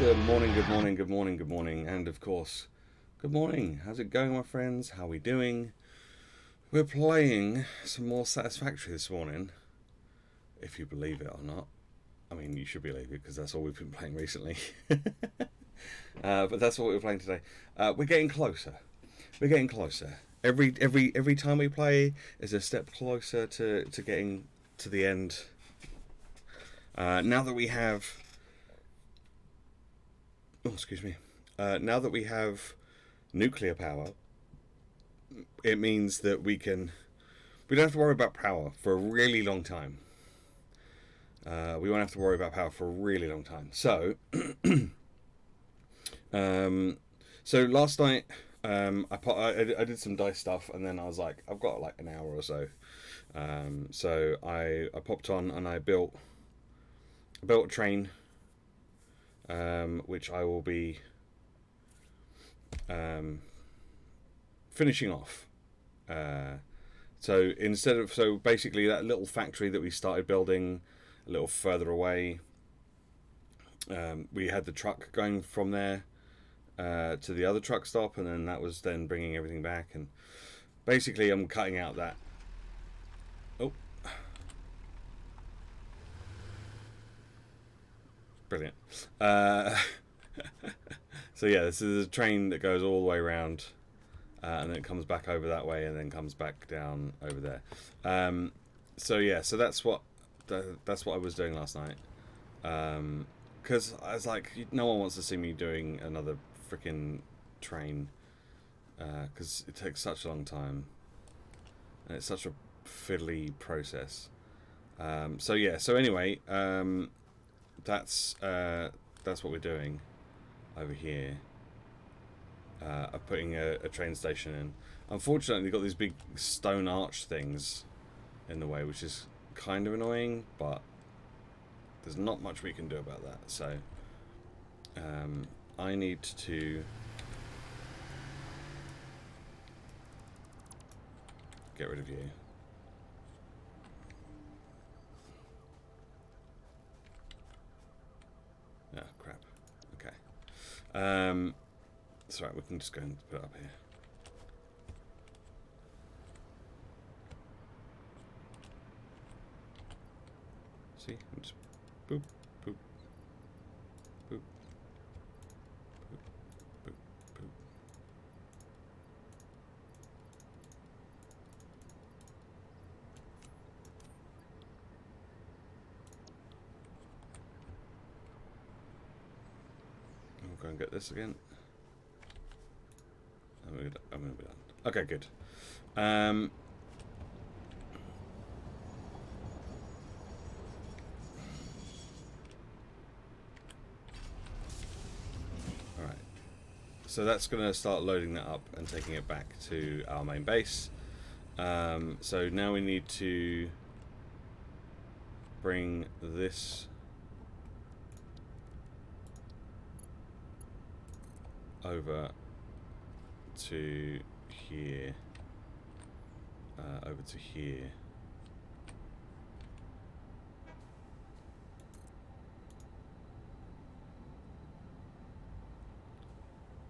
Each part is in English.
Good morning, good morning, good morning, good morning, and of course, good morning. How's it going, my friends? How are we doing? We're playing some more Satisfactory this morning, if you believe it or not. I mean, you should believe it because that's all we've been playing recently. But that's what we're playing today. We're getting closer. We're getting closer. Every time we play is a step closer to getting to the end. Now that we have. Oh, excuse me. Now that we have nuclear power, it means that we don't have to worry about power for a really long time. We won't have to worry about power for a really long time. So, so last night, I did some dice stuff, and then I was like, I've got like an hour or so. So I popped on and I built a train, which I will be finishing off. So basically that little factory that we started building a little further away, we had the truck going from there to the other truck stop, and then that was then bringing everything back. And basically I'm cutting out that. Oh, brilliant. So yeah, this is a train that goes all the way around, and then it comes back over that way, and then comes back down over there. So yeah, so that's what I was doing last night. Because I was like, no one wants to see me doing another freaking train, because it takes such a long time, and it's such a fiddly process. So yeah, so anyway, that's what we're doing over here. Of putting a train station in. Unfortunately, they've got these big stone arch things in the way, which is kind of annoying, but there's not much we can do about that. So I need to get rid of you. Ah, crap. Okay. That's right, we can just go and put it up here. See? Just boop, boop, boop, boop, boop, boop. We'll go and get this again. I'm gonna be done. Okay, good. Alright. So that's going to start loading that up and taking it back to our main base. So now we need to bring this over to here, over to here.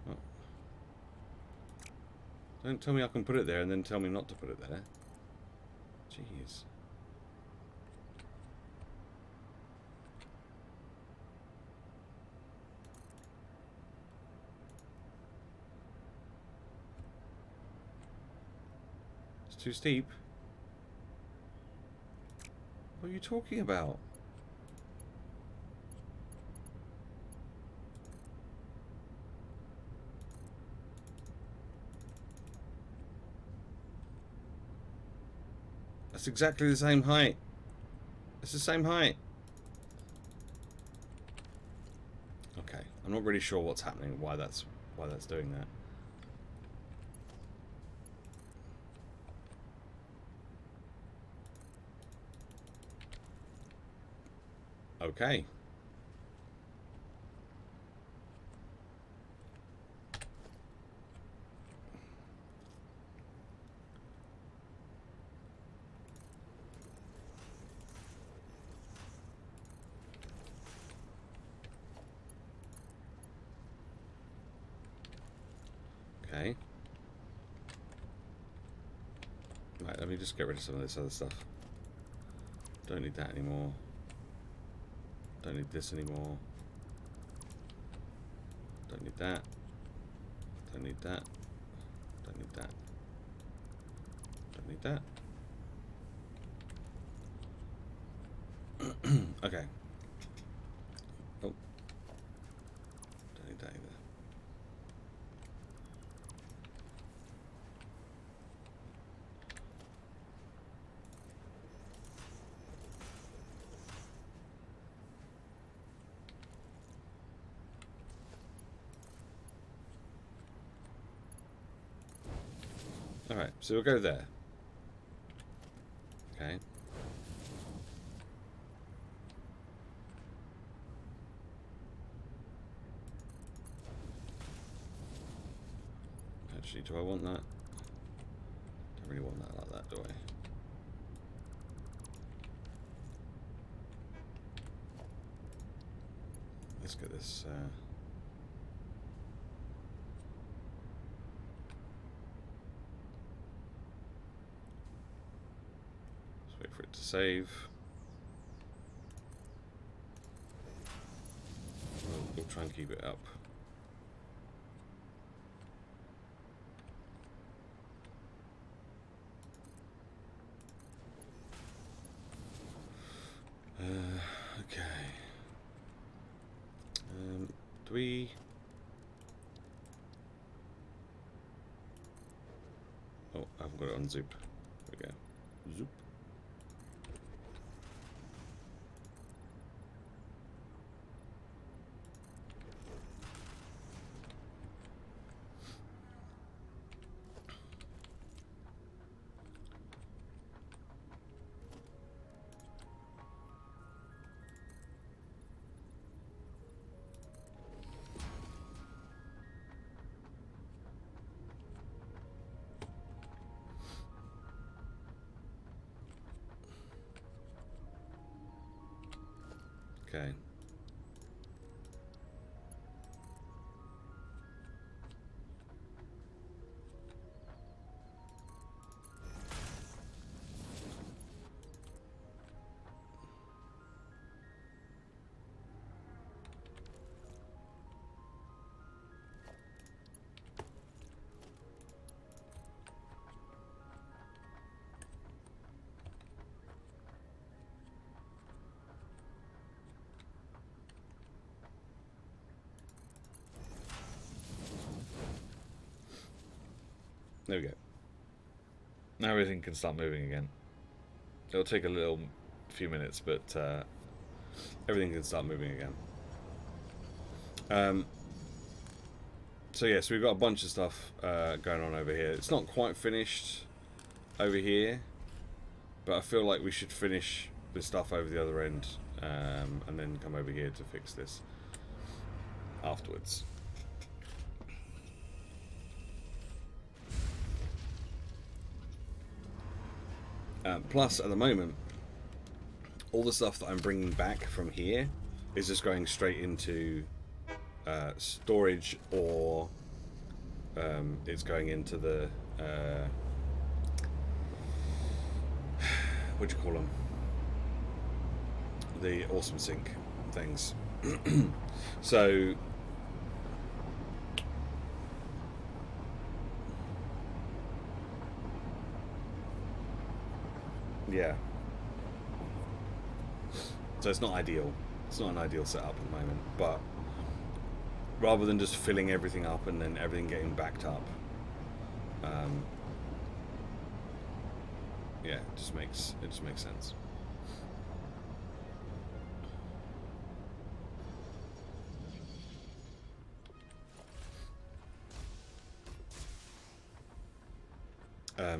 Oh. Don't tell me I can put it there and then tell me not to put it there. Jeez. Too steep? What are you talking about? That's exactly the same height. It's the same height. Okay, I'm not really sure what's happening, why that's doing that. Okay. Okay. Right, let me just get rid of some of this other stuff. Don't need that anymore. Don't need this anymore. Don't need that. Don't need that. Don't need that. Don't need that. Okay. Oh. Don't need that either. Alright, so we'll go there. Okay. Actually, do I want that? Don't really want that like that, do I? Let's get this. Let's wait for it to save. We'll try and keep it up. Okay. Do we... Oh, I haven't got it on Zoop. There we go. Zoop. Okay. There we go. Now everything can start moving again. It'll take a little few minutes, but everything can start moving again. So yes, we've got a bunch of stuff going on over here. It's not quite finished over here, but I feel like we should finish the stuff over the other end and then come over here to fix this afterwards. Plus, at the moment, all the stuff that I'm bringing back from here is just going straight into storage, or it's going into the what do you call them? The Awesome Sync things. So yeah. So it's not ideal. It's not an ideal setup at the moment, but rather than just filling everything up and then everything getting backed up, yeah, it just makes sense.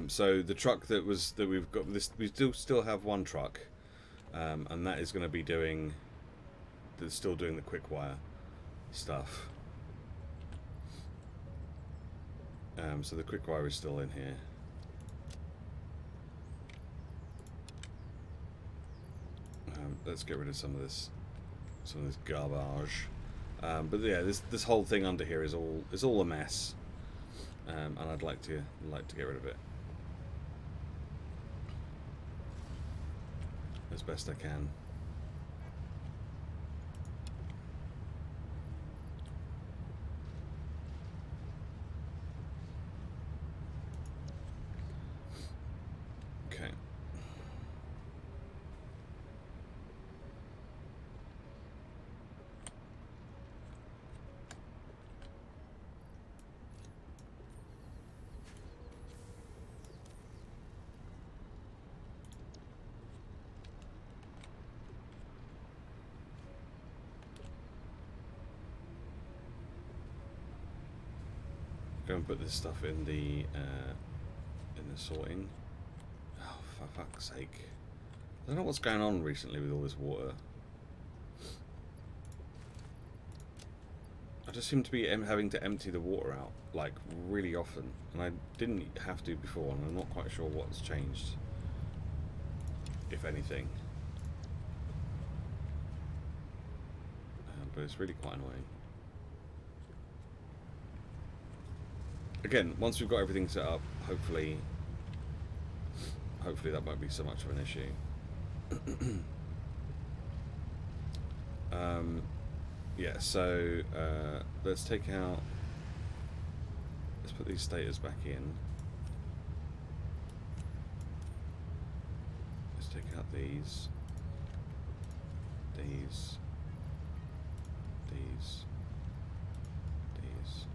So the truck that we've got, we still have one truck, and that is going to be still doing the quick wire stuff. So the quick wire is still in here. Let's get rid of some of this garbage. But yeah, this whole thing under here is all a mess, and I'd like to get rid of it as best I can. Okay. Go and put this stuff in the inner sorting. Oh, for fuck's sake. I don't know what's going on recently with all this water. I just seem to be having to empty the water out, like, really often. And I didn't have to before, and I'm not quite sure what's changed. If anything. But it's really quite annoying. Again, once we've got everything set up, hopefully that won't be so much of an issue. Yeah, so let's take out, let's put these stators back in. Let's take out these, these, these, these.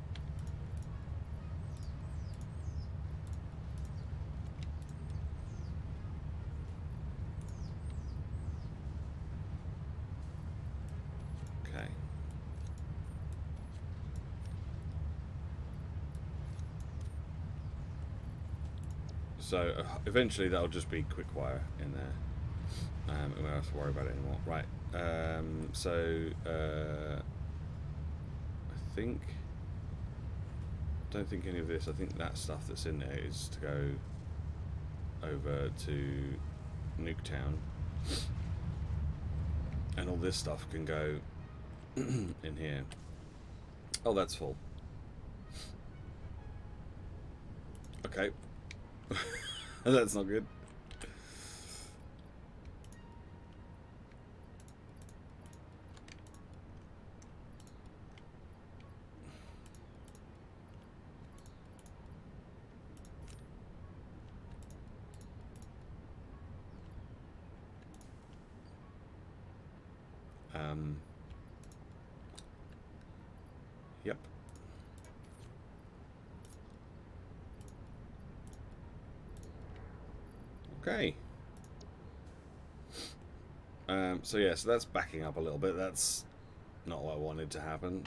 Okay. So eventually that'll just be quick wire in there. We won't have to worry about it anymore. Right. I don't think any of this. I think that stuff that's in there is to go over to Nuketown, and all this stuff can go in here. Oh, that's full. Okay. That's not good. Yep. Okay. So yeah, so that's backing up a little bit. That's not what I wanted to happen.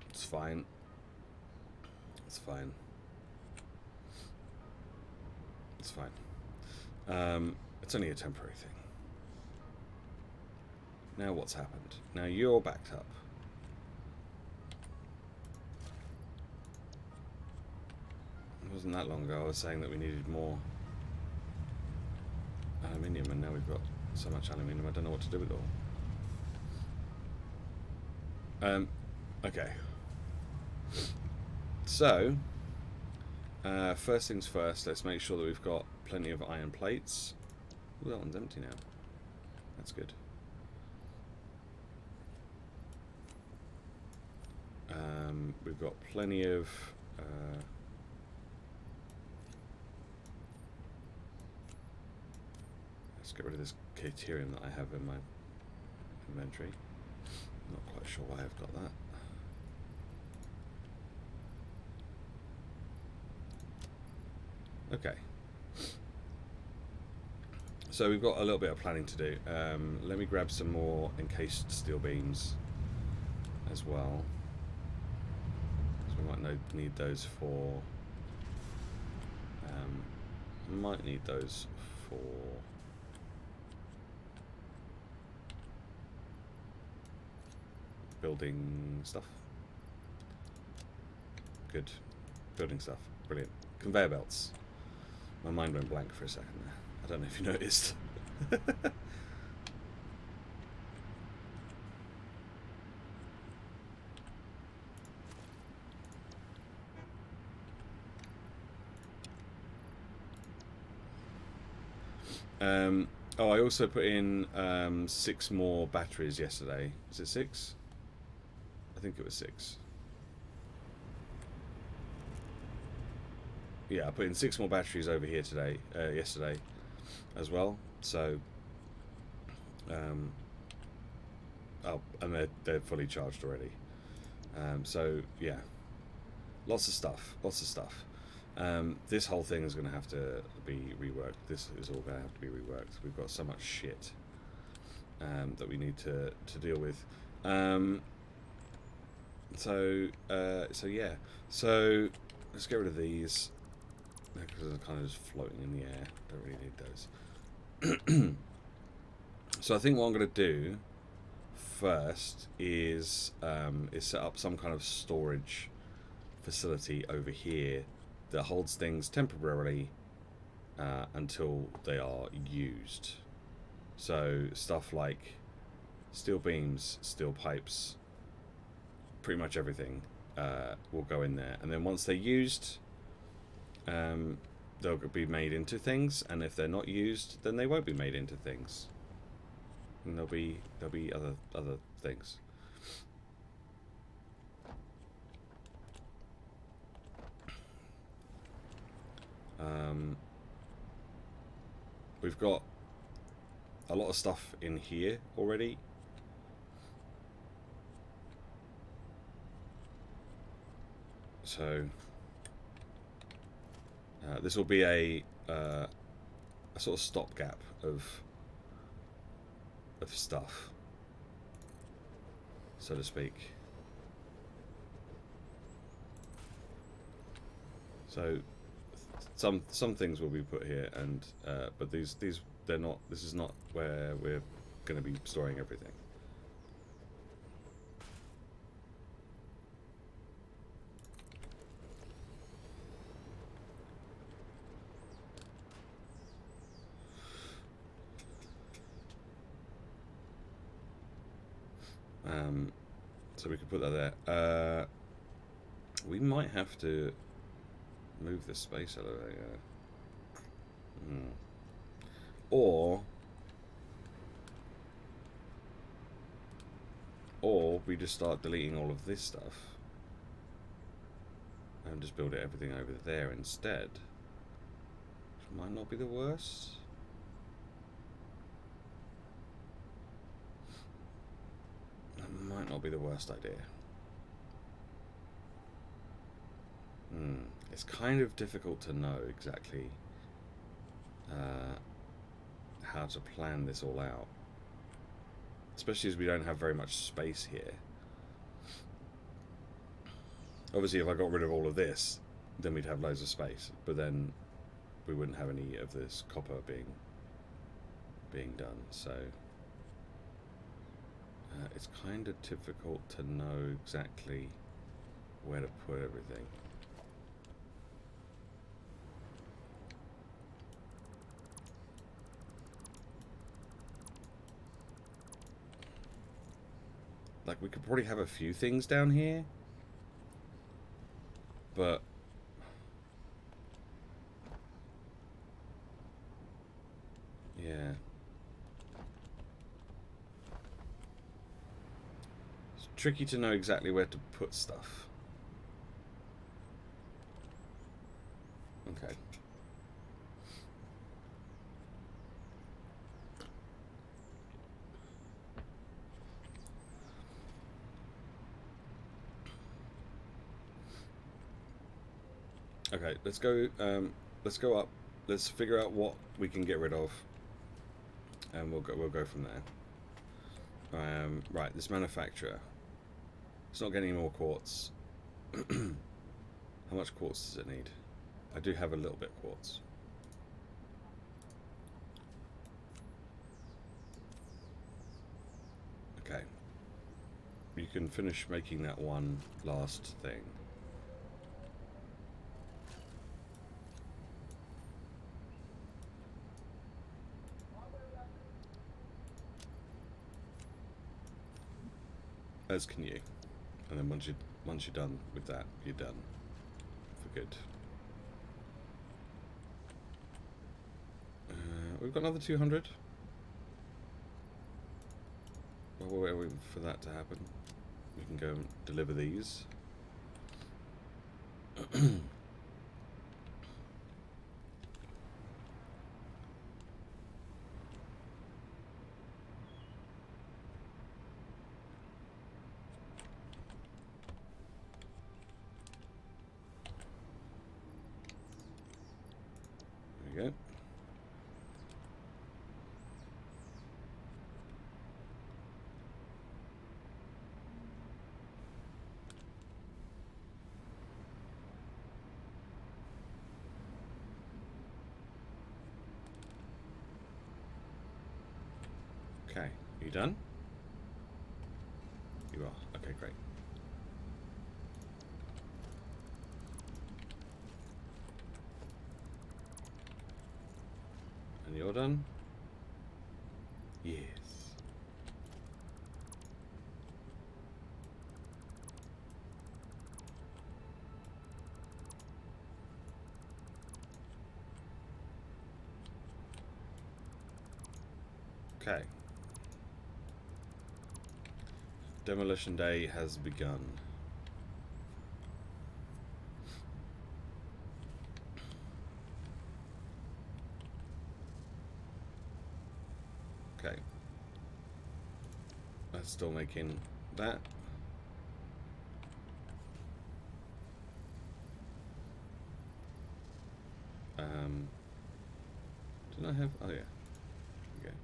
It's fine. It's fine. It's fine. It's only a temporary thing. Now what's happened? Now you're backed up. It wasn't that long ago I was saying that we needed more aluminium, and now we've got so much aluminium I don't know what to do with it all. Okay. So, first things first, let's make sure that we've got plenty of iron plates. Ooh, that one's empty now. That's good. We've got plenty of let's get rid of this Caterium that I have in my inventory. Not quite sure why I've got that. Okay. So we've got a little bit of planning to do. Let me grab some more encased steel beams as well. So we might need those for... might need those for... building stuff. Good. Building stuff. Brilliant. Conveyor belts. My mind went blank for a second there. I don't know if you noticed. Oh, I also put in 6 more batteries yesterday. Is it 6? I think it was 6. Yeah, I put in 6 more batteries over here today, yesterday, as well. So, oh, and they're fully charged already. So yeah, lots of stuff, lots of stuff. This whole thing is going to have to be reworked. This is all going to have to be reworked. We've got so much shit that we need to deal with. So yeah. So let's get rid of these. because they're kind of just floating in the air. Don't really need those. So I think what I'm going to do first is set up some kind of storage facility over here that holds things temporarily until they are used. So stuff like steel beams, steel pipes, pretty much everything will go in there, and then once they're used, they'll be made into things, and if they're not used, then they won't be made into things, and there'll be other things. We've got a lot of stuff in here already. So this will be a sort of stopgap of stuff, so to speak. So some things will be put here, and but these they're not. This is not where we're going to be storing everything. So we could put that there. We might have to move the space elevator. Or we just start deleting all of this stuff and just build everything over there instead. Which might not be the worst. That might not be the worst idea. It's kind of difficult to know exactly how to plan this all out, especially as we don't have very much space here. Obviously, if I got rid of all of this, then we'd have loads of space, but then we wouldn't have any of this copper being done. So it's kind of difficult to know exactly where to put everything. Like, we could probably have a few things down here, but yeah, it's tricky to know exactly where to put stuff. Okay. Okay, let's go up. Let's figure out what we can get rid of, and we'll go from there. Right, this manufacturer. It's not getting any more quartz. How much quartz does it need? I do have a little bit of quartz. Okay. You can finish making that one last thing. As can you. And then once you're done with that, you're done for good. We've got another 200. While we're waiting for that to happen, we can go and deliver these. There we go. Okay, are you done? You are. Okay, great. And you're done? Yes. Okay. Demolition day has begun. Okay. That's still making that. Didn't I have? Oh yeah. Okay.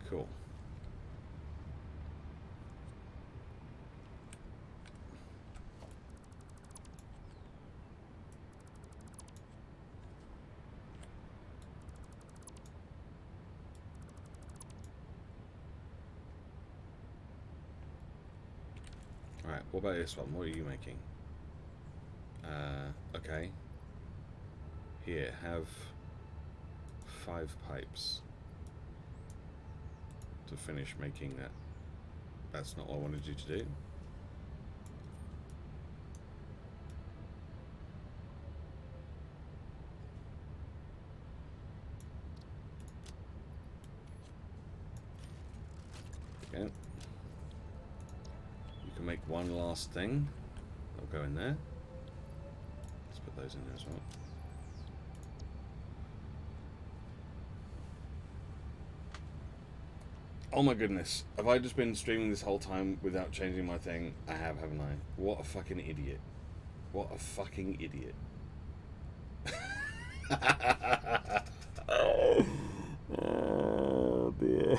Cool. Alright, what about this one? What are you making? Okay. Here, have 5 pipes to finish making that. That's not what I wanted you to do. Okay. You can make one last thing. I'll go in there. Let's put those in there as well. Oh my goodness. Have I just been streaming this whole time without changing my thing? I have, haven't I? What a fucking idiot. What a fucking idiot. Oh dear.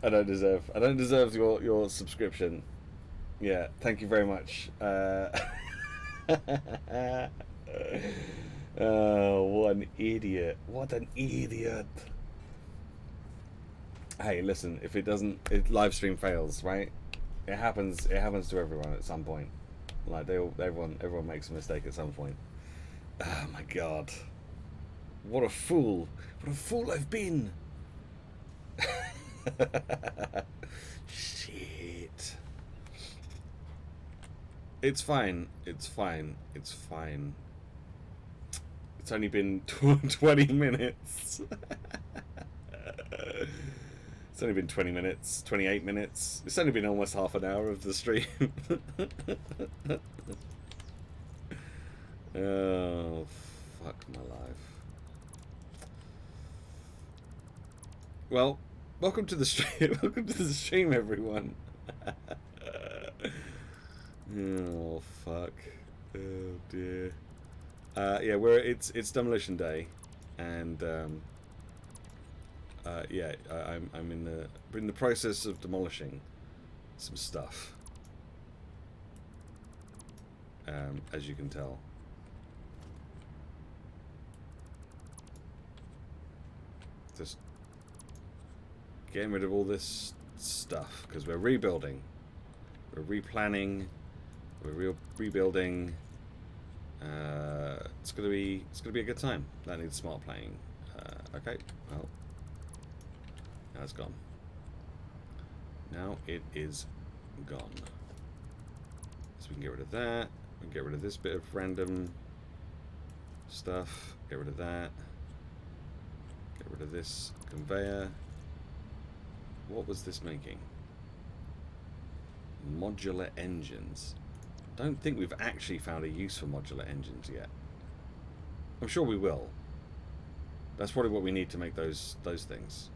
I don't deserve your subscription. Yeah, thank you very much. Oh, what an idiot. What an idiot. Hey, listen, if it doesn't, live stream fails, right? It happens to everyone at some point. Like everyone makes a mistake at some point. Oh my god. What a fool. What a fool I've been. Shit. It's fine. It's fine. It's fine. It's only been 20 minutes. It's only been 20 minutes, 28 minutes. It's only been almost half an hour of the stream. Oh, fuck my life. Well, welcome to the stream. Welcome to the stream, everyone. Oh, fuck. Oh, dear. Yeah, it's demolition day, and yeah, I'm in the process of demolishing some stuff, as you can tell. Just getting rid of all this stuff because we're rebuilding, we're replanning, we're rebuilding. It's gonna be a good time. That needs smart playing. Okay, well, now it's gone. Now it is gone. So we can get rid of that. We can get rid of this bit of random stuff. Get rid of that. Get rid of this conveyor. What was this making? Modular engines. Don't think we've actually found a use for modular engines yet. I'm sure we will. That's probably what we need to make those things.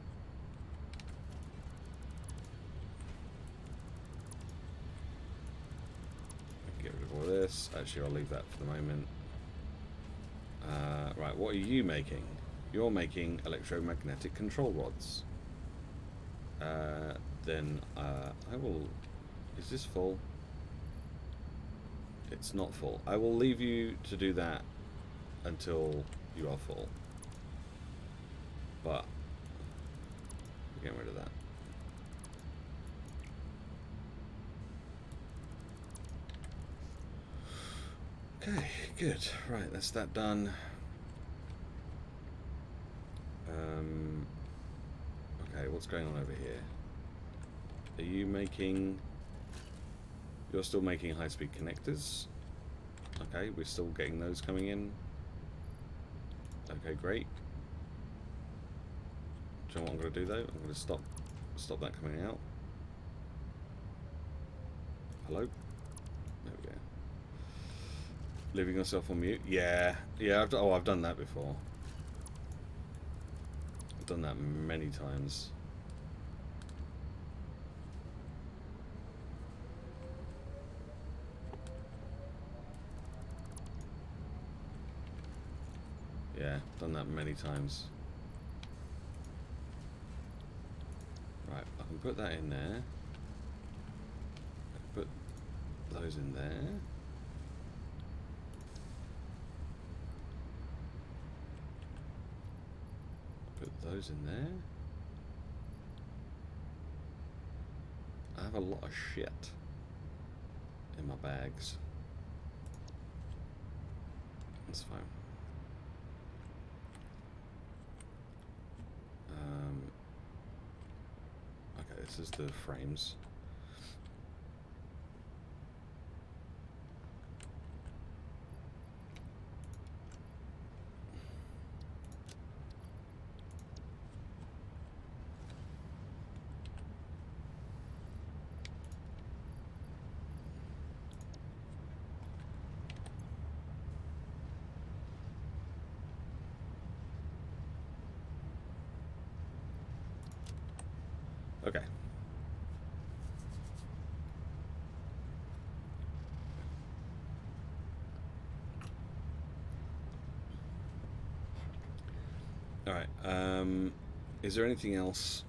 Get rid of all this. Actually, I'll leave that for the moment. Right, what are you making? You're making electromagnetic control rods. Then I will... Is this full? It's not full. I will leave you to do that until you are full. But we're getting rid of that. Okay, good. Right, that's that done. Okay, what's going on over here? Are you making... You're still making high-speed connectors. Okay, we're still getting those coming in. Okay, great. Do you know what I'm going to do though? I'm going to stop that coming out. Hello? There we go. Leaving yourself on mute? Yeah. Yeah, I've done that before. I've done that many times. Yeah, done that many times. Right, I can put that in there. I can put those in there. Put those in there. I have a lot of shit in my bags. That's fine. Okay, this is the frames. Okay. All right. Is there anything else?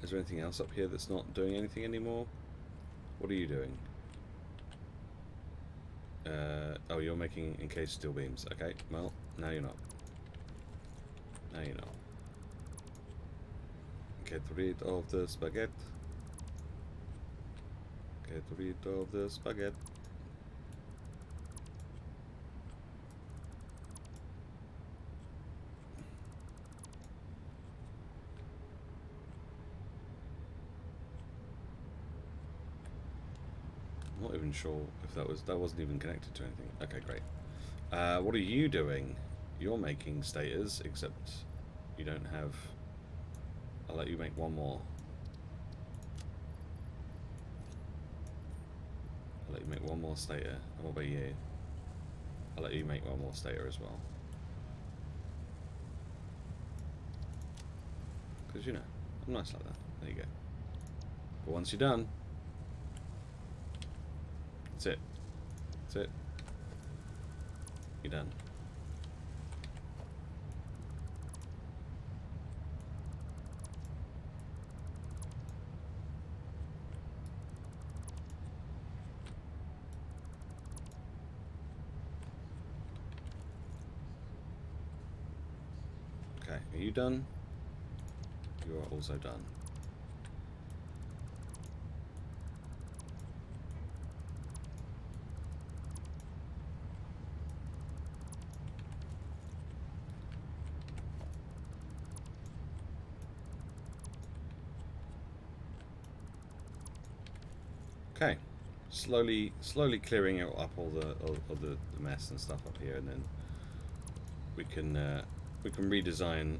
Is there anything else up here that's not doing anything anymore? What are you doing? Oh, you're making encased steel beams. Okay. Well, now you're not. Now you're not. Get rid of the spaghetti. Get rid of the spaghetti. I'm not even sure if that wasn't even connected to anything. Okay, great. What are you doing? You're making stators, except you don't have... I'll let you make one more. I'll let you make one more stator. And what about you? I'll let you make one more stator as well. Because, you know, I'm nice like that. There you go. But once you're done, that's it. That's it. You're done. Okay, are you done? You are also done. Okay, slowly clearing up all the mess and stuff up here, and then we can redesign.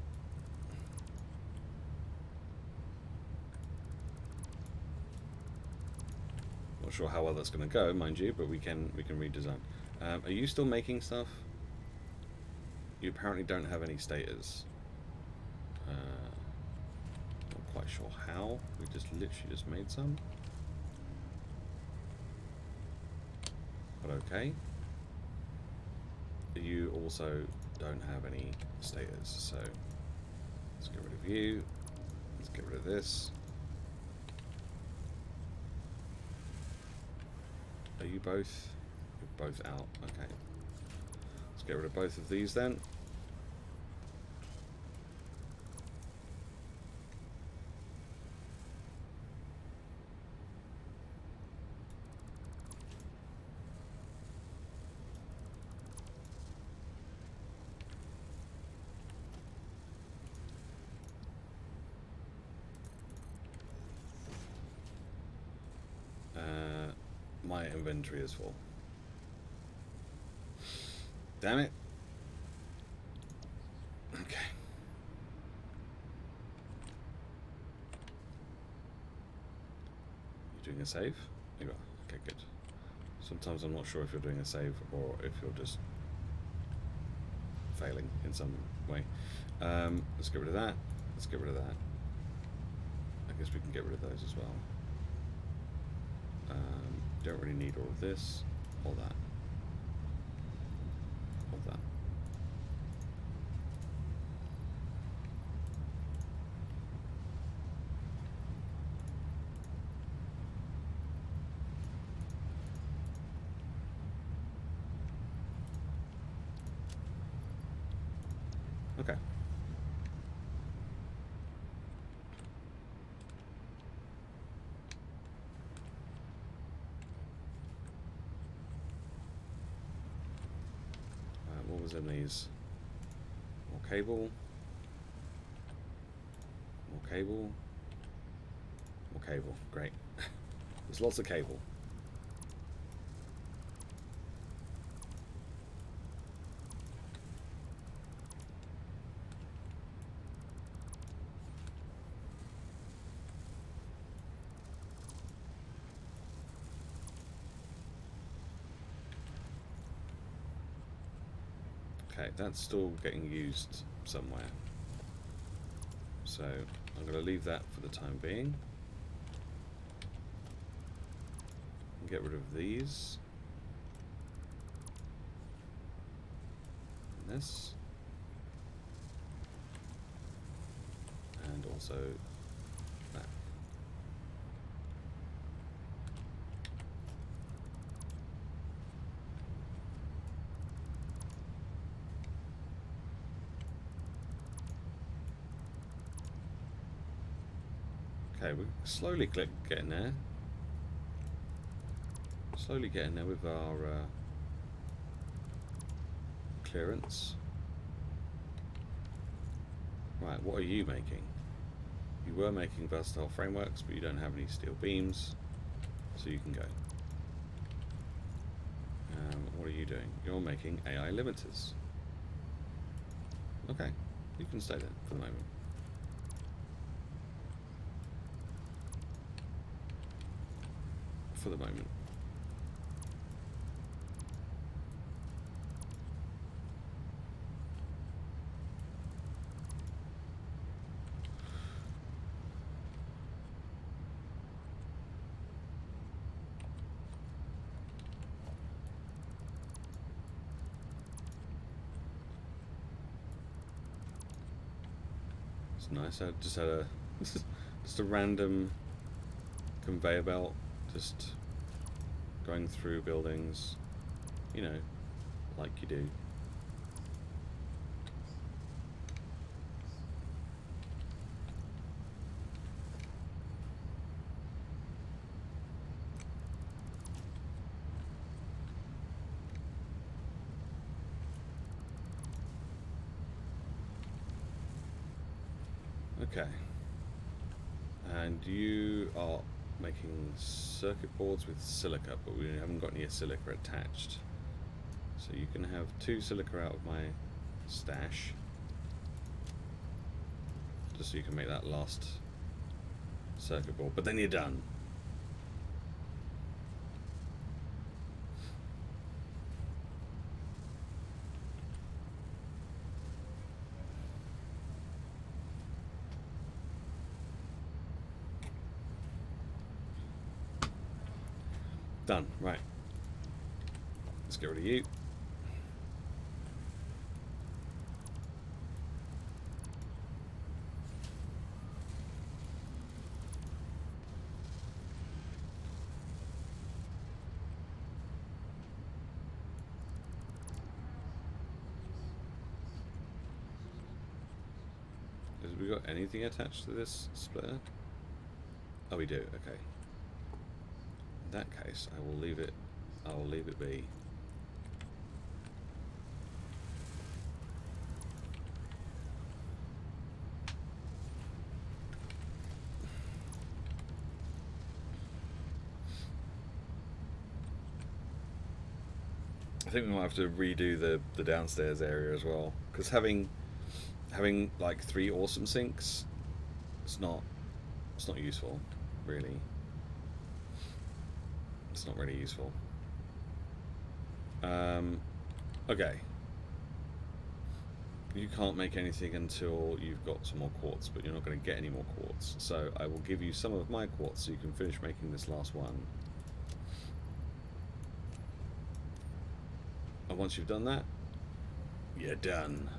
Not sure how well that's going to go, mind you, but we can redesign. Are you still making stuff? You apparently don't have any stators. Not quite sure how. We just literally just made some. But okay. You also don't have any stators, so let's get rid of you. Let's get rid of this. Are you both? You're both out. Okay. Let's get rid of both of these then. My inventory is full. Damn it. Okay. You doing a save? You are. Okay, good. Sometimes I'm not sure if you're doing a save or if you're just failing in some way. Let's get rid of that. Let's get rid of that. I guess we can get rid of those as well. Don't really need all of this or that. Or that. Okay. What was in these? More cable. More cable. More cable. Great. There's lots of cable. Okay, that's still getting used somewhere. So I'm going to leave that for the time being. Get rid of these. And this. And also that. Okay, we're slowly getting there. Slowly getting there with our clearance. Right, what are you making? You were making versatile frameworks, but you don't have any steel beams, so you can go. What are you doing? You're making AI limiters. Okay, you can stay there for the moment. For the moment. It's nice. I just had a just a random conveyor belt just going through buildings, you know, like you do. Okay. And you are making circuit boards with silica, but we haven't got any silica attached. So you can have 2 silica out of my stash, just so you can make that last circuit board, but then you're done. Done. Right. Let's get rid of you. Have we got anything attached to this splitter? Oh, we do. Okay. In that case, I will leave it. I will leave it be. I think we might have to redo the downstairs area as well, because having like 3 awesome sinks, it's not useful, really. It's not really useful. Okay. You can't make anything until you've got some more quartz, but you're not going to get any more quartz. So I will give you some of my quartz so you can finish making this last one. And once you've done that, you're done.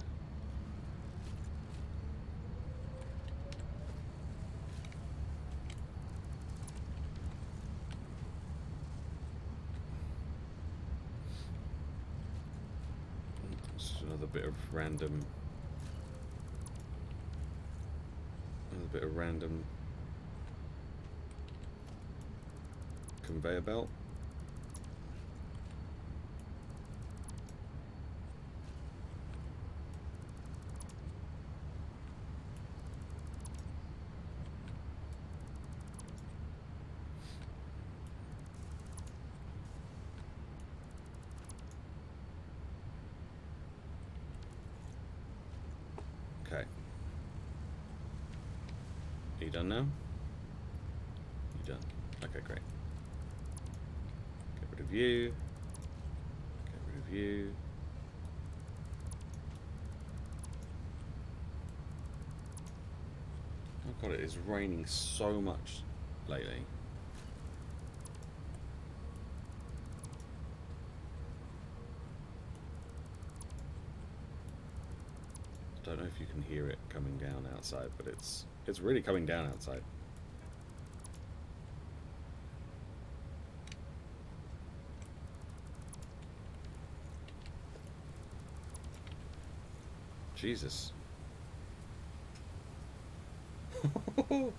Just another bit of random conveyor belt. Okay. Are you done now? You done? Okay, great. Get rid of you. Get rid of you. Oh god, it is raining so much lately. I don't know if you can hear it coming down outside, but it's really coming down outside. Jesus. I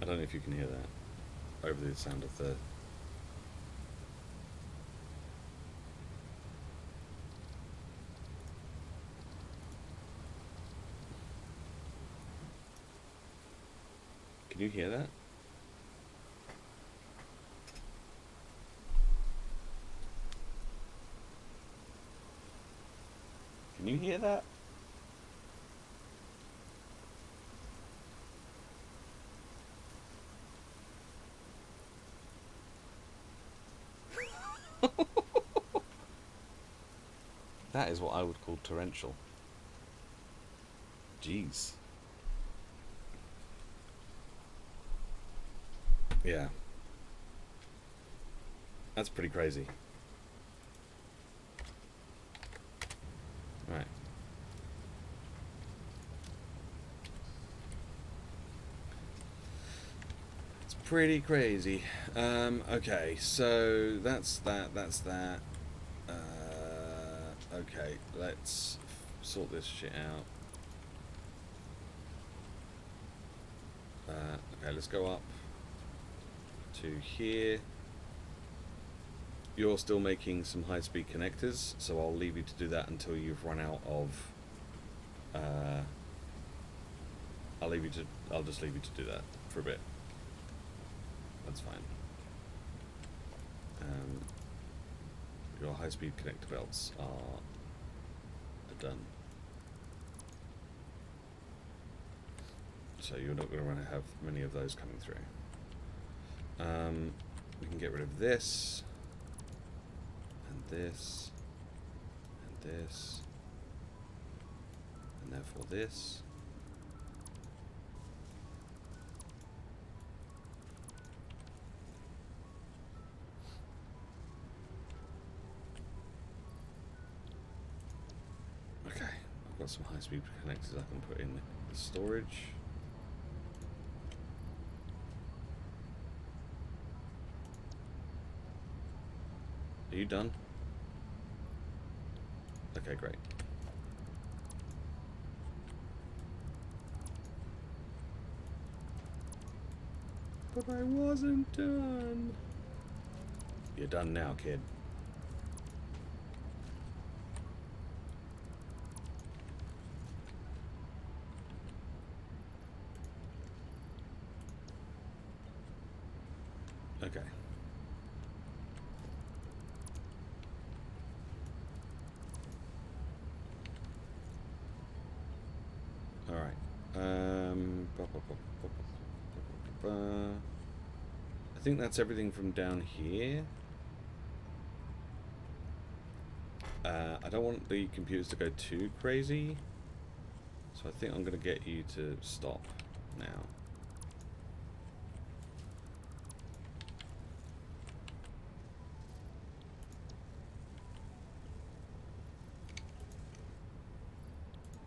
don't know if you can hear that over the sound of the... Can you hear that? Can you hear that? That is what I would call torrential. Jeez. Yeah. That's pretty crazy. Right. It's pretty crazy. Okay, so that's that. Okay, let's sort this shit out. Okay, let's go up to here. You're still making some high-speed connectors, so I'll leave you to do that until you've run out of... I'll just leave you to do that for a bit. That's fine. Your high-speed connector belts are done. So you're not going to have many of those coming through. We can get rid of this, and this, and this, and therefore this. Okay, I've got some high-speed connectors I can put in the storage. Are you done? Okay, great. But I wasn't done. You're done now, kid. Okay. All right. I think that's everything from down here. I don't want the computers to go too crazy, so I think I'm going to get you to stop now.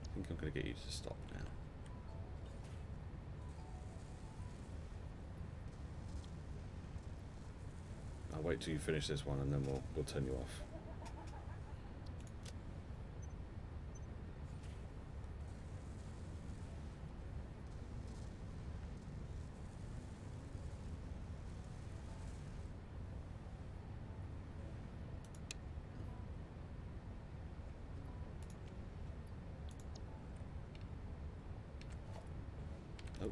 I think I'm going to get you to stop now. I'll wait till you finish this one and then we'll turn you off. Oh.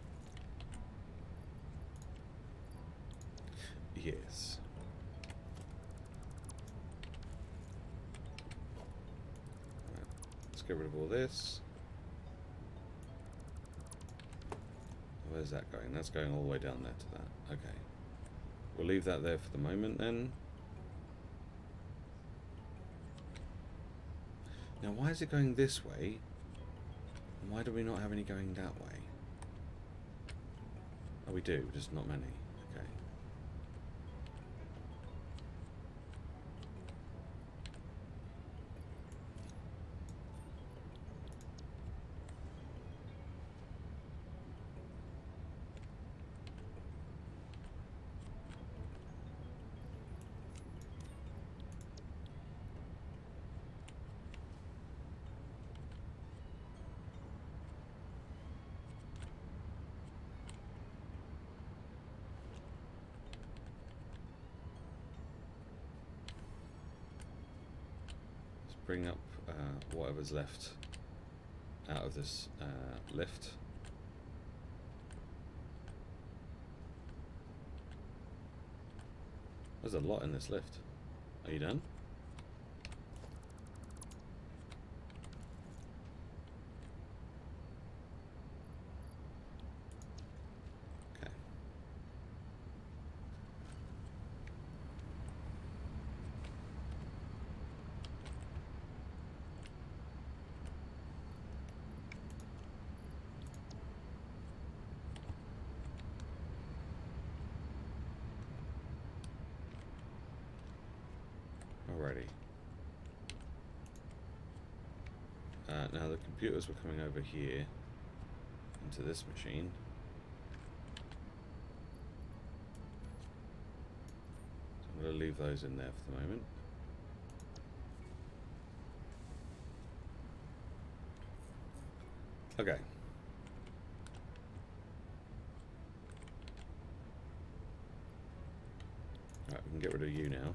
Yes. Right. Let's get rid of all this. Where's that going? That's going all the way down there to that. Okay. We'll leave that there for the moment then. Now why is it going this way? And why do we not have any going that way? Oh, we do, just not many. Okay. Bring up whatever's left out of this lift. There's a lot in this lift. Are you done? Okay. Alrighty. Now the computers were coming over here into this machine. So I'm going to leave those in there for the moment. Okay. Right, we can get rid of you now.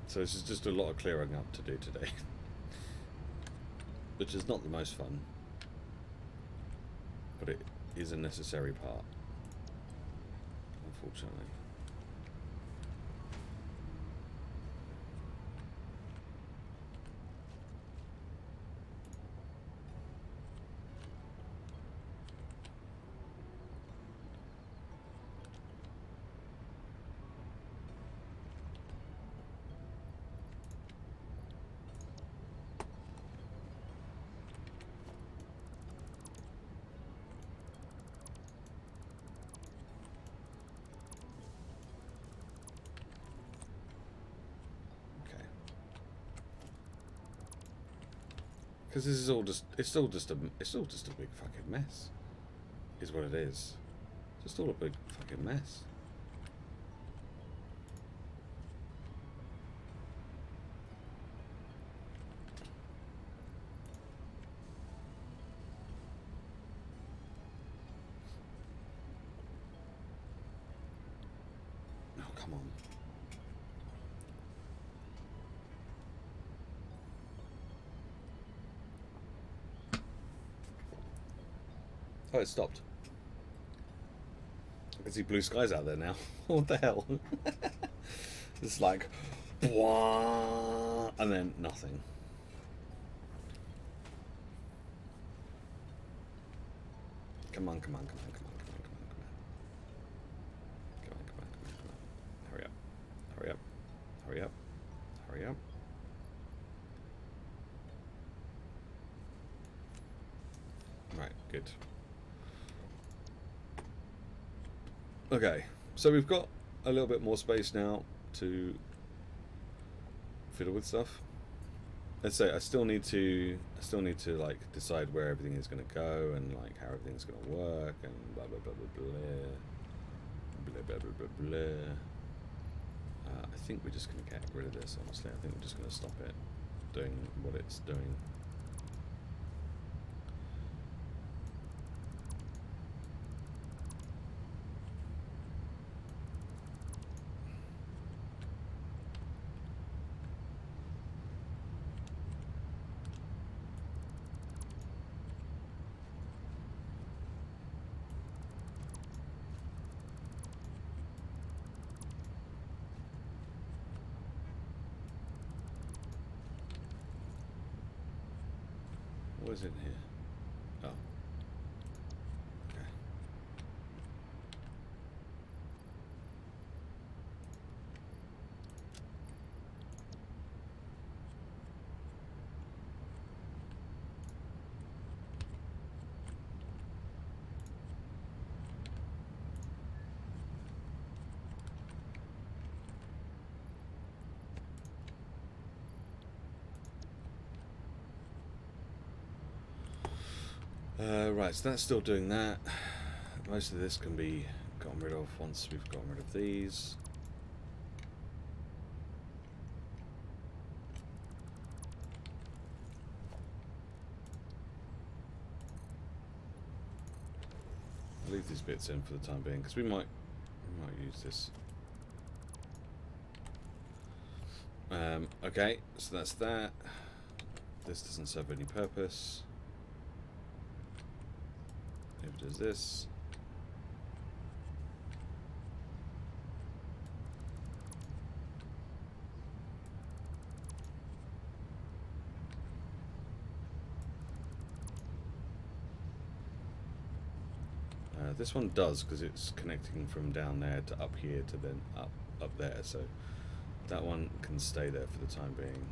So this is just a lot of clearing up to do today, which is not the most fun, but it is a necessary part, unfortunately. Because this is all just, it's still just a big fucking mess, is what it is. Just all a big fucking mess. Oh, come on. Oh, it stopped. I can see blue skies out there now. What the hell? It's like, and then nothing. Come on, come on, come on, come on, come on, come on, come on. Come on, come on, come on, come on. Hurry up. Hurry up. Hurry up. Hurry up. Right, good. Okay, so we've got a little bit more space now to fiddle with stuff. Let's say I still need to like decide where everything is going to go and like how everything's going to work and blah blah blah blah blah blah blah blah blah blah. I think we're just going to get rid of this. Honestly, I think we're just going to stop it doing what it's doing. What is in here? Oh. Okay. Right, so that's still doing that. Most of this can be gotten rid of once we've gotten rid of these. I'll leave these bits in for the time being because we might use this. Okay, so that's that. This doesn't serve any purpose. It does this. This one does because it's connecting from down there to up here to then up there, so that one can stay there for the time being.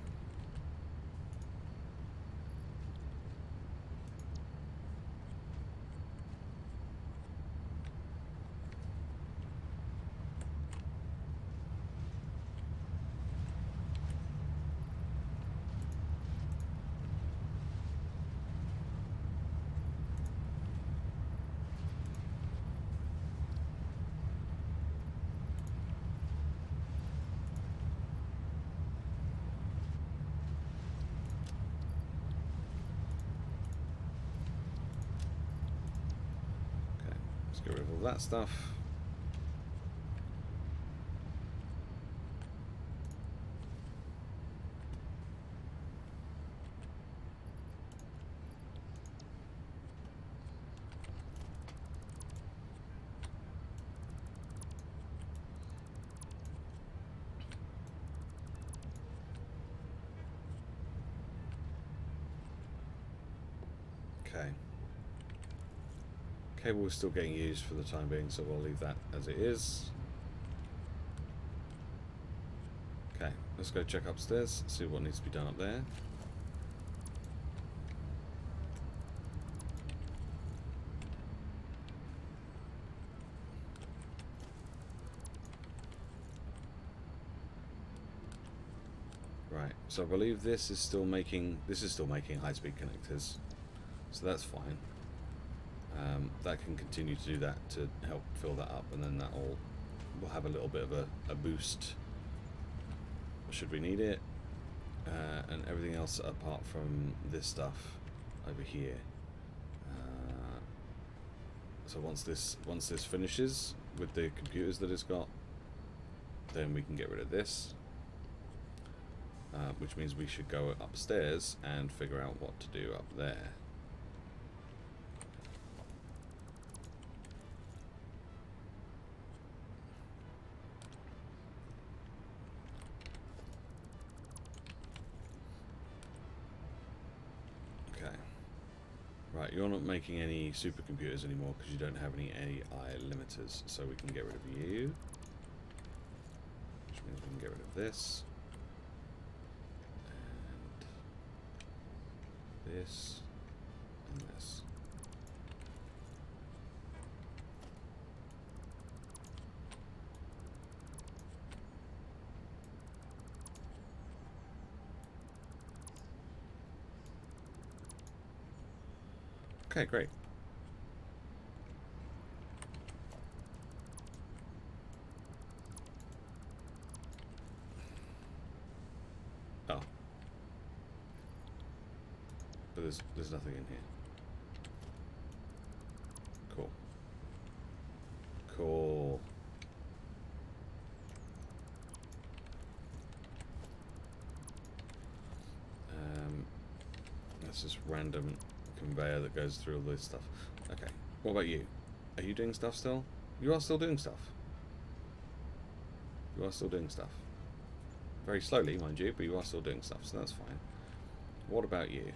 Get rid of all that stuff. Okay. Cable is still getting used for the time being, so we'll leave that as it is. Okay, let's go check upstairs, see what needs to be done up there. Right, so I believe this is still making high-speed connectors, so that's fine. That can continue to do that to help fill that up, and then we'll have a little bit of a boost should we need it, and everything else apart from this stuff over here. So once this finishes with the computers that it's got, then we can get rid of this. Which means we should go upstairs and figure out what to do up there. Okay. Right, you're not making any supercomputers anymore because you don't have any AI limiters, so we can get rid of you. Which means we can get rid of this. This and this. Okay, great. Oh. But there's nothing in here. Cool. Cool. That's just random conveyor that goes through all this stuff. Okay. What about you? Are you doing stuff still? You are still doing stuff. You are still doing stuff. Very slowly, mind you, but you are still doing stuff, so that's fine. What about you?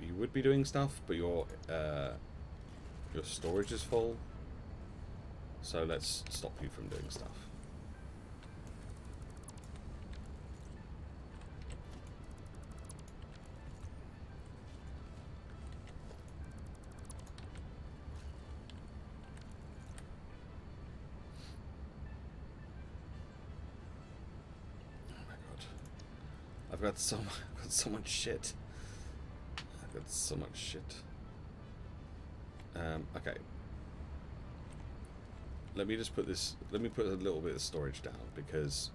You would be doing stuff, but your storage is full. So let's stop you from doing stuff. Oh my god. I've got so much shit. I've got so much shit. Okay. Let me just put this. Let me put a little bit of storage down because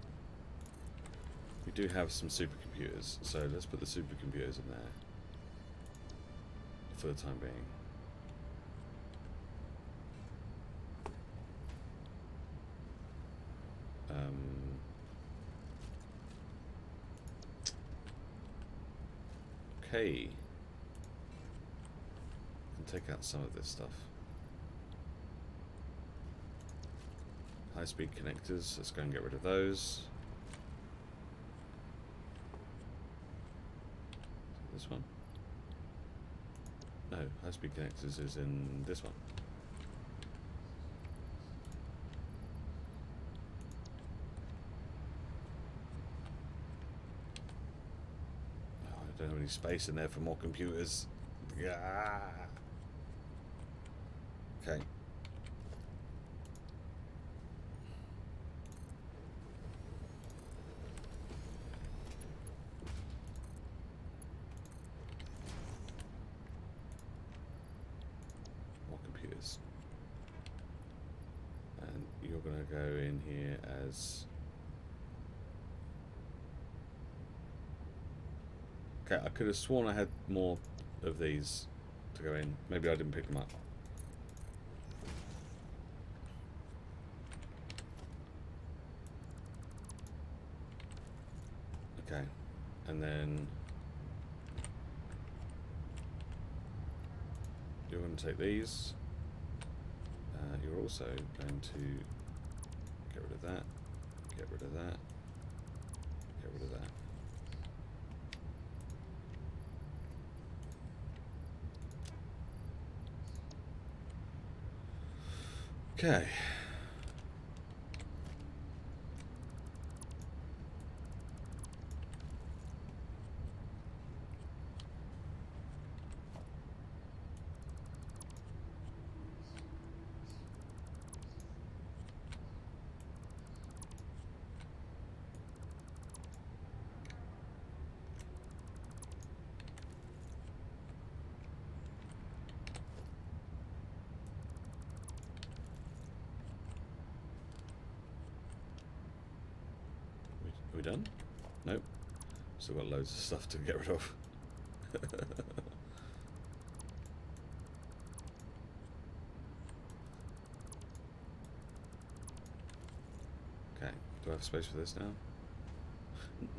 we do have some supercomputers. So let's put the supercomputers in there for the time being. Okay. Can take out some of this stuff. High-speed connectors, let's go and get rid of those. This one? No, high-speed connectors is in this one. Oh, I don't have any space in there for more computers. Yeah. Okay. And you're going to go in here as... Okay, I could have sworn I had more of these to go in. Maybe I didn't pick them up. Okay, and then you're going to take these. You're also going to get rid of that, get rid of that, get rid of that. Okay. done? Nope. Still got loads of stuff to get rid of. Okay, do I have space for this now?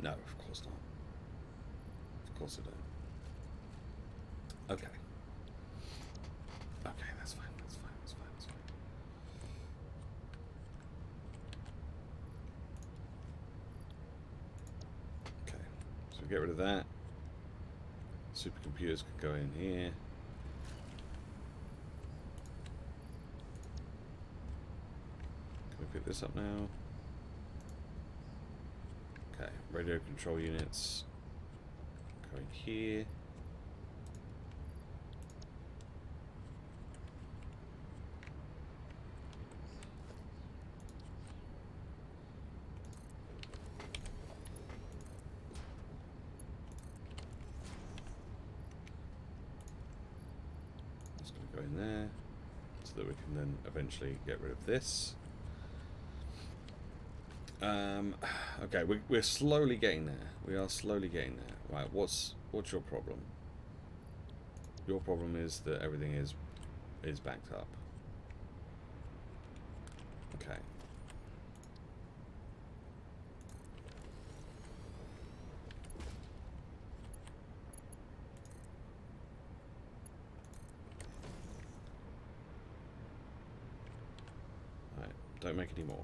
No, of course not. Of course I don't. Okay. Okay, that's fine, that's fine, that's fine, that's fine. Okay, so we get rid of that. Supercomputers can go in here. Can we pick this up now? Okay, radio control units go in here. That's going to go in there so that we can then eventually get rid of this. Okay, we're slowly getting there. We are slowly getting there. Right, what's your problem? Your problem is that everything is backed up. Okay. Right, don't make any more.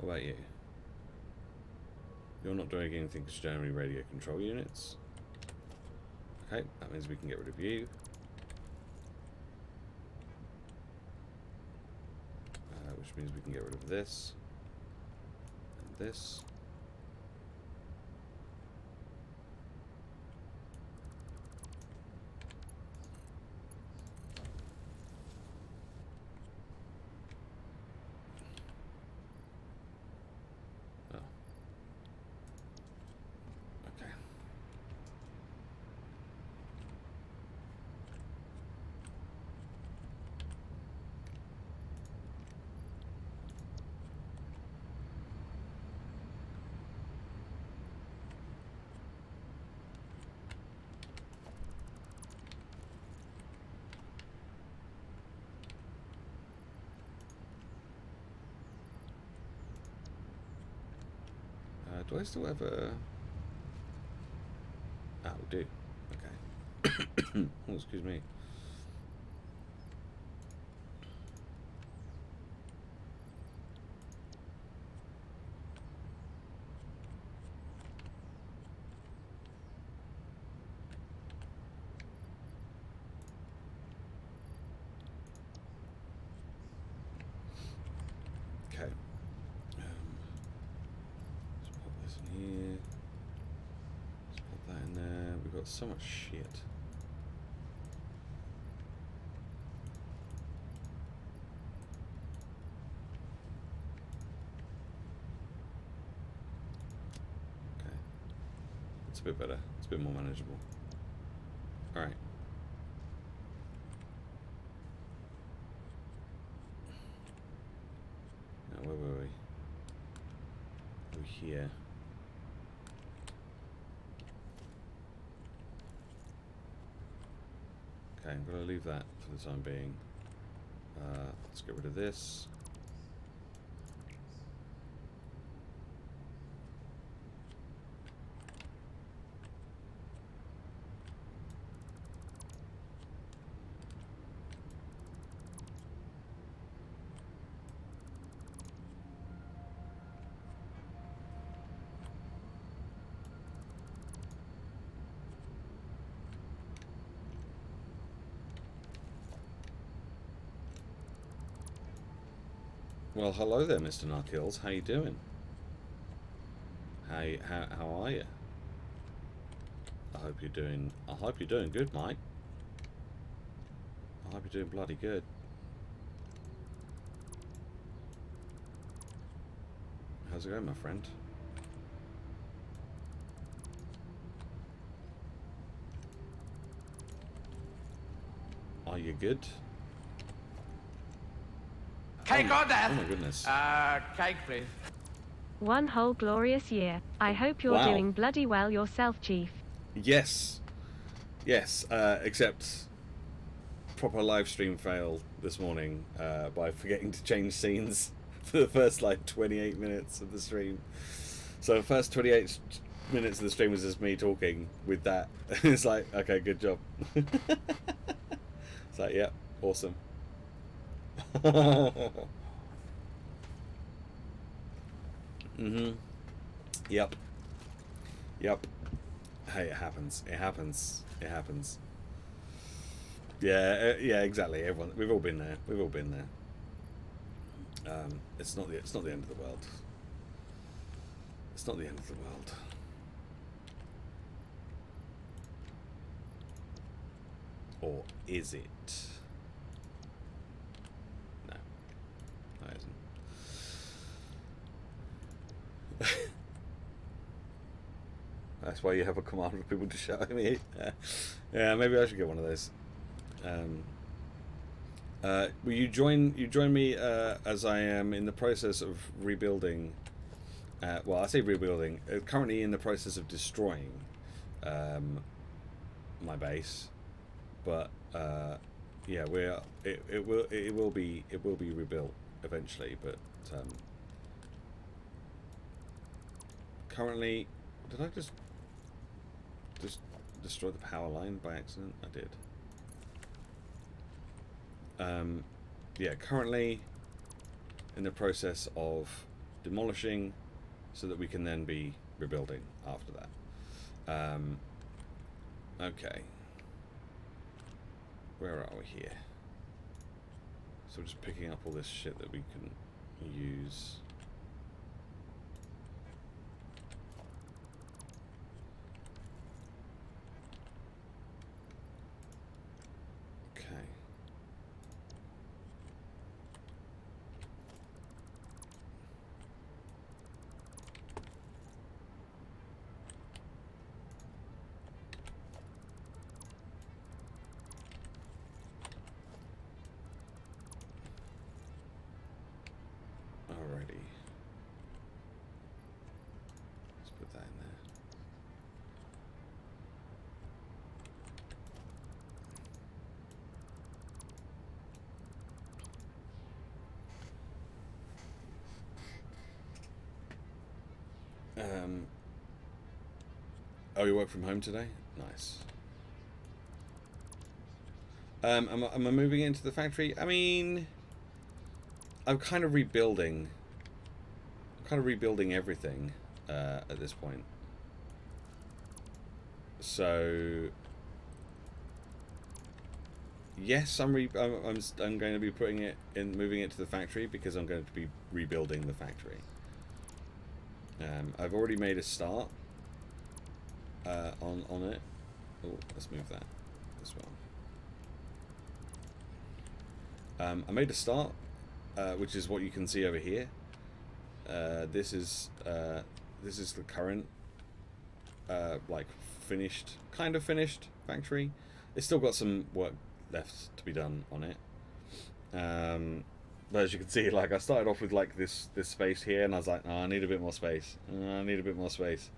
What about you? You're not doing anything because you're generally radio control units. Okay, that means we can get rid of you. Which means we can get rid of this. And this. Do I still have a... Ah, we do. Okay. Oh, excuse me. Okay. Let's pop this in here. Let's pop that in there. We've got so much shit. Okay. It's a bit better. It's a bit more manageable. Alright. Now, where were we? We're here. Okay, I'm going to leave that for the time being. Let's get rid of this. Well, hello there, Mr. Narkills. How you doing? How are you? I hope you're doing good, Mike. I hope you're doing bloody good. How's it going, my friend? Are you good? Cake or death? Oh my goodness. Cake, please. One whole glorious year. I hope you're doing bloody well yourself, Chief. Yes. Yes, except proper live stream fail this morning by forgetting to change scenes for the first like 28 minutes of the stream. So the first 28 minutes of the stream was just me talking with that. It's like, okay, good job. It's like, yeah, awesome. Yep. Yep. Hey, it happens. It happens. It happens. Yeah, yeah, exactly. Everyone, we've all been there. We've all been there. It's not the end of the world. It's not the end of the world. Or is it? No. No, it isn't. That's why you have a command for people to shout at me. Yeah, maybe I should get one of those. Will you join me as I am in the process of rebuilding. Well, I say rebuilding. Currently in the process of destroying my base, but yeah, it will be rebuilt eventually. But currently, did I just destroy the power line by accident? I did. Yeah, currently in the process of demolishing so that we can then be rebuilding after that. Okay. Where are we here? So we're just picking up all this shit that we can use. Oh, you work from home today? Nice. Am I moving into the factory? I mean, I'm kind of rebuilding. I'm kind of rebuilding everything at this point. So yes, I'm going to be putting it in, moving it to the factory because I'm going to be rebuilding the factory. I've already made a start on it. Oh, let's move that as well. I made a start, which is what you can see over here. This is the current like finished, kind of finished factory. It's still got some work left to be done on it. But as you can see, like I started off with like this space here, and I was like, oh, I need a bit more space. I need a bit more space.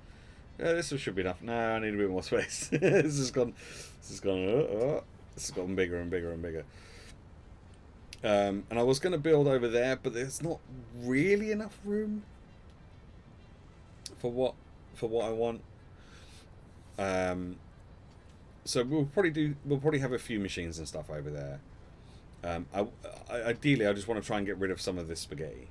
Yeah, this should be enough. No, I need a bit more space. This has gone bigger and bigger and bigger. And I was going to build over there, but there's not really enough room for what I want. So we'll probably have a few machines and stuff over there. Ideally, I just want to try and get rid of some of this spaghetti.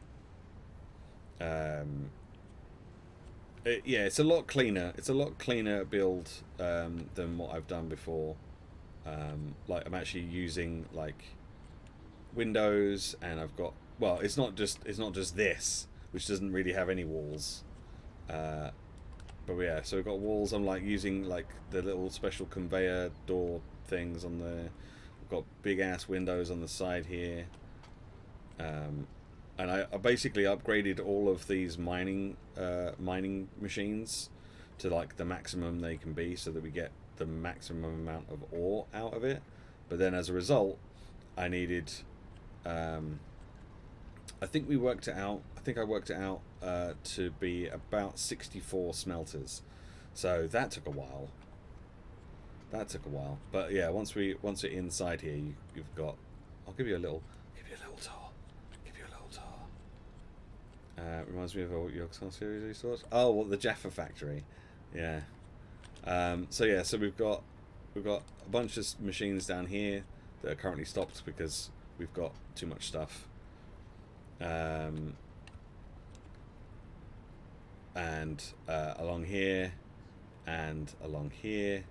Yeah, it's a lot cleaner. It's a lot cleaner build than what I've done before. Like I'm actually using like windows, and I've got, well, it's not just this, which doesn't really have any walls. But yeah, so we've got walls. I'm like using like the little special conveyor door things on the. We've got big ass windows on the side here. And I basically upgraded all of these mining machines to like the maximum they can be, so that we get the maximum amount of ore out of it. But then as a result, I needed I think we worked it out. I think I worked it out to be about 64 smelters. So that took a while. That took a while. But yeah, once we're inside here, you've got. I'll give you a little tour. Give you a little tour. Reminds me of a Yogscast series resource. Oh, well, the Jaffa factory. Yeah. So yeah, so we've got a bunch of machines down here that are currently stopped because we've got too much stuff. And along here, and along here,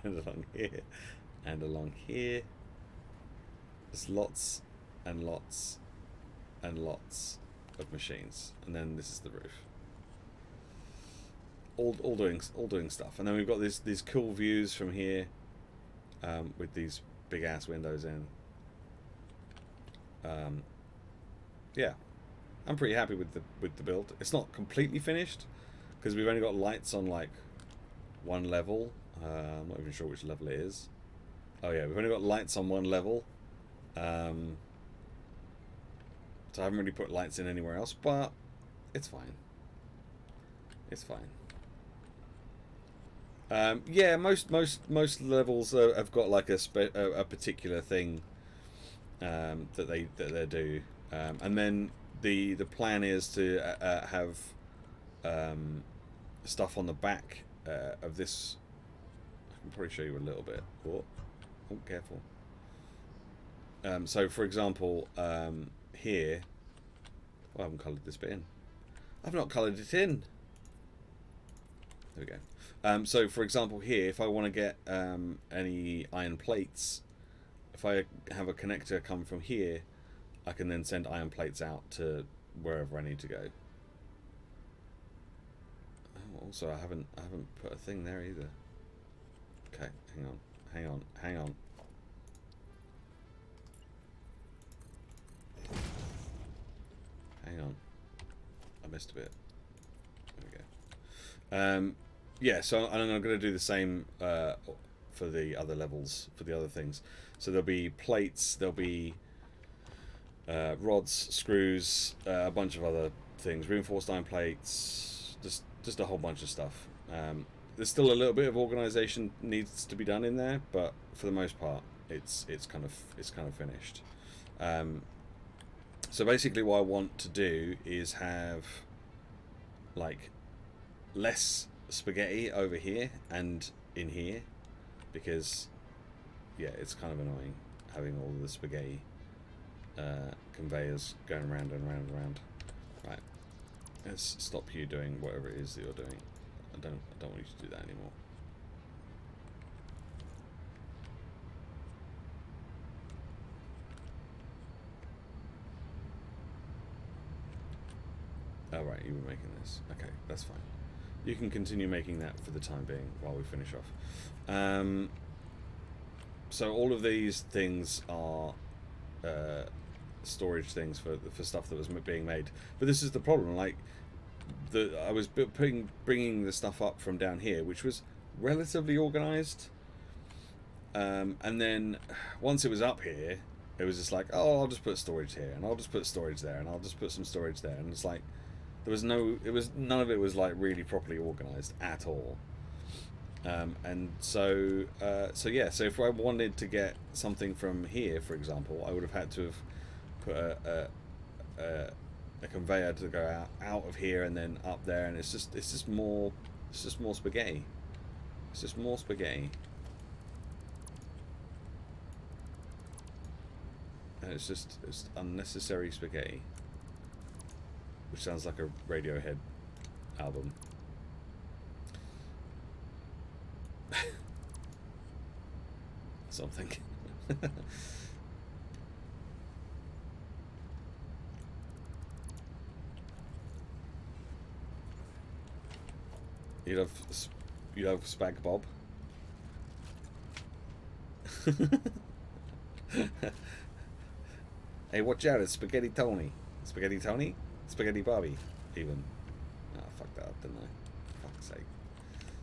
and along here, and along here. There's lots and lots and lots of machines, and then this is the roof. All doing stuff, and then we've got these cool views from here, with these big ass windows in. Yeah, I'm pretty happy with the build. It's not completely finished because we've only got lights on like one level. I'm not even sure which level it is. Oh yeah, we've only got lights on one level. So I haven't really put lights in anywhere else, but it's fine. It's fine. Yeah, most levels have got like a particular thing that they do, and then the plan is to have stuff on the back of this. I can probably show you a little bit. Oh, careful. So for example, here, I haven't coloured this bit in. I've not coloured it in. There we go. So for example here, if I want to get any iron plates, if I have a connector come from here, I can then send iron plates out to wherever I need to go. Oh, also, I haven't put a thing there either. Okay, hang on. Hang on. I missed a bit. There we go. Yeah, so I'm going to do the same for the other levels, for the other things. So there'll be plates, there'll be rods, screws, a bunch of other things, reinforced iron plates, just a whole bunch of stuff. There's still a little bit of organisation needs to be done in there, but for the most part, it's kind of finished. So basically, what I want to do is have like less spaghetti over here and in here, because yeah, it's kind of annoying having all the spaghetti conveyors going round and round and round. Right, let's stop you doing whatever it is that you're doing. I don't want you to do that anymore. Oh right, you were making this. Okay, that's fine. You can continue making that for the time being while we finish off. So all of these things are storage things for stuff that was being made. But this is the problem. Like, I was bringing the stuff up from down here, which was relatively organised. And then once it was up here, it was just like, oh, I'll just put storage here, and I'll just put storage there, and I'll just put some storage there, and it's like none of it was like really properly organised at all. And so yeah, so if I wanted to get something from here, for example, I would have had to have put a conveyor to go out of here and then up there, and it's just more spaghetti. It's just more spaghetti. And it's unnecessary spaghetti. Which sounds like a Radiohead album. Something. You'd have Spag Bob. Hey, watch out! It's Spaghetti Tony. Spaghetti Tony? Spaghetti Bobby, even. Oh, I fucked that up, didn't I? Fuck's sake.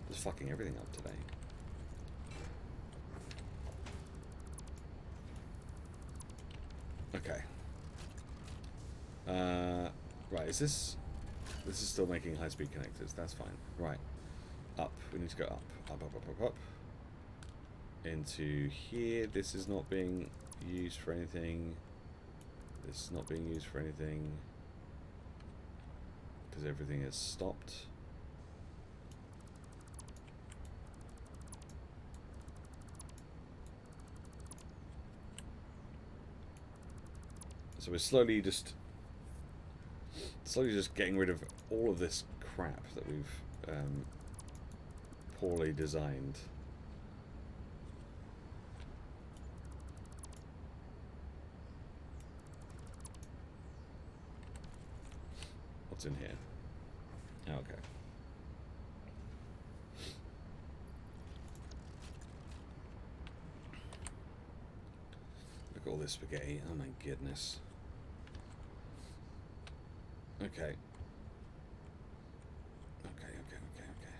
Just fucking everything up today. Okay. Right, is this... This is still making high-speed connectors. That's fine. Right. Up. We need to go up. Up, up, up, up, up. Into here. This is not being used for anything. This is not being used for anything. Because everything is stopped. So we're slowly just getting rid of all of this crap that we've poorly designed. What's in here? Okay. Look at all this spaghetti. Oh my goodness. Okay. Okay, okay, okay, okay.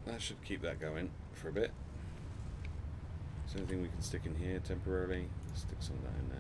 That should keep that going for a bit. Is there anything we can stick in here temporarily? Stick some of that in there.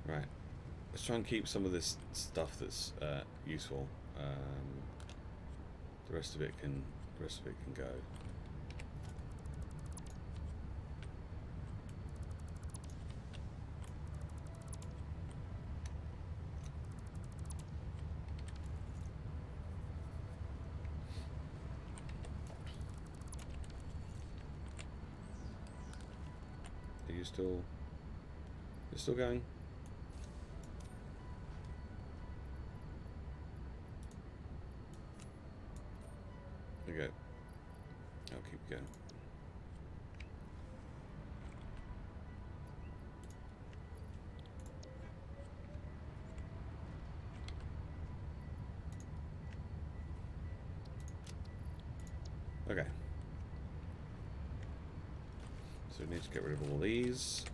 Right, let's try and keep some of this stuff that's useful. The rest of it can go. Are you still? You're still going? Okay, I'll keep going. Okay. So we need to get rid of all these.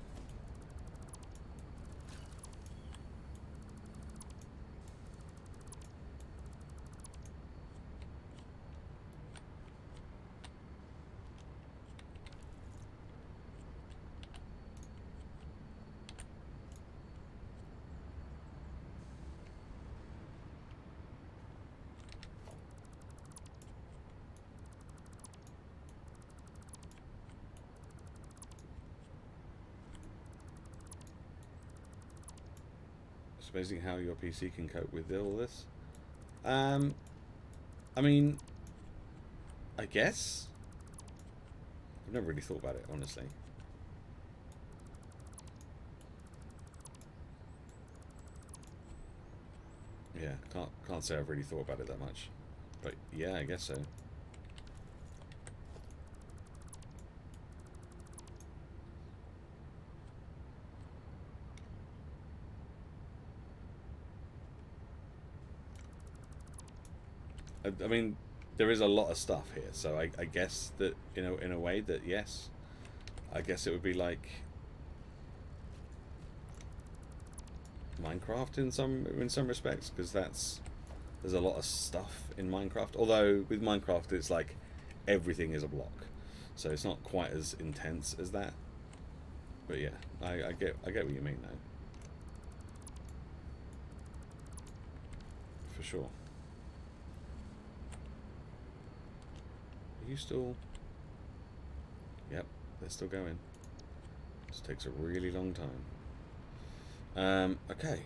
It's amazing how your PC can cope with all this. I mean, I guess. I've never really thought about it, honestly. Yeah, can't say I've really thought about it that much. But yeah, I guess so. I mean, there is a lot of stuff here, so I guess that in a way that yes, I guess it would be like Minecraft in some respects, because there's a lot of stuff in Minecraft. Although with Minecraft it's like everything is a block, So it's not quite as intense as that. But yeah, I get what you mean though. For sure. Are you still... Yep, they're still going. This takes a really long time. Okay.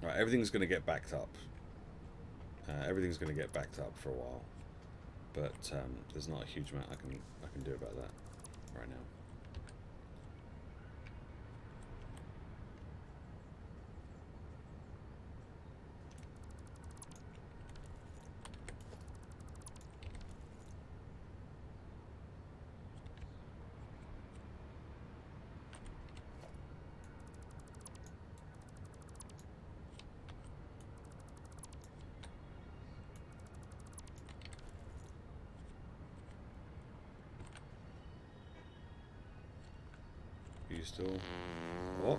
Right, everything's going to get backed up. Everything's going to get backed up for a while, but there's not a huge amount I can do about that right now. You still... What?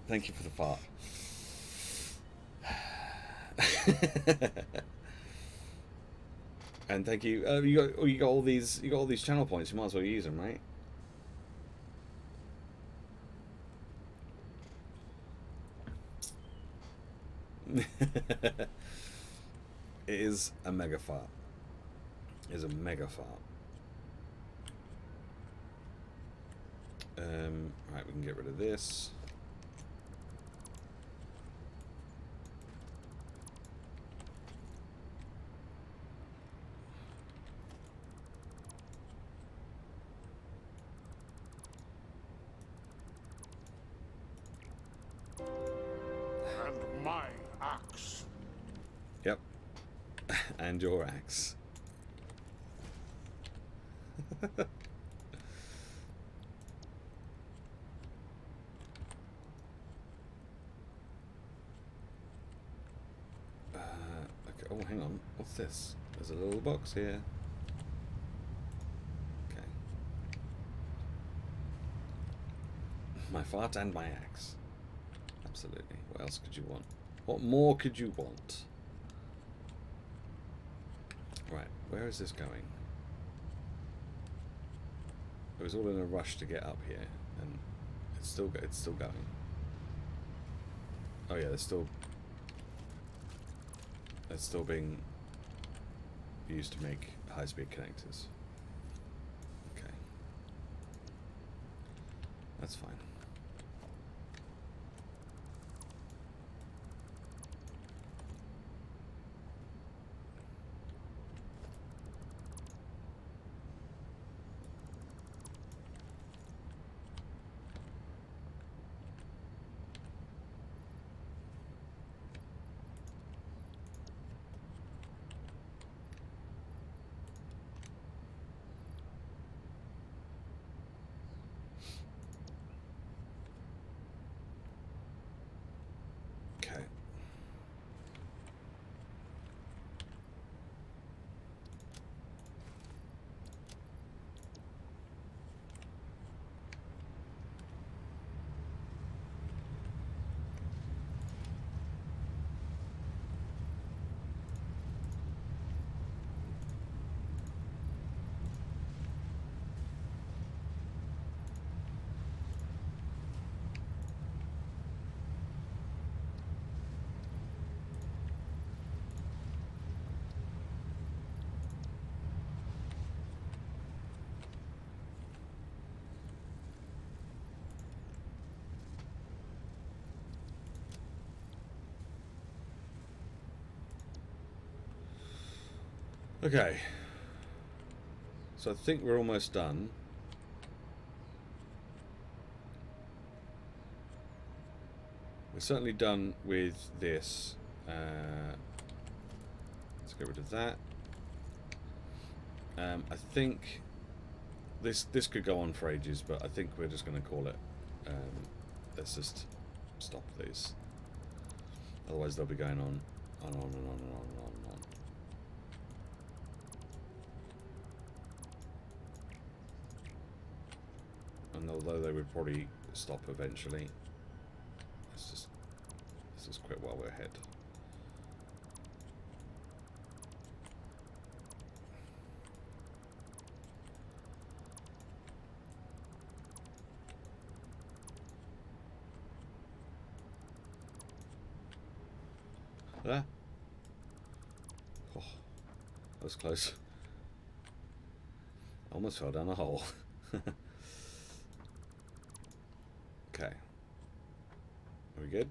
Thank you for the fart. And thank you. You got all these channel points. You might as well use them, right? It is a mega fart. It is a mega fart. Right, we can get rid of this. And my axe. Yep. And your axe. Okay. Oh, hang on. What's this? There's a little box here. Okay. My fart and my axe. Absolutely. What else could you want? What more could you want? Right. Where is this going? It was all in a rush to get up here, and it's still going. Oh yeah, it's still being used to make high-speed connectors. Okay, that's fine. Okay. Okay, so I think we're almost done. We're certainly done with this. Let's get rid of that. I think this could go on for ages, but I think we're just going to call it. Let's just stop these. Otherwise they'll be going on On and on and on and on and on and on. And although they would probably stop eventually, let's just quit while we're ahead. Ah. Oh, that was close. Almost fell down a hole. Okay. Are we good?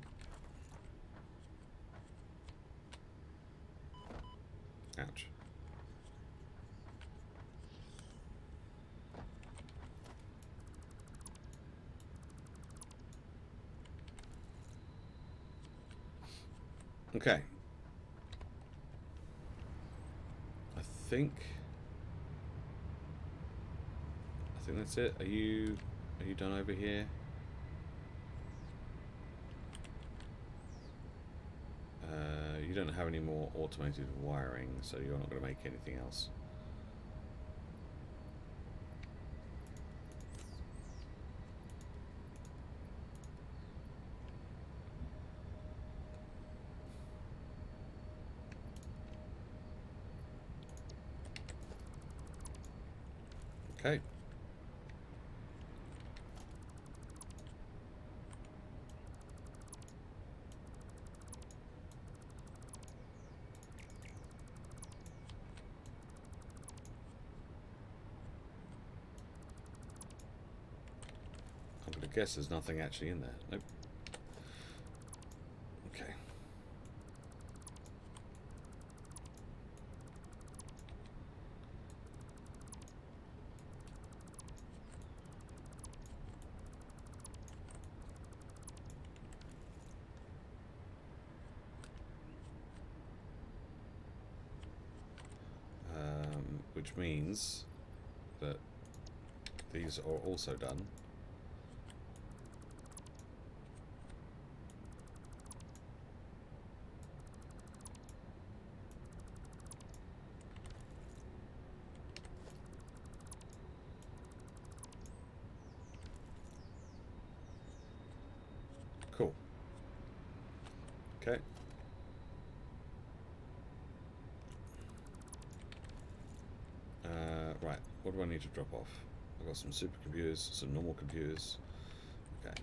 Ouch. Okay. I think that's it. Are you done over here? You don't have any more automated wiring, so you're not going to make anything else. Okay. I'm going to guess there's nothing actually in there. Nope. Okay. Which means that these are also done. Cool. Okay. Right, what do I need to drop off? I've got some supercomputers, some normal computers. Okay.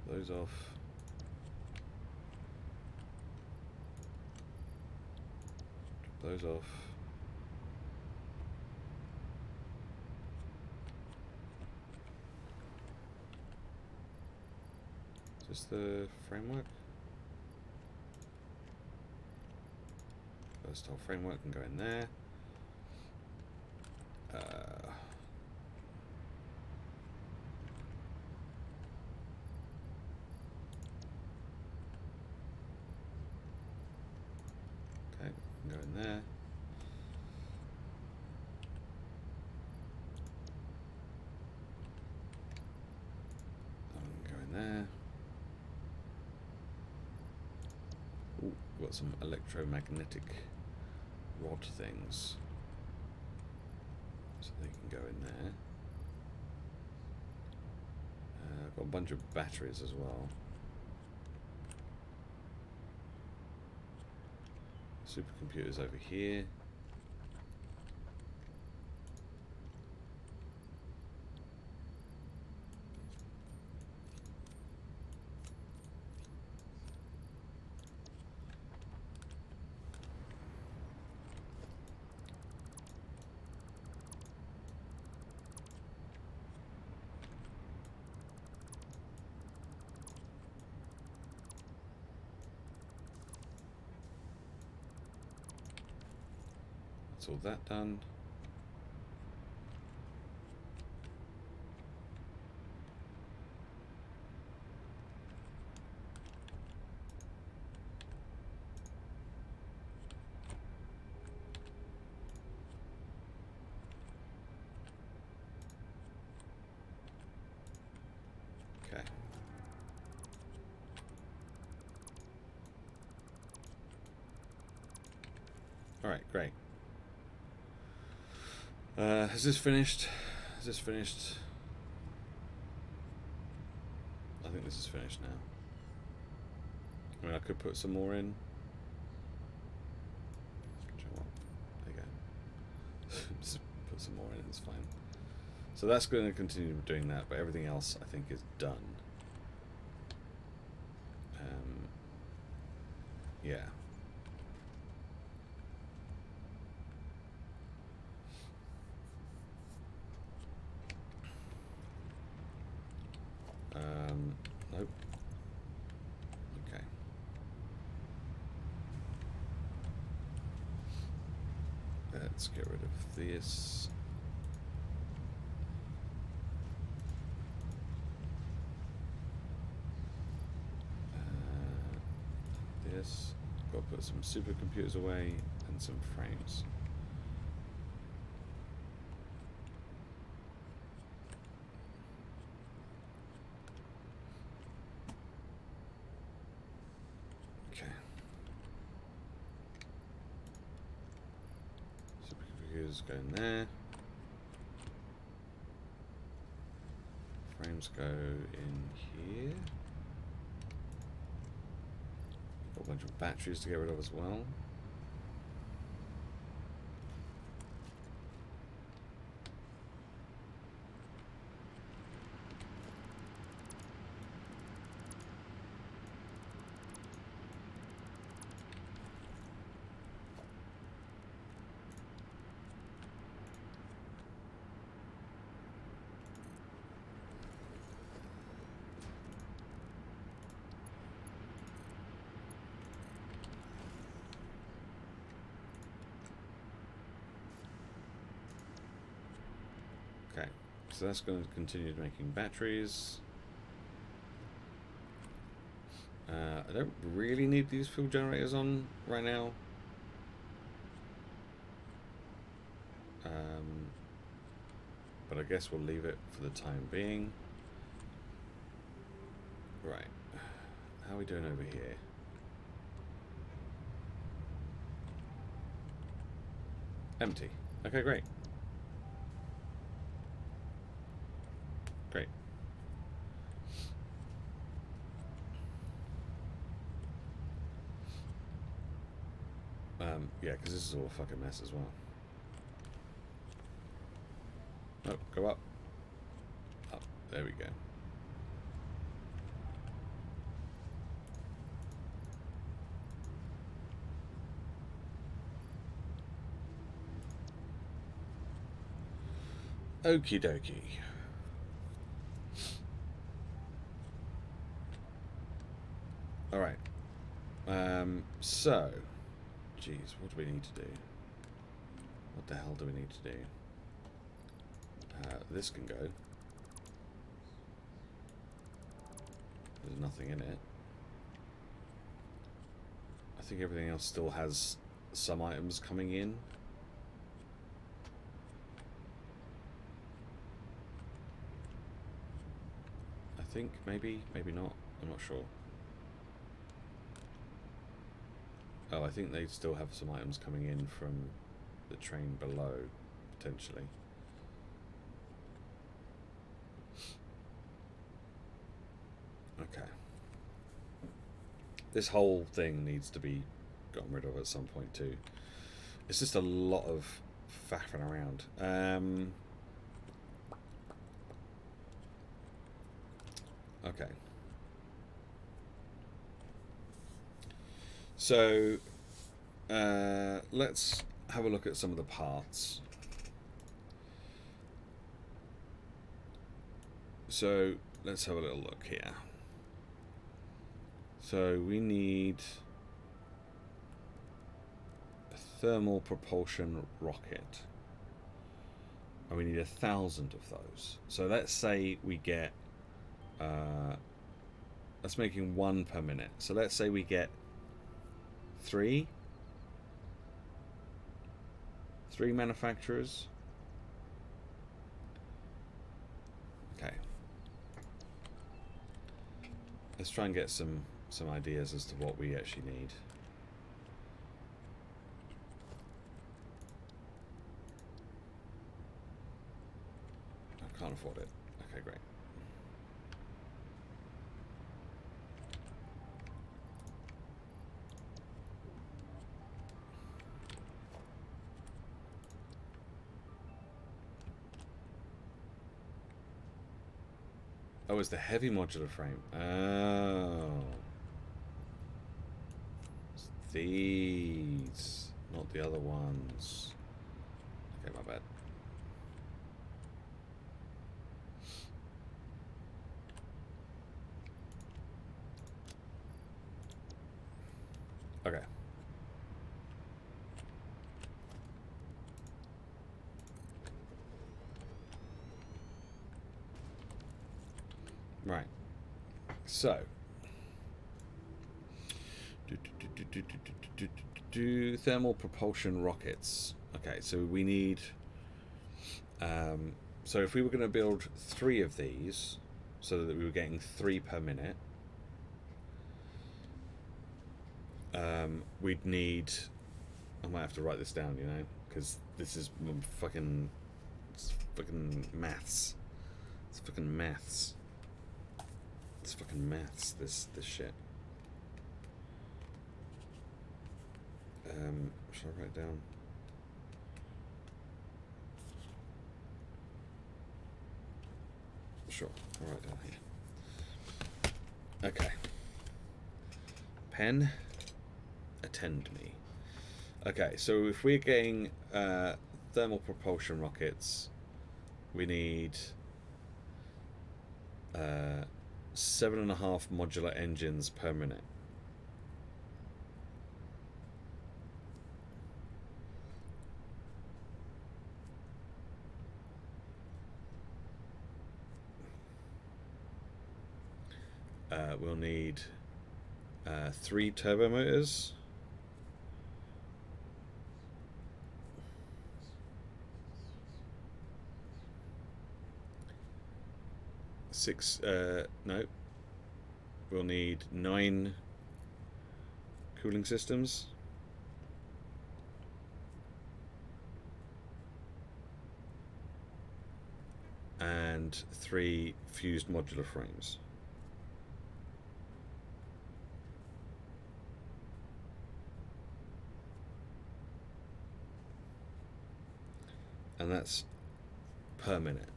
Drop those off. Drop those off. Is this the framework? Versatile framework can go in there. Okay, can go in there. That one can go in there. Ooh, we've got some electromagnetic rod things, so they can go in there. I've got a bunch of batteries as well. Supercomputers over here. That's all that done. Okay. Alright, great. Has this finished? Is this finished? I think this is finished now. I mean, I could put some more in. There you go. Just put some more in, it's fine. So that's going to continue doing that, but everything else I think is done. Yeah. Nope. Okay. Let's get rid of this. This. Got to put some supercomputers away and some frames. Okay. Supercomputers go in there. Frames go in here. Got a bunch of batteries to get rid of as well. Okay, so that's going to continue making batteries. I don't really need these fuel generators on right now. But I guess we'll leave it for the time being. Right, how are we doing over here? Empty. Okay, great. Great. Yeah, because this is all a fucking mess as well. Oh, go up. Up. There we go. Okie dokie. Alright. So, geez, what do we need to do? What the hell do we need to do? This can go. There's nothing in it. I think everything else still has some items coming in. I think maybe, maybe not. I'm not sure. Oh, I think they still have some items coming in from the train below, potentially. Okay. This whole thing needs to be gotten rid of at some point too. It's just a lot of faffing around. Okay. So let's have a look at some of the parts. So let's have a little look here. So we need a thermal propulsion rocket. And we need 1,000 of those. So let's say we get that's making 1 per minute. So let's say we get 3 manufacturers. Okay. Let's try and get some ideas as to what we actually need. afford it. Okay, great. Oh, it's the heavy modular frame. Oh. It's these, not the other ones. Okay, my bad. Okay. Right. So. Thermal propulsion rockets. Okay, so we need. So if we were going to build 3 of these, so that we were getting 3 per minute, we'd need. I might have to write this down, you know, because this is fucking. It's fucking maths. It's fucking maths. It's fucking maths. This shit. Should I write it down? Sure, I'll write it down here. Okay. Pen, attend me. Okay, so if we're getting thermal propulsion rockets, we need 7.5 modular engines per minute. We'll need 3 turbo motors. No. We'll need 9 cooling systems. And 3 fused modular frames. And that's per minute.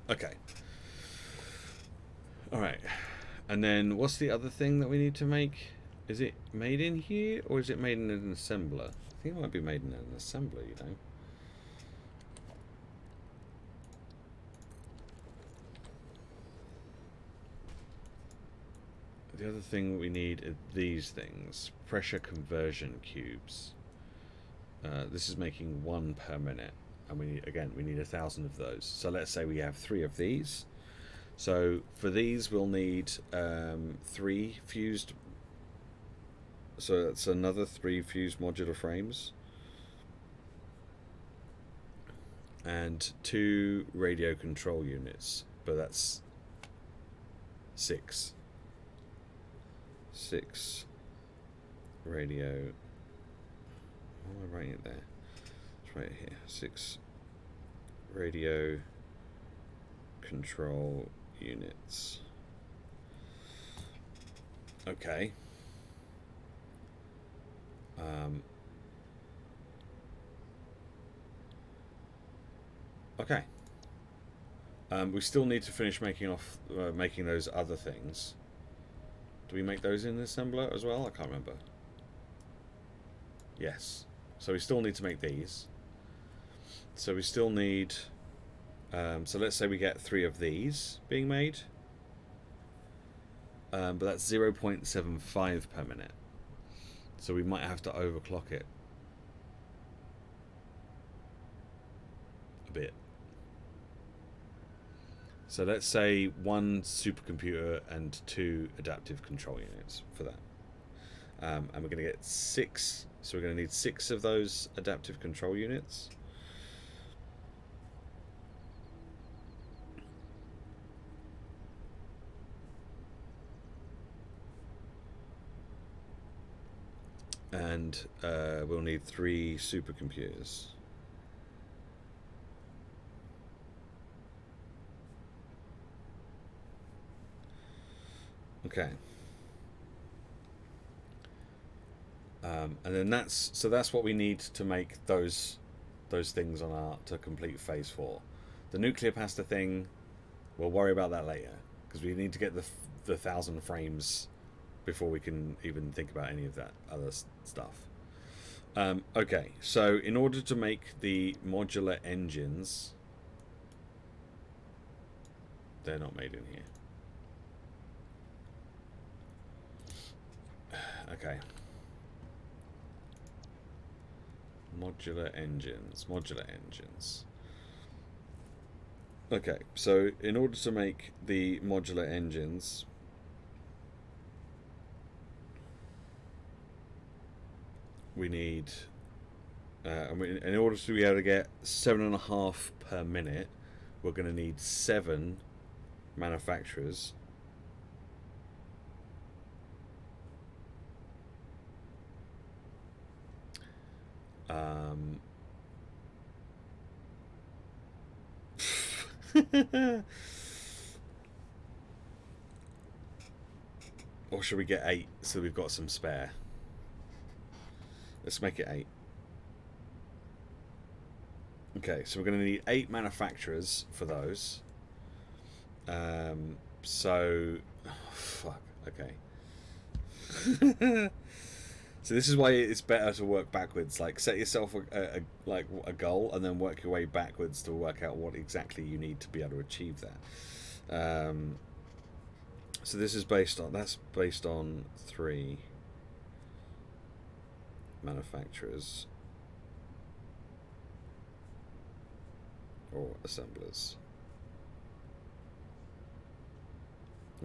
Okay. Alright. And then what's the other thing that we need to make? Is it made in here or is it made in an assembler? I think it might be made in an assembler, you know. The other thing we need are these things. Pressure conversion cubes. This is making 1 per minute. And we need 1,000 of those. So let's say we have 3 of these. So for these we'll need 3 fused. So that's another 3 fused modular frames. And 2 radio control units. But that's 6. 6 radio. Why am I writing it there? It's right here. 6 radio control units. Okay. Okay. We still need to finish making those other things. Do we make those in the assembler as well? I can't remember. Yes. So we still need to make these. So we still need... so let's say we get 3 of these being made. But that's 0.75 per minute. So we might have to overclock it a bit. So let's say 1 supercomputer and 2 adaptive control units for that. And we're going to get 6. So we're going to need 6 of those adaptive control units. And we'll need 3 supercomputers. Okay. And then that's what we need to make those things on our to complete phase 4. The nuclear pasta thing, we'll worry about that later because we need to get the 1,000 frames before we can even think about any of that other stuff. Okay, so in order to make the modular engines, they're not made in here. Okay. Modular engines. Okay, so in order to make the modular engines, we need, in order to be able to get 7.5 per minute, we're going to need 7 manufacturers. Or should we get 8 so we've got some spare? Let's make it 8. Okay, so we're going to need 8 manufacturers for those. So, fuck. Okay. So this is why it's better to work backwards. Like, set yourself a goal and then work your way backwards to work out what exactly you need to be able to achieve that. So this is based on 3 manufacturers or assemblers.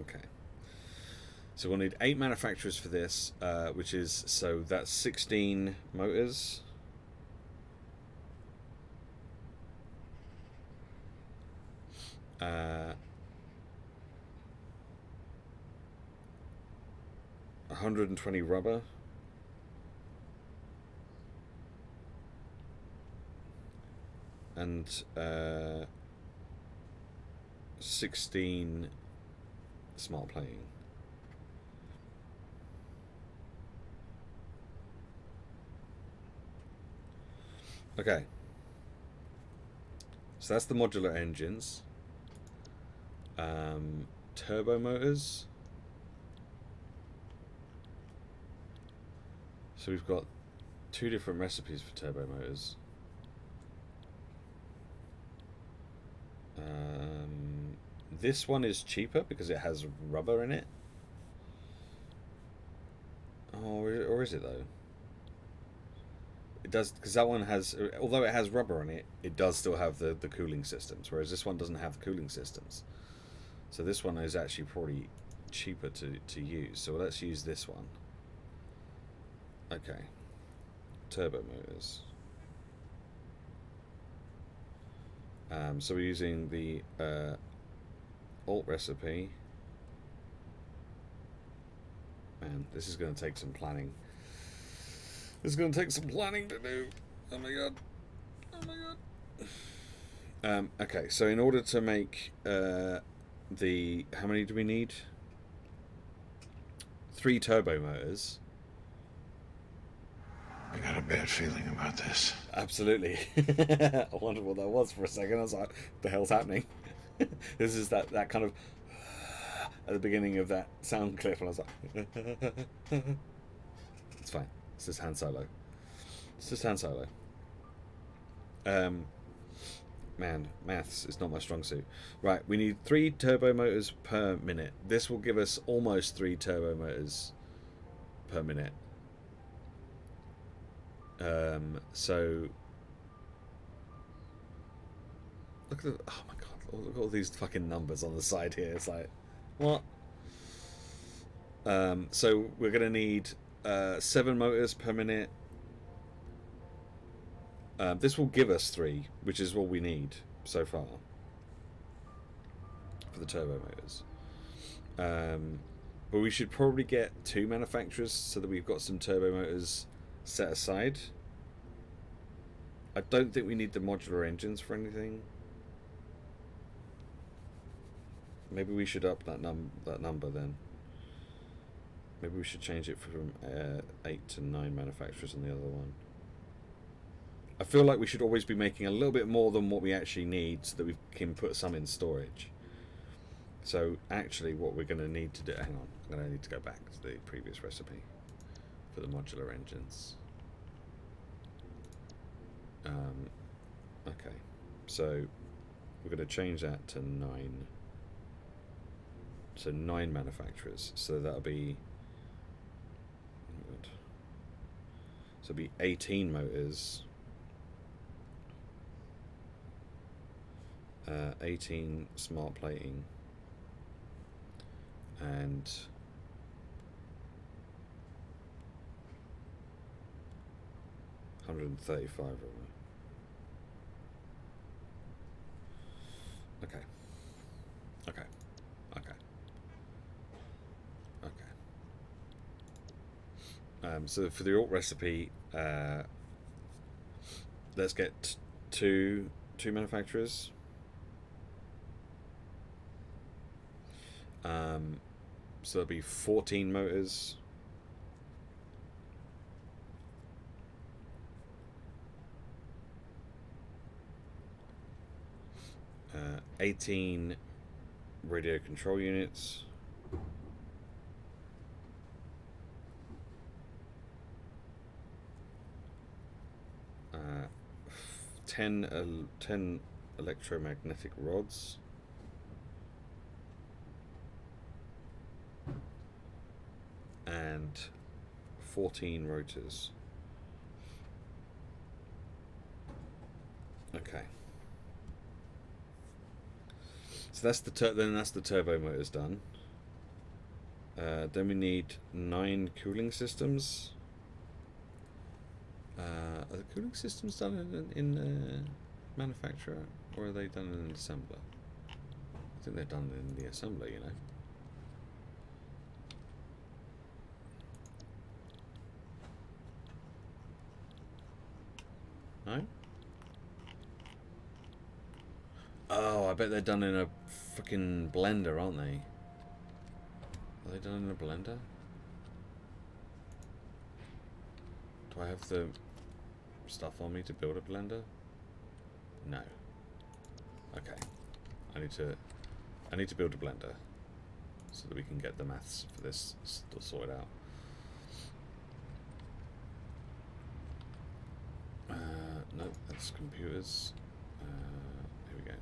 Okay. So we'll need 8 manufacturers for this, which is, so that's 16 motors. Uh, 120 rubber. And 16 smart plating. Okay, so that's the modular engines. Turbo motors. So we've got 2 different recipes for turbo motors. This one is cheaper because it has rubber in it. Oh, or is it though? It does, because that one has, although it has rubber on it, it does still have the cooling systems, whereas this one doesn't have the cooling systems. So this one is actually probably cheaper to use. So let's use this one. Okay. Turbo motors. So we're using the alt recipe. Man, this is going to take some planning. This is going to take some planning to do. Oh my god. Oh my god. Okay, so in order to make how many do we need? 3 turbo motors. I got a bad feeling about this. Absolutely. I wondered what that was for a second. I was like, what the hell's happening? This is that kind of at the beginning of that sound clip, and I was like, it's fine. It's just Han Solo. It's just Han Solo. Man, maths is not my strong suit. Right, we need 3 turbo motors per minute. This will give us almost 3 turbo motors per minute. So look at oh my god, look at all these fucking numbers on the side here. It's like, what? So we're gonna need 7 motors per minute. This will give us 3, which is what we need so far for the turbo motors. But we should probably get 2 manufacturers so that we've got some turbo motors set aside. I don't think we need the modular engines for anything. Maybe we should up that number then. Maybe we should change it from 8 to 9 manufacturers on the other one. I feel like we should always be making a little bit more than what we actually need so that we can put some in storage. So actually what we're going to need to do... Hang on, I'm going to need to go back to the previous recipe for the modular engines. Okay, so we're going to change that to 9. So 9 manufacturers. So that'll be... So it'll be 18 motors... 18 smart plating and 135 of them. Okay. Okay. Okay. Okay. So for the alt recipe, let's get two manufacturers. So there'll be 14 motors. 18 radio control units. 10 electromagnetic rods. And 14 rotors. Okay. So that's the turbo motors done. Then we need 9 cooling systems. Are the cooling systems done in manufacturer, or are they done in an assembler? I think they're done in the assembler, you know. No? Oh, I bet they're done in a fucking blender, aren't they? Are they done in a blender? Do I have the stuff on me to build a blender? No. Okay. I need to build a blender so that we can get the maths for this still sorted out. No, that's computers. Here we go.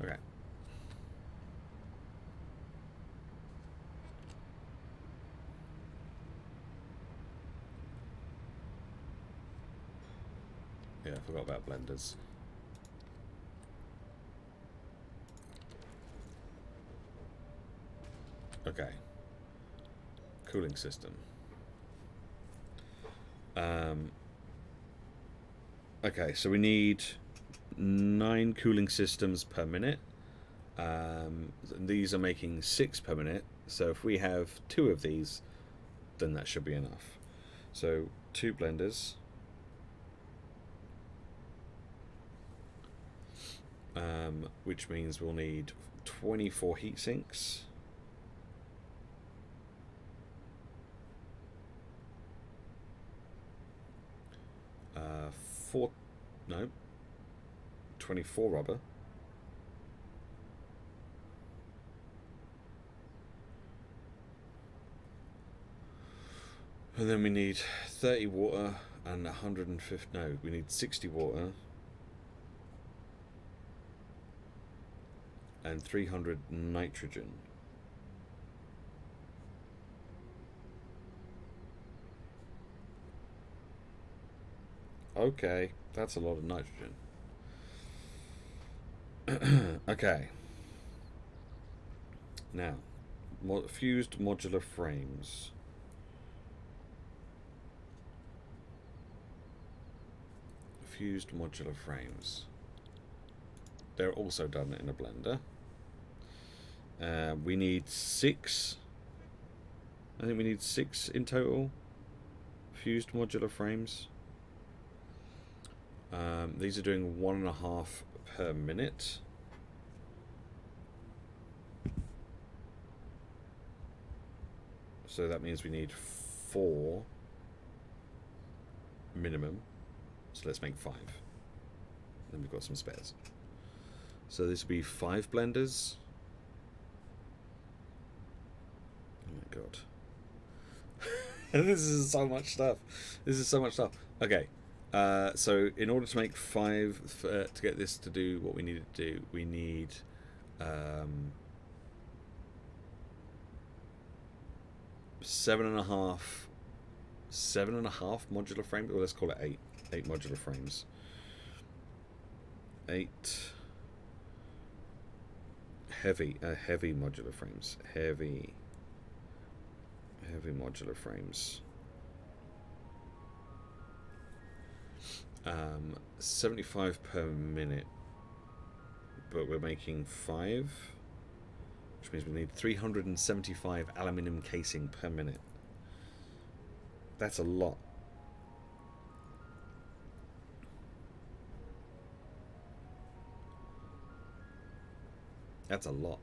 Okay. Yeah, I forgot about blenders. Okay. Cooling system. Okay, so we need 9 cooling systems per minute. These are making 6 per minute, so if we have 2 of these, then that should be enough. So 2 blenders. Which means we'll need 24 heat sinks. Uh, 24 rubber. And then we need 30 water and 150, no, we need 60 water. And 300 nitrogen. Okay, that's a lot of nitrogen. Okay. Now, fused modular frames. Fused modular frames. they're also done in a blender. We need 6. I think we need 6 in total fused modular frames. These are doing 1.5 per minute. So that means we need 4 minimum. So let's make 5. Then we've got some spares. So this will be 5 blenders. Oh my god. This is so much stuff. This is so much stuff. Okay. So in order to make 5, to get this to do what we need it to do, we need 7.5 modular frames, or let's call it 8 modular frames. 8 heavy modular frames. Heavy modular frames. 75 per minute, but we're making 5, which means we need 375 aluminium casing per minute. That's a lot. That's a lot.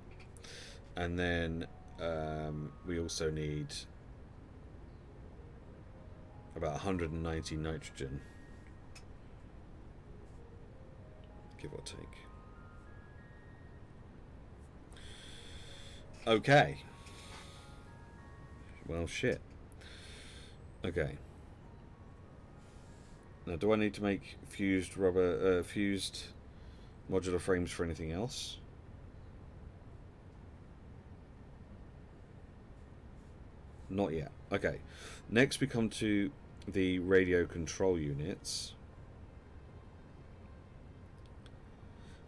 And then we also need about 190 nitrogen, give or take. Okay. Well, shit. Okay. Now, do I need to make fused modular frames for anything else? Not yet. Okay. Next, we come to the radio control units.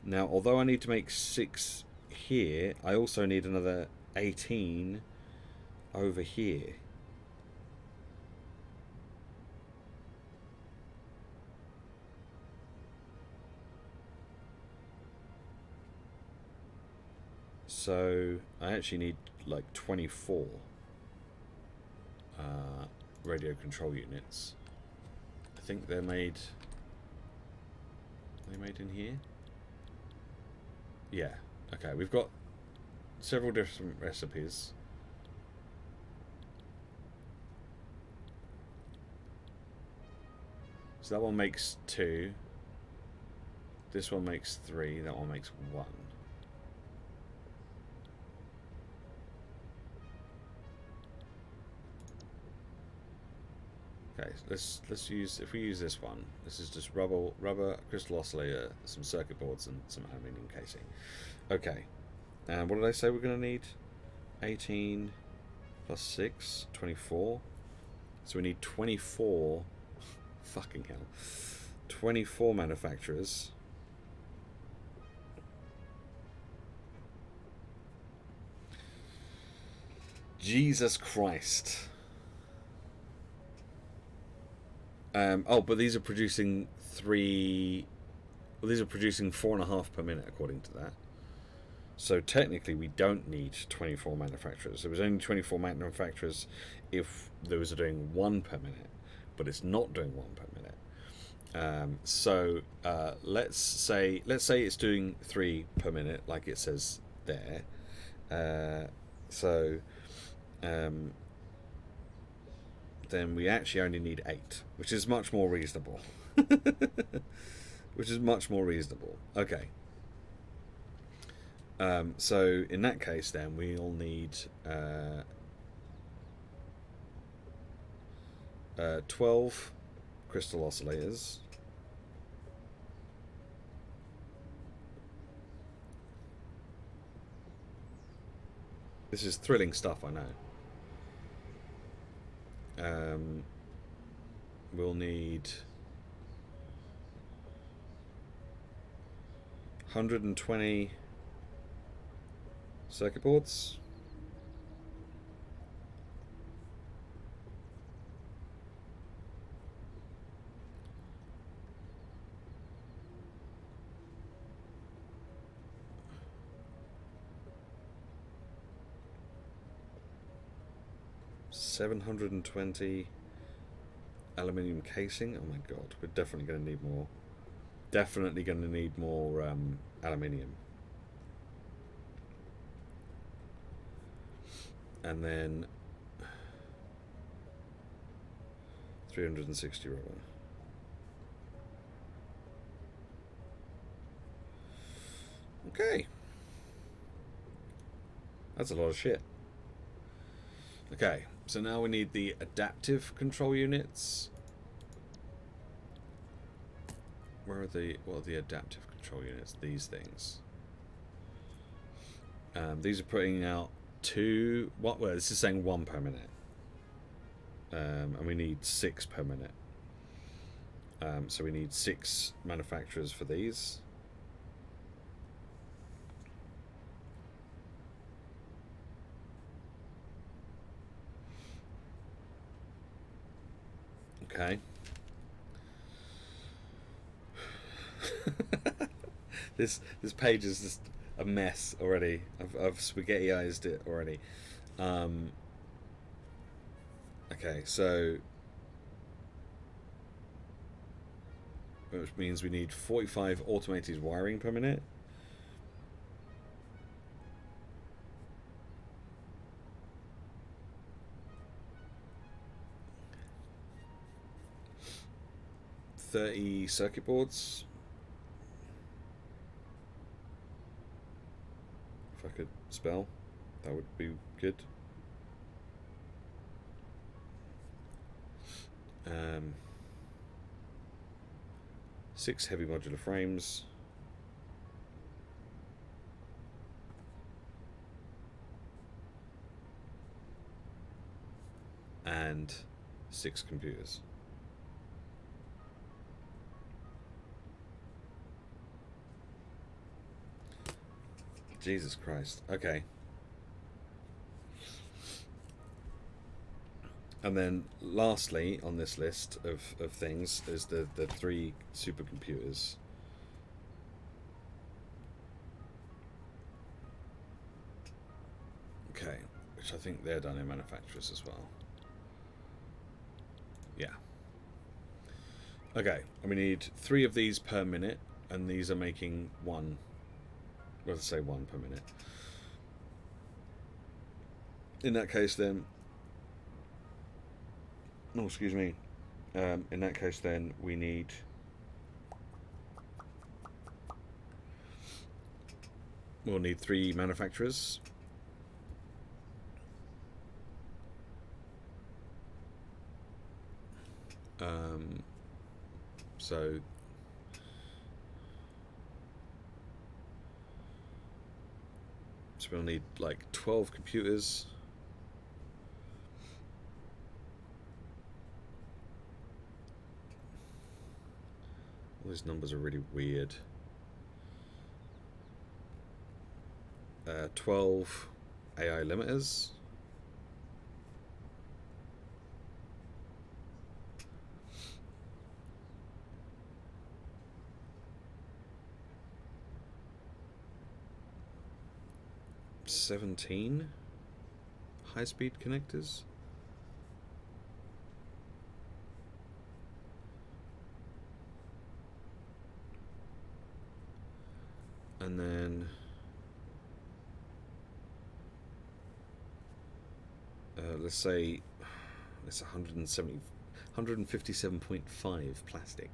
Now, although I need to make 6 here, I also need another 18 over here. So I actually need like 24 radio control units. I think they're made in here. Yeah. Okay, we've got several different recipes. So that one makes 2. This one makes 3. That one makes 1. Okay, let's use, if we use this one, this is just rubber crystal oscillator, some circuit boards, and some aluminium casing. Okay, and what did I say we're going to need? 18 plus 6, 24. So we need 24. Fucking hell, 24 manufacturers. Jesus Christ. Oh, but these are producing 3. Well, these are producing 4.5 per minute, according to that. So technically, we don't need 24 manufacturers. There was only 24 manufacturers if those are doing 1 per minute, but it's not doing 1 per minute. So let's say it's doing 3 per minute, like it says there. Then we actually only need 8, which is much more reasonable. Which is much more reasonable. Okay. So in that case, then we'll need 12 crystal oscillators. This is thrilling stuff, I know. We'll need 120 circuit boards. 720 aluminium casing. Oh my god, we're definitely going to need more. Definitely going to need more aluminium. And then 360 rubber. Okay. That's a lot of shit. Okay, so now we need the adaptive control units. Where are the, what are the adaptive control units? These things. These are putting out two, well, this is saying 1 per minute. And we need 6 per minute. So we need 6 manufacturers for these. Okay. This page is just a mess already. I've spaghetti-ized it already. Okay, so which means we need 45 automated wiring per minute. $30 circuit boards. If I could spell, that would be good. 6 heavy modular frames. And 6 computers. Jesus Christ. Okay. And then lastly on this list of things is the 3 supercomputers. Okay, which I think they're done in manufacturers as well. Yeah. Okay, and we need 3 of these per minute, and these are making 1. Let's say 1 per minute. In that case, then. Oh, excuse me. In that case, then we need. We'll need 3 manufacturers. So. So we'll need like 12 computers. All these numbers are really weird. 12 AI limiters. $17 high-speed connectors. And then let's say it's 157.5 plastic.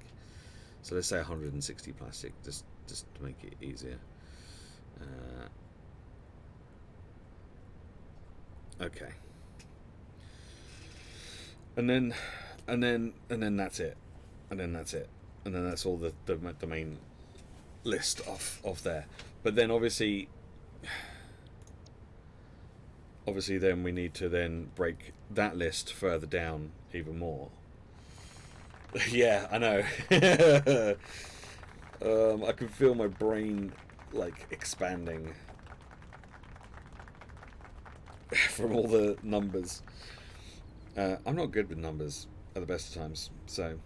So let's say 160 plastic, just to make it easier. Okay. And then that's it. And then that's it. And then that's all the main list off there. But then obviously then we need to then break that list further down even more. Yeah, I know. I can feel my brain like expanding from all the numbers. I'm not good with numbers at the best of times, so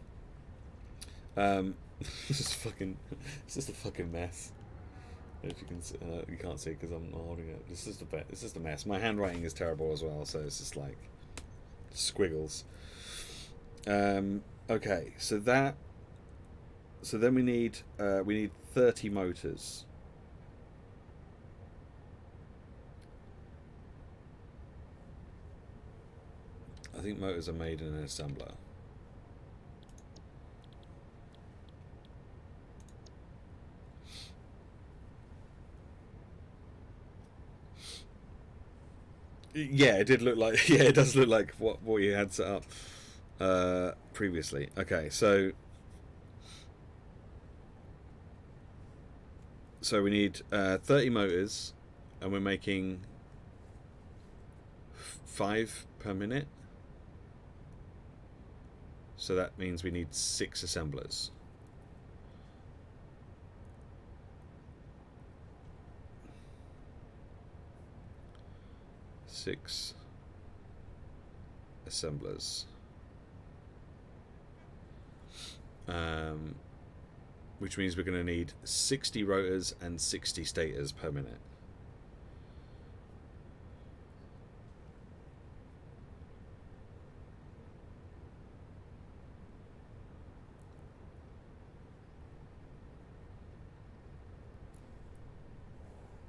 this is a fucking mess. If you can see, you can't see because I'm not holding it. This is the mess. My handwriting is terrible as well, so it's just like Squiggles. Okay, so then we need 30 motors. I think motors are made in an assembler. Yeah, it did look like. Yeah, it does look like what you had set up previously. Okay, so we need 30 motors, and we're making 5 per minute. So that means we need 6 assemblers. Six assemblers. Which means we're going to need 60 rotors and 60 stators per minute.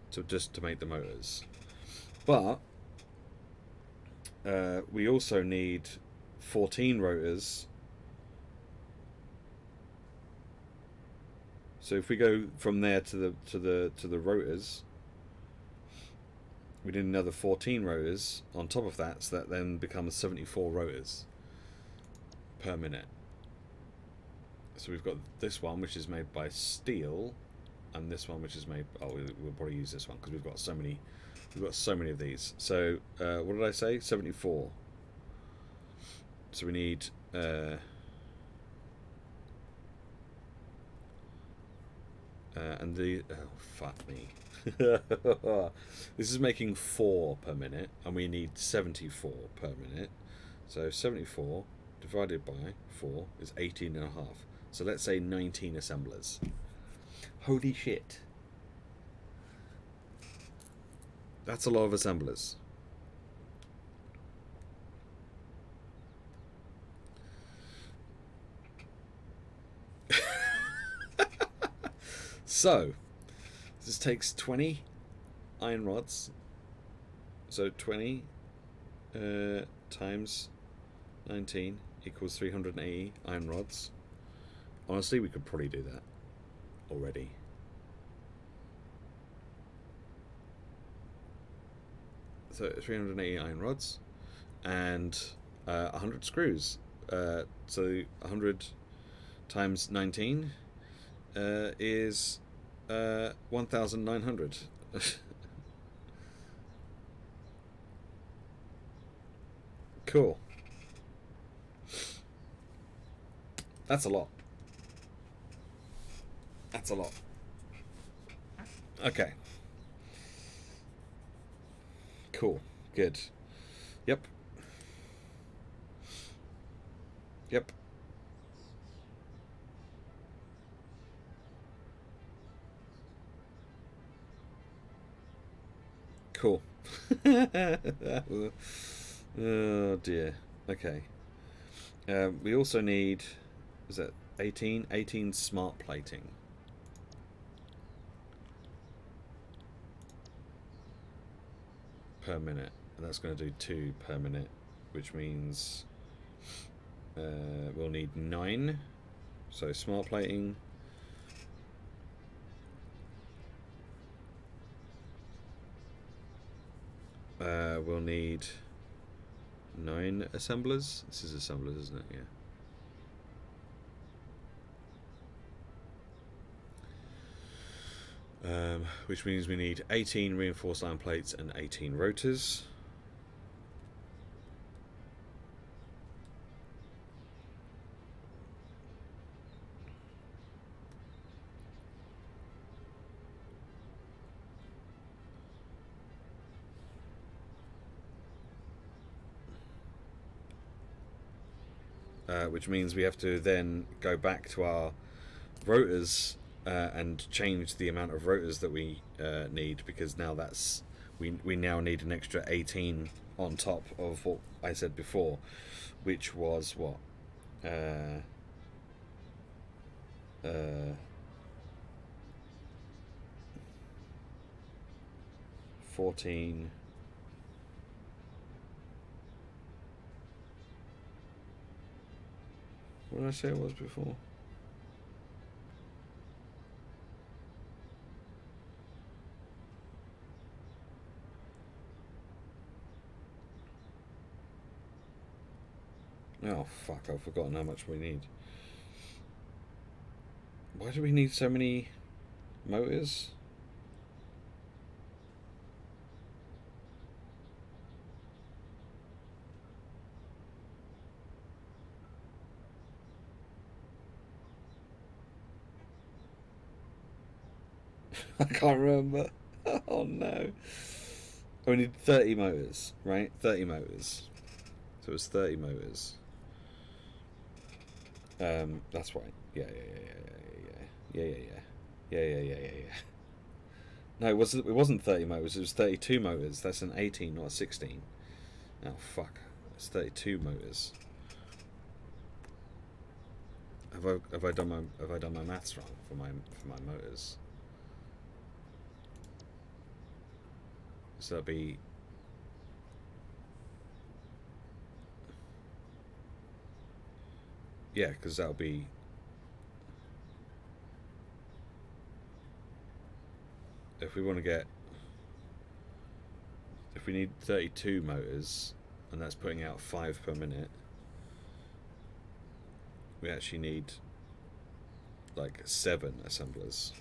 So just to make the motors. But we also need 14 rotors. So if we go from there to the rotors, we need another 14 rotors on top of that, so that then becomes 74 rotors per minute. So we've got this one, which is made by steel, and this one, which is made. Oh, we'll probably use this one because we've got so many. We've got so many of these. So what did I say? 74. So we need. And the fuck me. This is making 4 per minute, and we need 74 per minute. So 74 divided by 4 is 18 and a half. So let's say 19 assemblers. Holy shit. That's a lot of assemblers. So, this takes 20 iron rods. So 20 times 19 equals 380 iron rods. Honestly, we could probably do that already. So 380 iron rods and 100 screws. So 100 times 19 is 1,900. Cool. That's a lot. That's a lot. Okay. Cool. Good. Yep. Yep. Cool. Oh dear. Okay. We also need, is that 18? 18 smart plating. Per minute. And that's going to do 2 per minute, which means we'll need 9. So smart plating. We'll need 9 assemblers. This is assemblers, isn't it? Yeah. Which means we need 18 reinforced iron plates and 18 rotors. Which means we have to then go back to our rotors and change the amount of rotors that we need, because now that's we now need an extra 18 on top of what I said before, which was what? 14. What did I say it was before? Oh fuck, I've forgotten how much we need. Why do we need so many motors? I can't remember. Oh no. We need 30 motors, right? 30 motors. So it's 30 motors. That's right. Yeah. No, it wasn't 30 motors, it was 32 motors. That's an 18, not a 16. Oh fuck. It's 32 motors. Have I done my maths wrong for my motors? So that'd be yeah, because that'll be if we need 32 motors, and that's putting out 5 per minute, we actually need like 7 assemblers.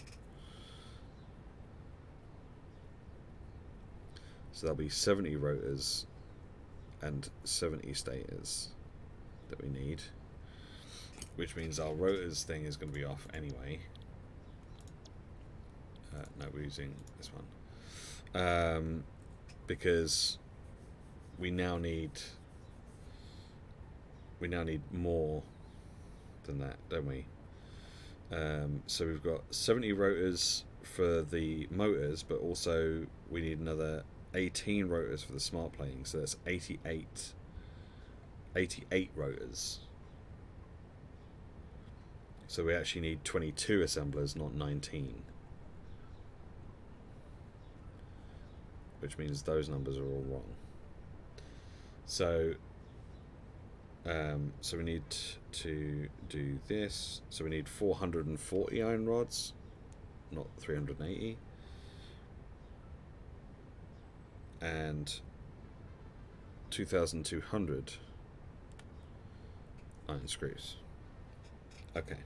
So there'll be 70 rotors and 70 stators that we need, which means our rotors thing is going to be off anyway. No, we're using this one because we now need more than that, don't we? So we've got 70 rotors for the motors, but also we need another 18 rotors for the smart plating, so that's 88 rotors. So we actually need 22 assemblers, not 19. Which means those numbers are all wrong. So so we need to do this. So we need 440 iron rods, not 380. And 2,200 iron screws. Okay.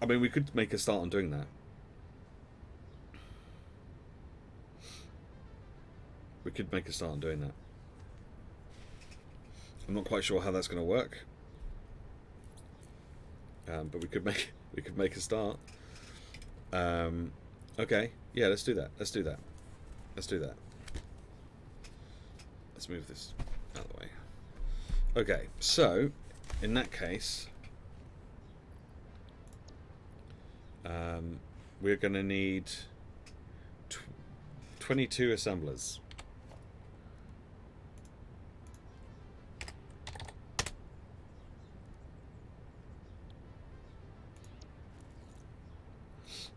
I mean, we could make a start on doing that. I'm not quite sure how that's going to work, but we could make a start. Okay, yeah, let's do that. Let's move this out of the way. Okay, so in that case, we're going to need 22 assemblers.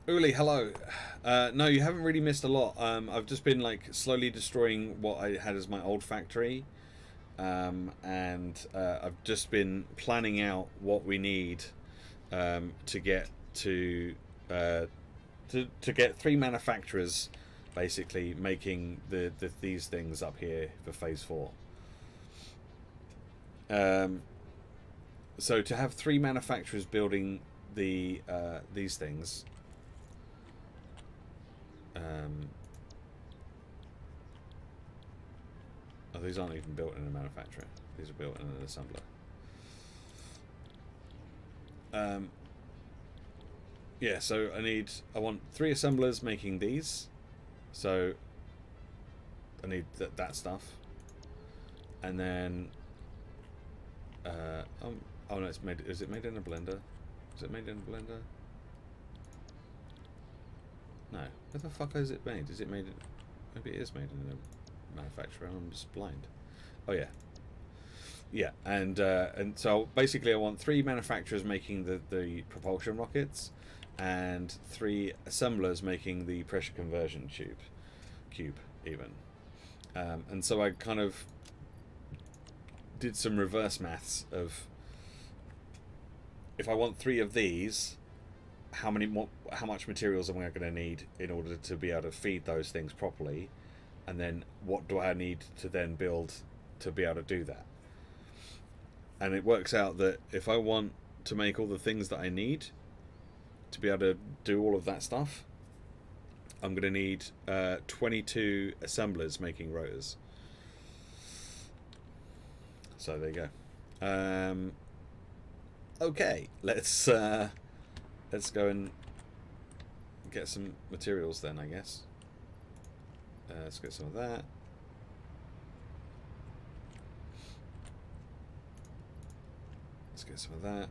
Uli, hello. No, you haven't really missed a lot. I've just been like slowly destroying what I had as my old factory, and I've just been planning out what we need to get to get 3 manufacturers basically making these things up here for phase 4. So to have 3 manufacturers building these things. Oh, these aren't even built in a manufacturer. These are built in an assembler. Yeah, so I want 3 assemblers making these. So I need that stuff. And then oh no, it's made. Is it made in a blender? Is it made in a blender? No. Where the fuck is it made? Is it made... Maybe it is made in a manufacturer. I'm just blind. Oh, yeah. Yeah, and so basically I want 3 manufacturers making the propulsion rockets and 3 assemblers making the pressure conversion cube even. And so I kind of did some reverse maths of, if I want 3 of these, how much materials am I going to need in order to be able to feed those things properly, and then what do I need to then build to be able to do that? And it works out that if I want to make all the things that I need to be able to do all of that stuff, I'm going to need 22 assemblers making rotors. So there you go. Okay, let's go and get some materials then, I guess. Let's get some of that. Let's get some of that.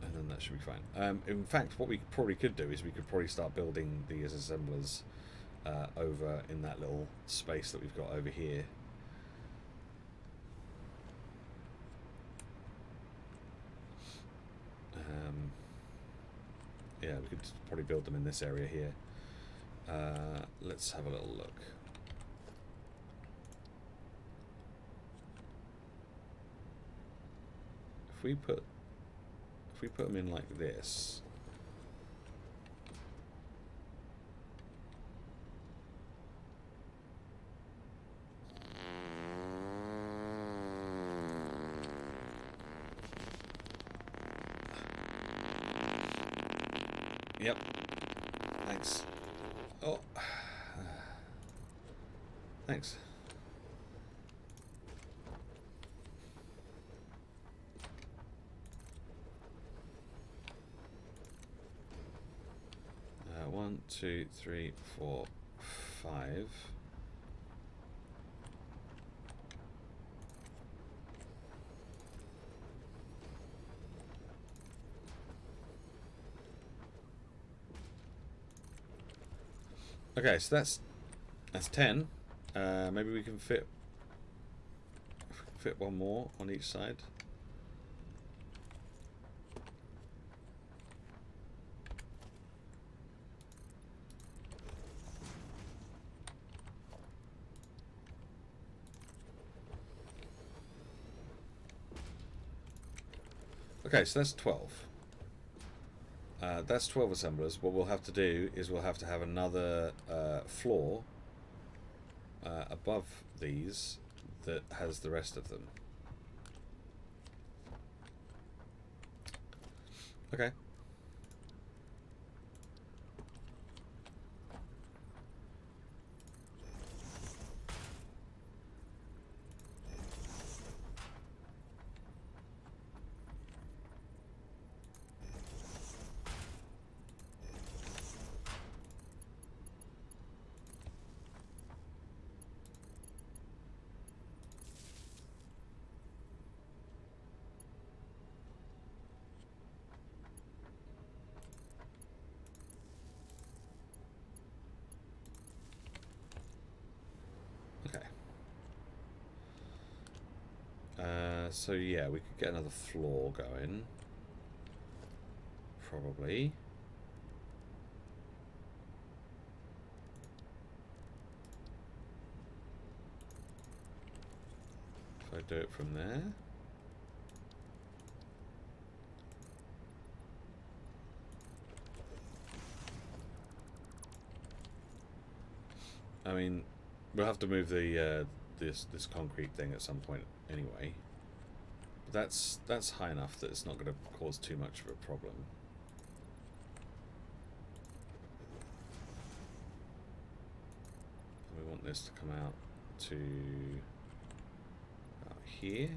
And then that should be fine. In fact, what we probably could do is we could probably start building these assemblers over in that little space that we've got over here. Yeah, we could probably build them in this area here. Let's have a little look. If we put them in like this, yep. Thanks. Oh, thanks. One, two, three, four, 5. Okay, so that's 10. Maybe we can fit one more on each side. Okay, so that's 12. That's 12 assemblers. What we'll have to do is we'll have to have another floor above these that has the rest of them. Okay. So yeah, we could get another floor going. Probably. If I do it from there. I mean, we'll have to move the this concrete thing at some point anyway. But that's high enough that it's not going to cause too much of a problem. And we want this to come out to about here.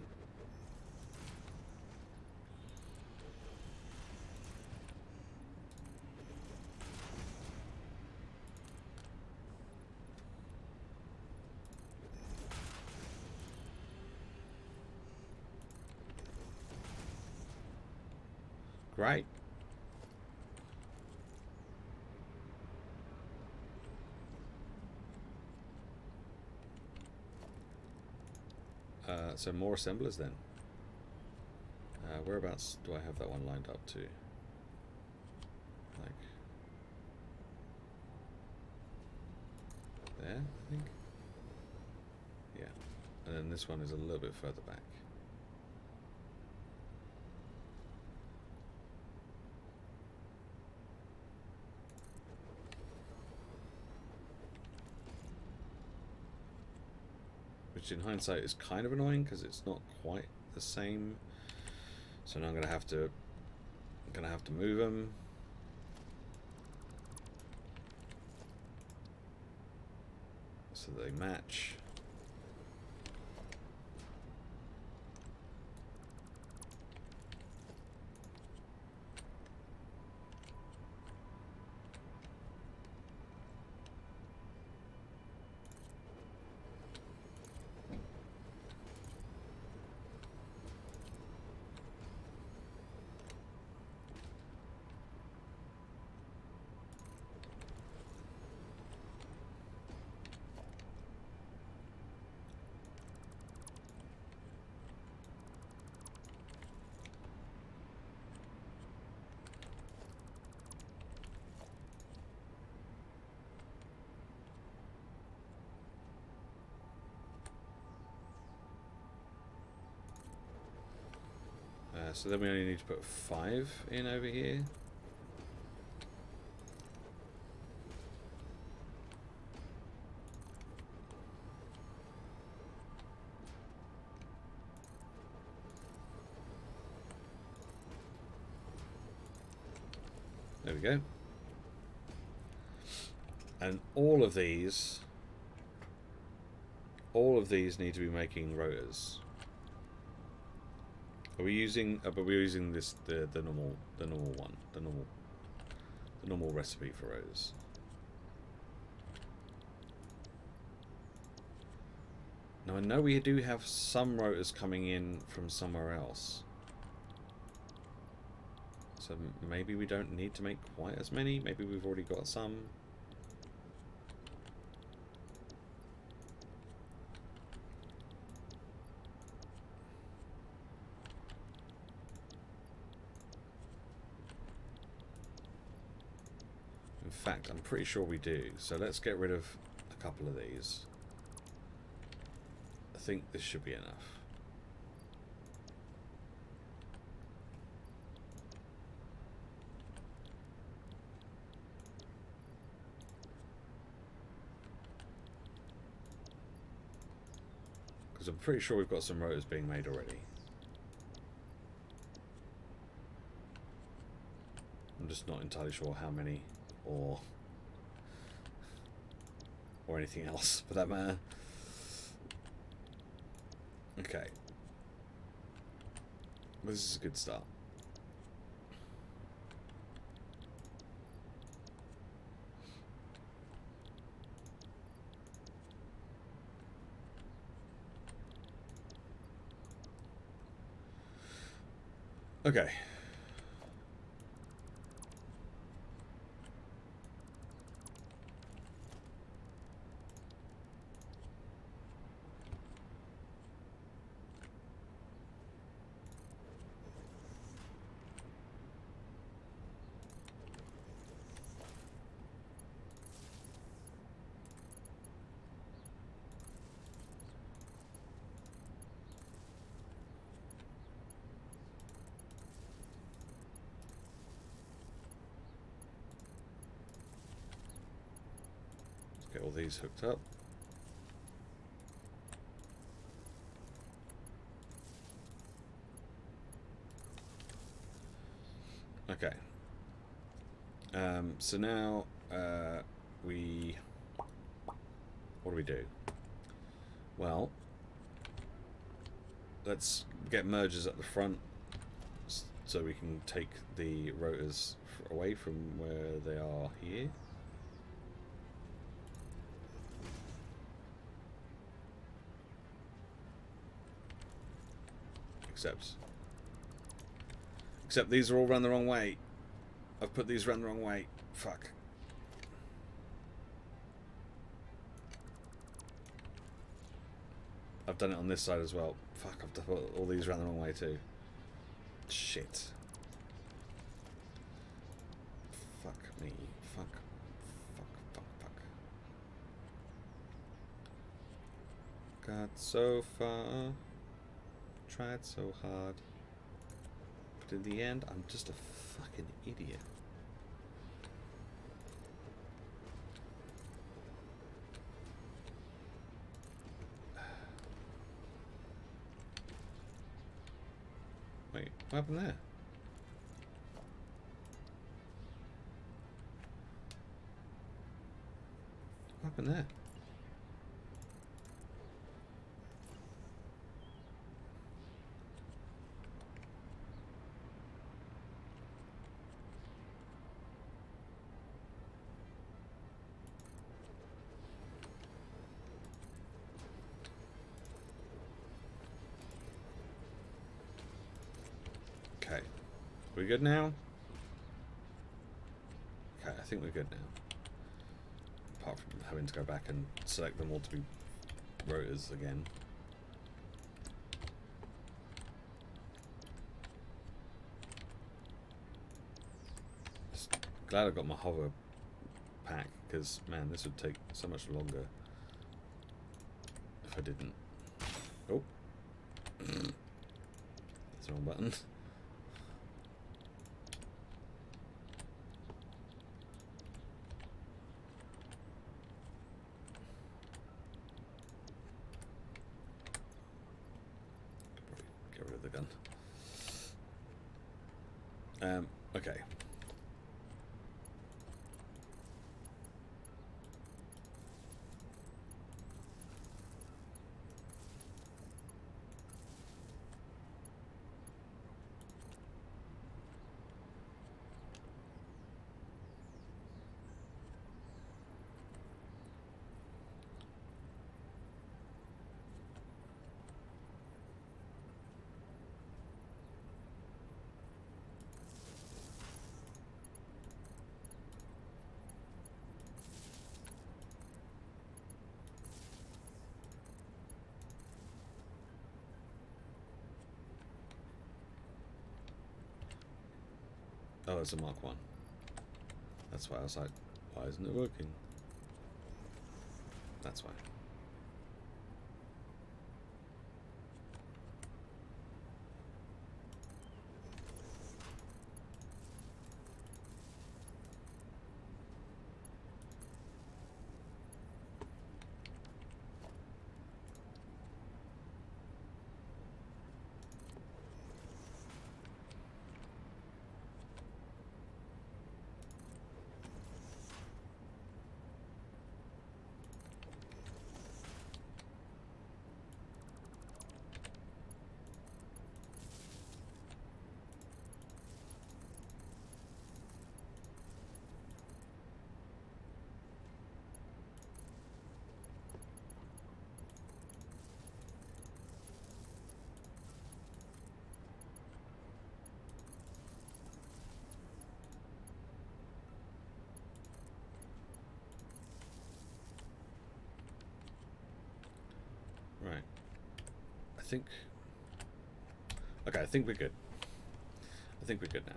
Great. So more assemblers then. Whereabouts do I have that one lined up to? Like there, I think. Yeah, and then this one is a little bit further back. Which in hindsight is kind of annoying because it's not quite the same. So now I'm gonna have to move them. So they match. So then we only need to put 5 in over here. There we go. And all of these need to be making rotors. Are we using? But we're using this the normal one, the normal recipe for rotors. Now I know we do have some rotors coming in from somewhere else, so maybe we don't need to make quite as many. Maybe we've already got some. In fact, I'm pretty sure we do. So let's get rid of a couple of these. I think this should be enough. Because I'm pretty sure we've got some rotors being made already. I'm just not entirely sure how many. Or anything else for that matter. Okay. This is a good start. Okay. Get all these hooked up. Okay. So now what do we do? Well, let's get mergers at the front so we can take the rotors away from where they are here. Except these are all run the wrong way. I've put these run the wrong way. Fuck. I've done it on this side as well. Fuck, I've done all these around the wrong way too. Shit. Fuck me. Fuck. Fuck. Got so far. Tried so hard. But in the end, I'm just a fucking idiot. Wait, what happened there? What happened there? Okay. We good now? Okay, I think we're good now. Apart from having to go back and select them all to be rotors again. Just glad I got my hover pack, because man, this would take so much longer if I didn't. Oh. That's the wrong button. Get rid of the gun. Okay. Oh, it's a Mark 1. That's why I was like, why isn't it working? That's why. Right. I think... Okay, I think we're good. I think we're good now.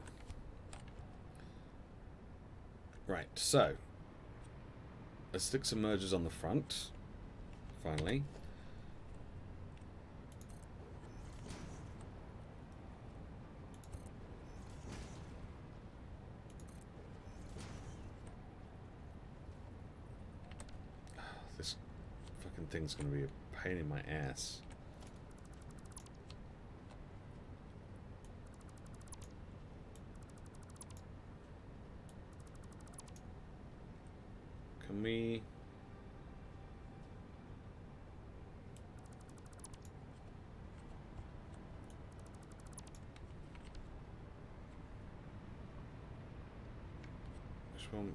Right, so... let's stick some mergers on the front. Finally. This fucking thing's gonna be a pain in my ass. Can we...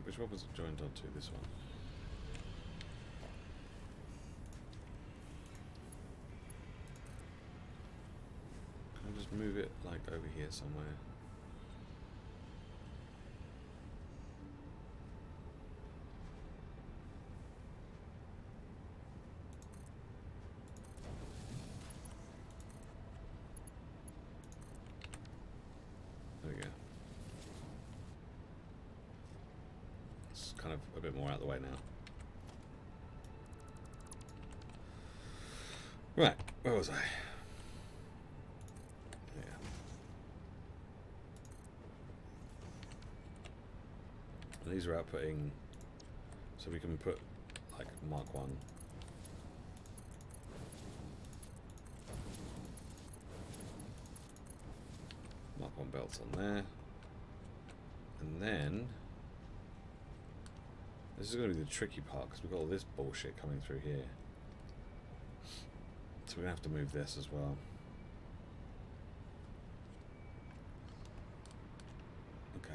Which one was it joined onto? This one. Can I just move it like over here somewhere? we go. It's kind of a bit more out of the way now. Right, where was I? Yeah. And these are outputting, so we can put like Mark 1. Mark 1 belts on there. And then this is going to be the tricky part because we've got all this bullshit coming through here. So we're going to have to move this as well. Okay.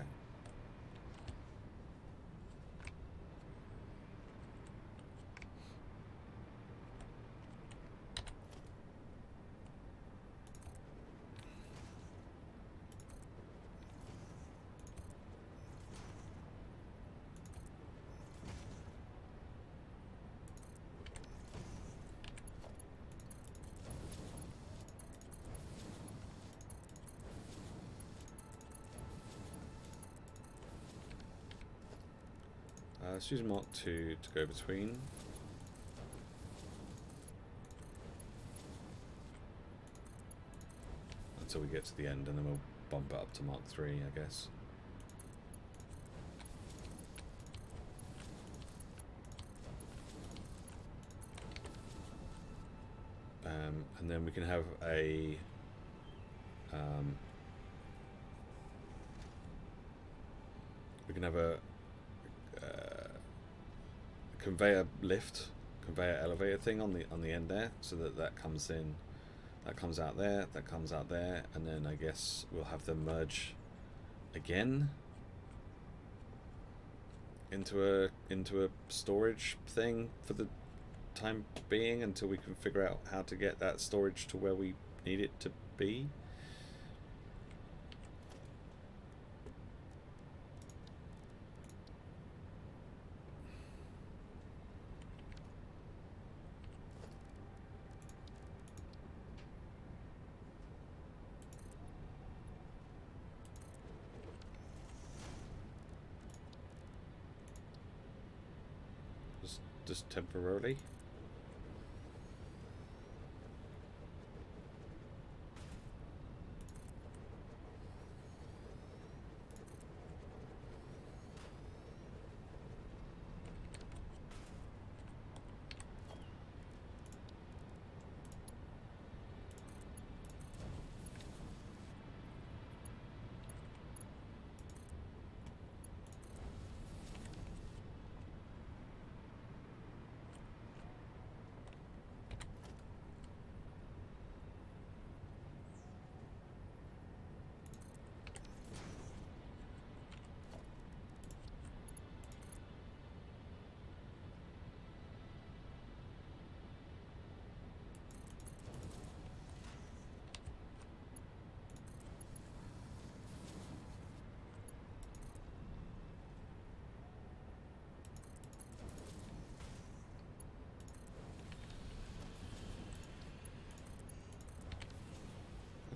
Let's use Mark 2 to go between. Until we get to the end, and then we'll bump it up to Mark 3, I guess. And then we can have a conveyor elevator thing on the end there, so that comes in, that comes out there, that comes out there, and then I guess we'll have them merge again into a storage thing for the time being until we can figure out how to get that storage to where we need it to be. Just temporarily.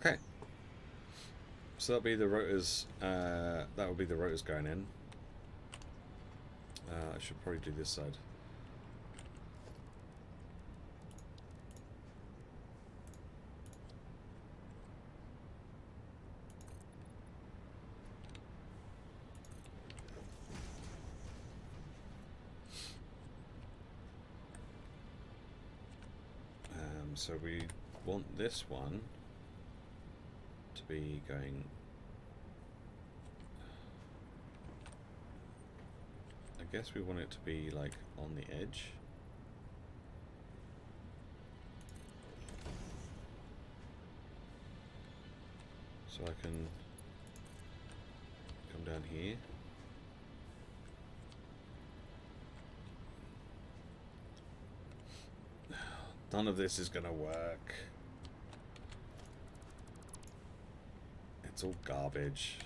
Okay. So that'll be the rotors. That will be the rotors going in. I should probably do this side. So we want this one to be going, I guess we want it to be like on the edge. So I can come down here. None of this is gonna work. It's all garbage.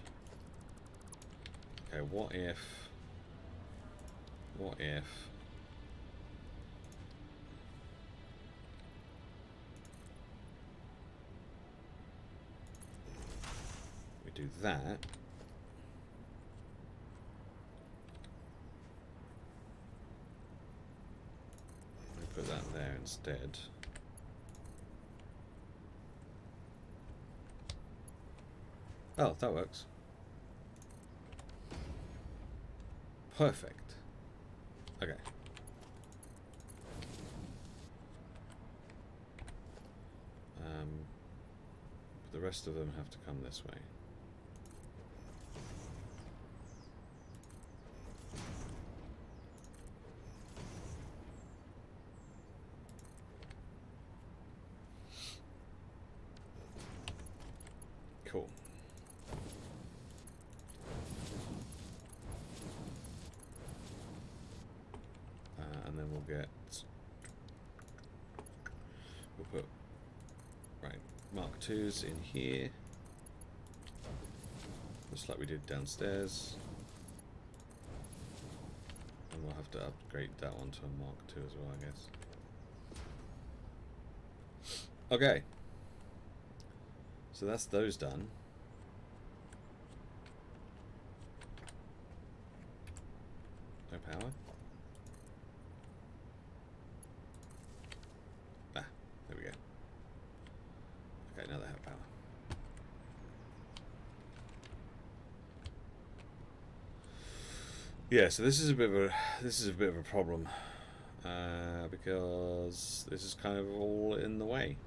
Okay, what if we do that. Put that there instead. Oh, that works. Perfect. Okay. The rest of them have to come this way. Cool. And then we'll put Mark 2s in here, just like we did downstairs, and we'll have to upgrade that one to a Mark 2 as well, I guess. Okay, so that's those done. No power. Ah, there we go. Okay, now they have power. Yeah, so this is a bit of a problem because this is kind of all in the way.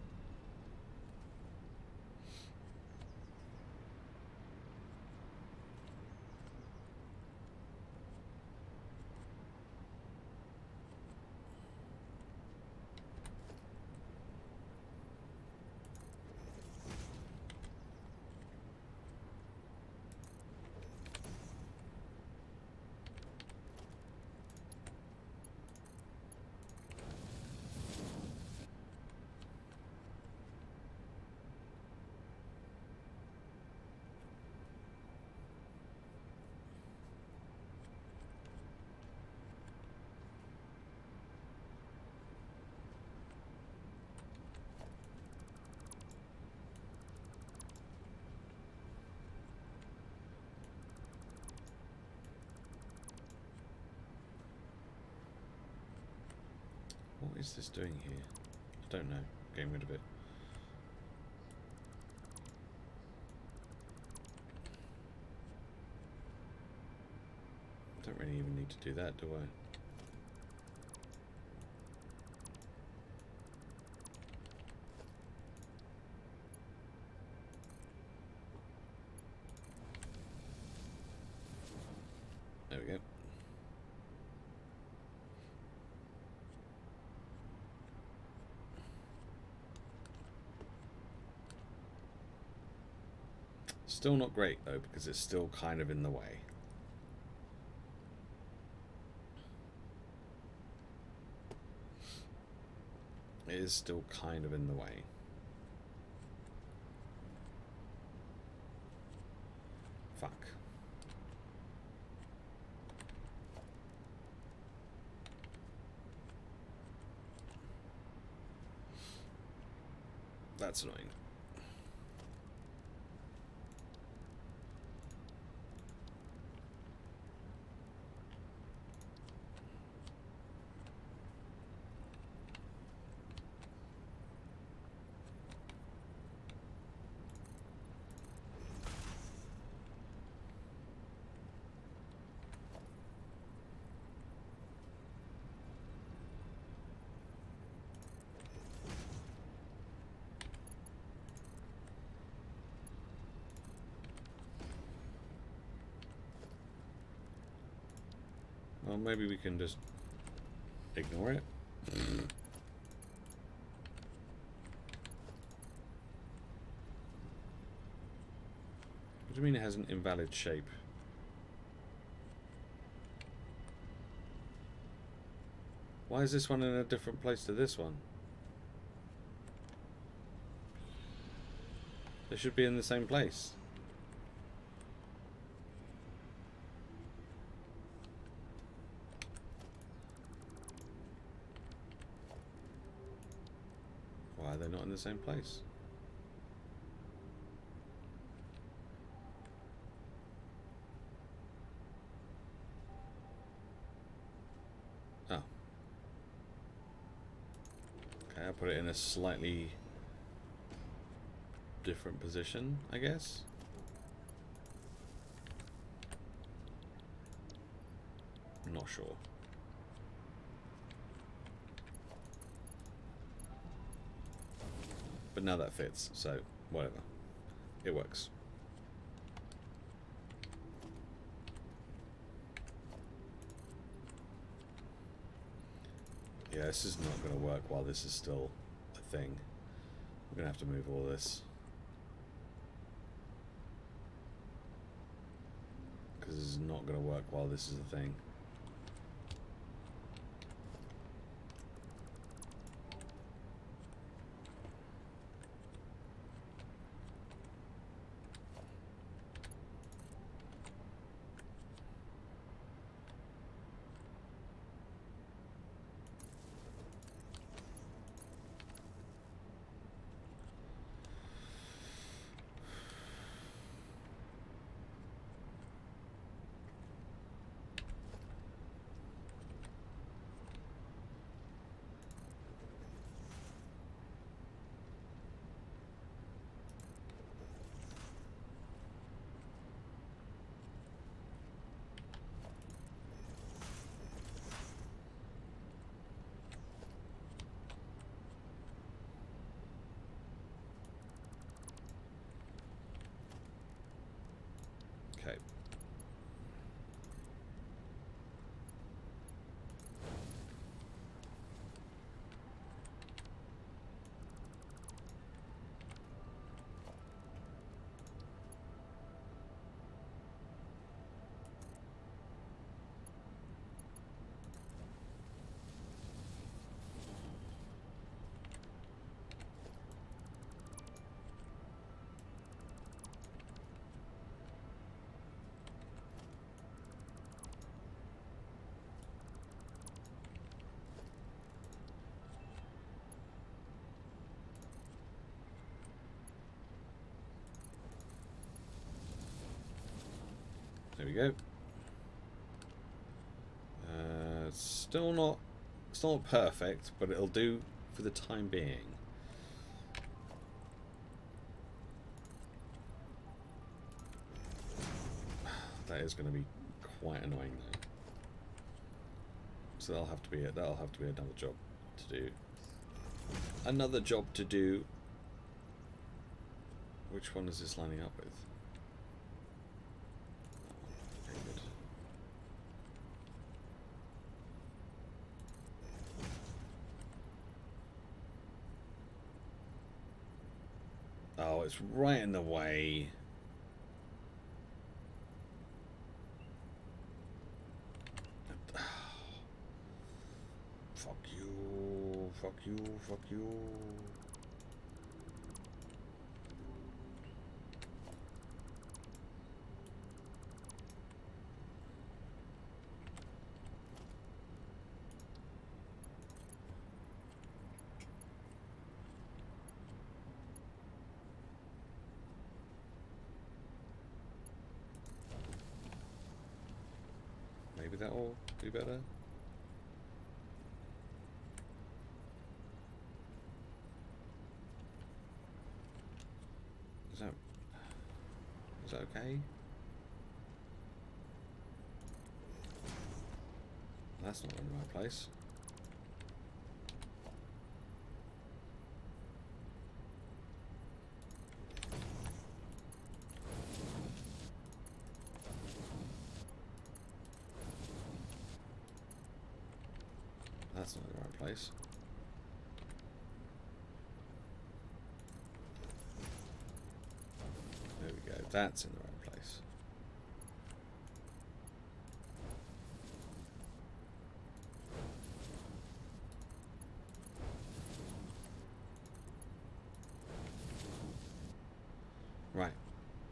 What is this doing here? I don't know. Getting rid of it. I don't really even need to do that, do I? There we go. Still not great though, because it's still kind of in the way. It is still kind of in the way. Fuck. That's annoying. Well, maybe we can just ignore it. What do you mean it has an invalid shape? Why is this one in a different place to this one? They should be in the same place. Why are they not in the same place? Okay, I'll put it in a slightly different position, I guess. I'm not sure. But now that fits, so whatever. It works. Yeah, this is not going to work while this is still a thing. We're going to have to move all this. Because this is not going to work while this is a thing. Okay. There we go. It's not perfect, but it'll do for the time being. That is going to be quite annoying though. So that'll have to be another job to do. Another job to do. Which one is this lining up with? Very good. Oh, it's right in the way. Fuck you, fuck you, fuck you. Maybe that'll do better. Is that okay? That's not in the right place. That's not in the right place. There we go. That's in the right place. Right.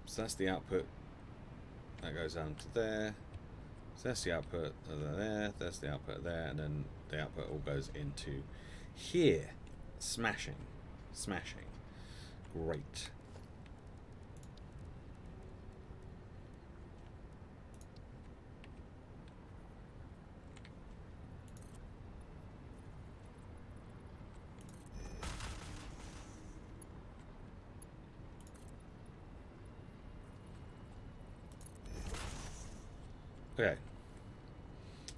So that's the output. That goes down to there. So that's the output there. That's the output there, and then the output all goes into here. Smashing. Smashing. Great. Okay.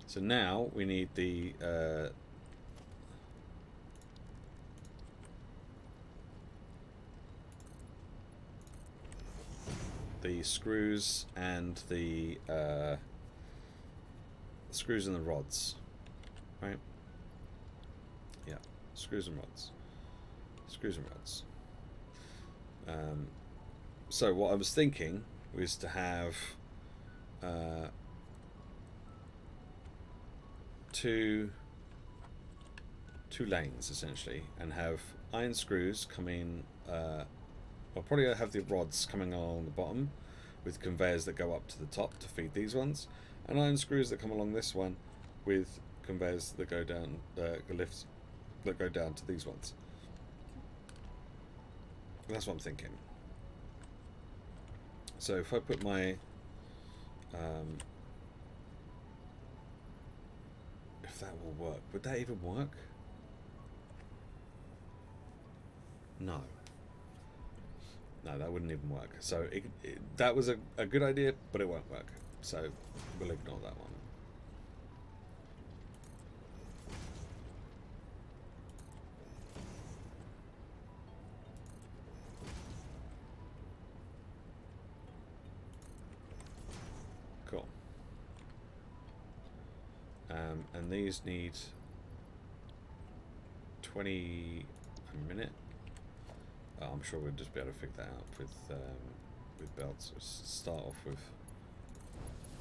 So now we need the screws and the screws and the rods, right? Yeah, screws and rods. Screws and rods. So what I was thinking was to have two lanes essentially, and have iron screws coming. I'll probably have the rods coming along the bottom, with conveyors that go up to the top to feed these ones, and iron screws that come along this one, with conveyors that go down, lifts that go down to these ones. That's what I'm thinking. So if I put my if that will work, would that even work? No. No, that wouldn't even work. So that was a good idea, but it won't work. So we'll ignore that one. Cool. And these need 20 a minute. I'm sure we'll just be able to figure that out with belts. Let's start off with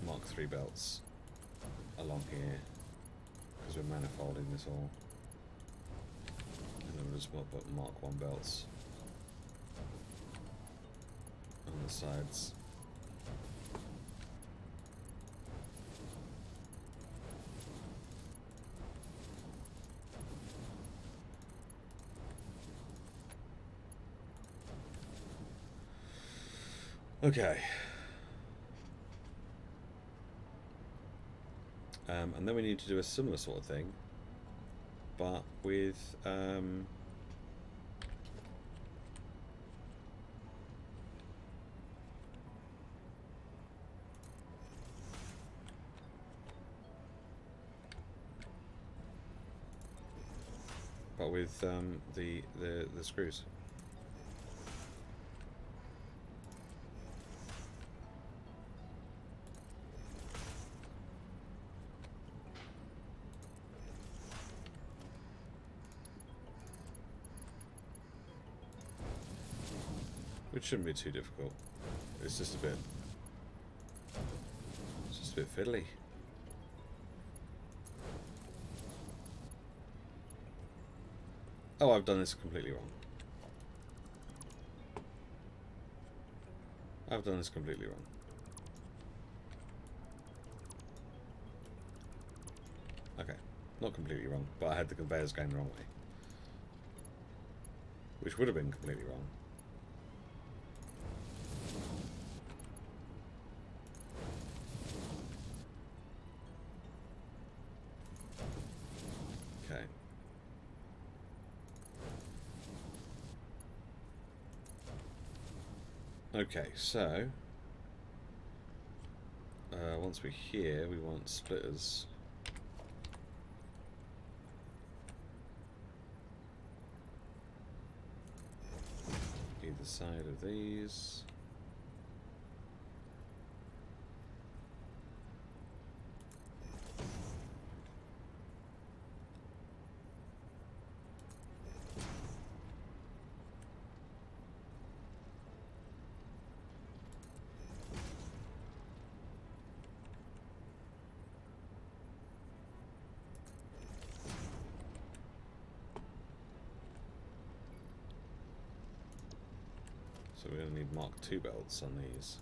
Mark III belts along here, because we're manifolding this all, and then we'll just put Mark I belts on the sides. Okay. And then we need to do a similar sort of thing, but with the screws. Which shouldn't be too difficult. It's just a bit fiddly. Oh, I've done this completely wrong. I've done this completely wrong. Okay, not completely wrong, but I had the conveyors going the wrong way, which would have been completely wrong. Okay. Okay, so once we're here, we want splitters. Either side of these. So we're going to need Mark II belts on these.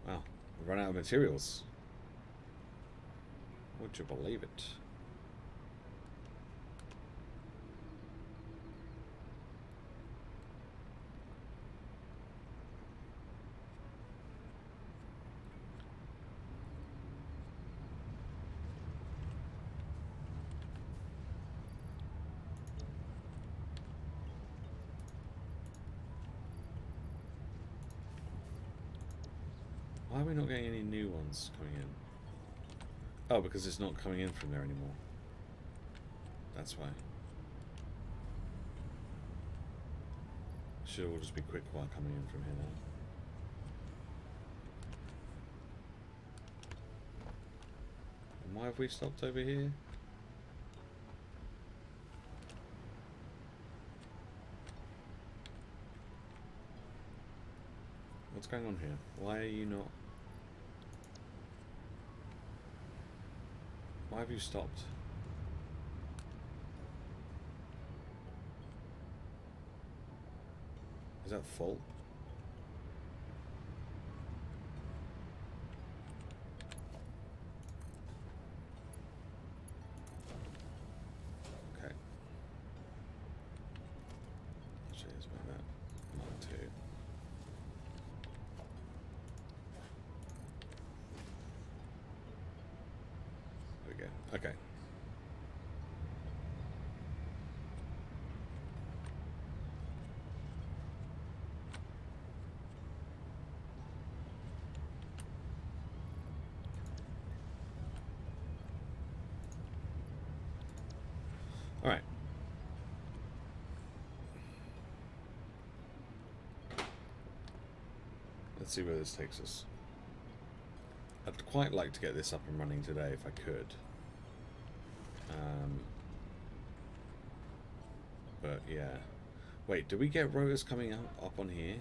Wow, we've run out of materials. Would you believe it? Why are we not getting any new ones coming in? Oh, because it's not coming in from there anymore. That's why. Should all just be quick while coming in from here now. And why have we stopped over here? What's going on here? Why are you not... Why have you stopped? Is that full? Okay. Actually, let's make that Mark 2. There we go. Okay. All right. Let's see where this takes us. I'd quite like to get this up and running today if I could. But yeah. Wait, do we get rotors coming up on here?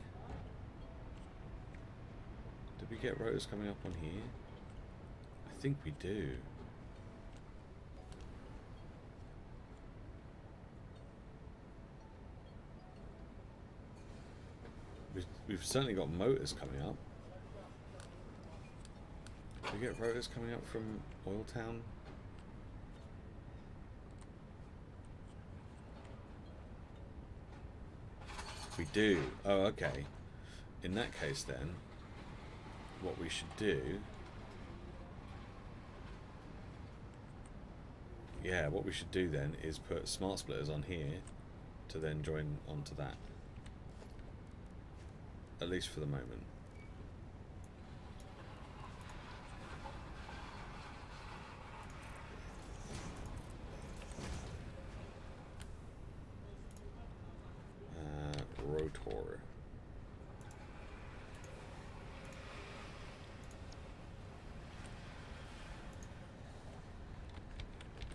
Did we get rotors coming up on here? I think we do. We've certainly got motors coming up. Do we get rotors coming up from Oil Town? We do. Oh, okay. In that case then, what we should do... Yeah, what we should do then is put smart splitters on here to then join onto that. At least for the moment. Rotor.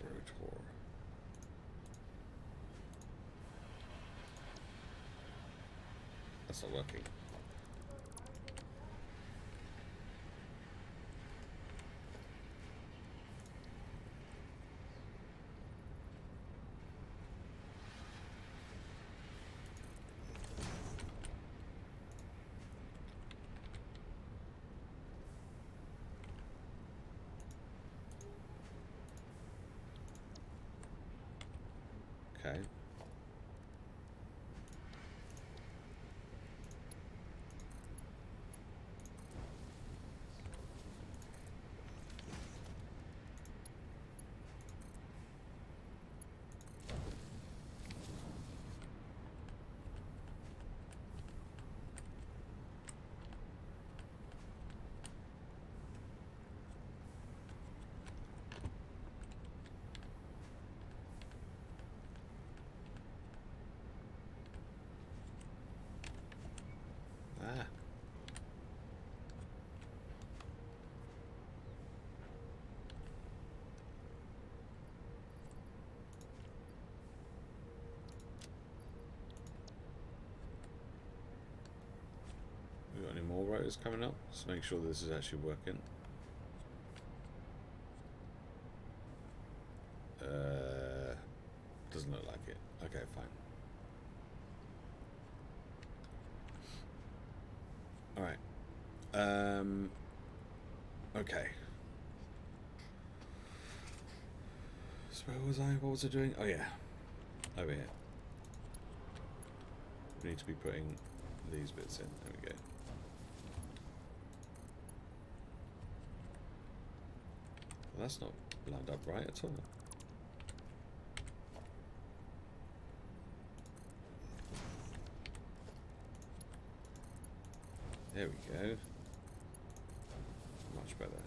Rotor. That's not working. Okay. Ah. We got any more rotors coming up? Just make sure this is actually working. Doesn't look like it. Okay, fine. Alright. Okay. So where was I? What was I doing? Oh yeah. Over here. We need to be putting these bits in. There we go. Well, that's not lined up right at all. There we go. much better.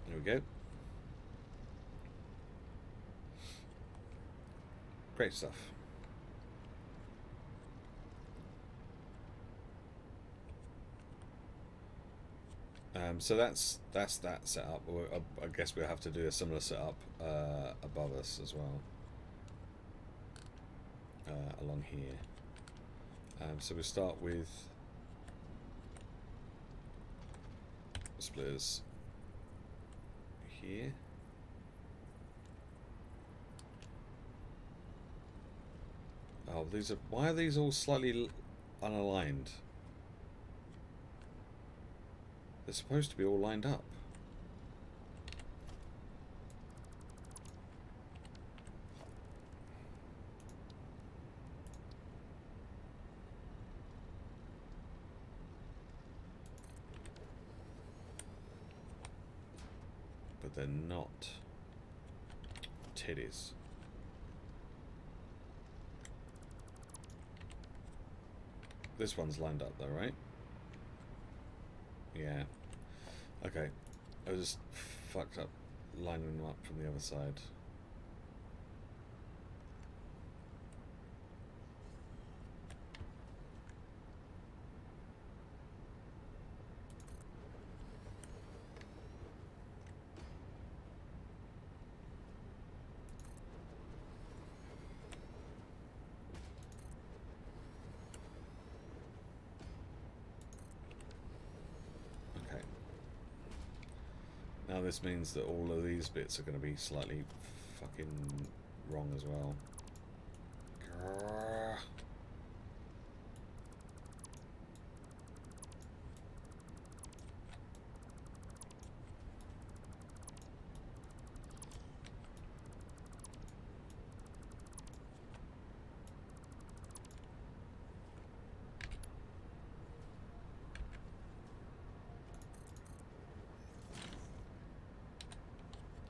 There we go. Great stuff. So that's that setup. I guess we'll have to do a similar setup above us as well, along here. So we start with splitters here. Oh, these are. Why are these all slightly unaligned? They're supposed to be all lined up. But they're not. Titties. This one's lined up though, right? Yeah. Okay. I just fucked up lining them up from the other side. Now this means that all of these bits are going to be slightly fucking wrong as well. Grrr.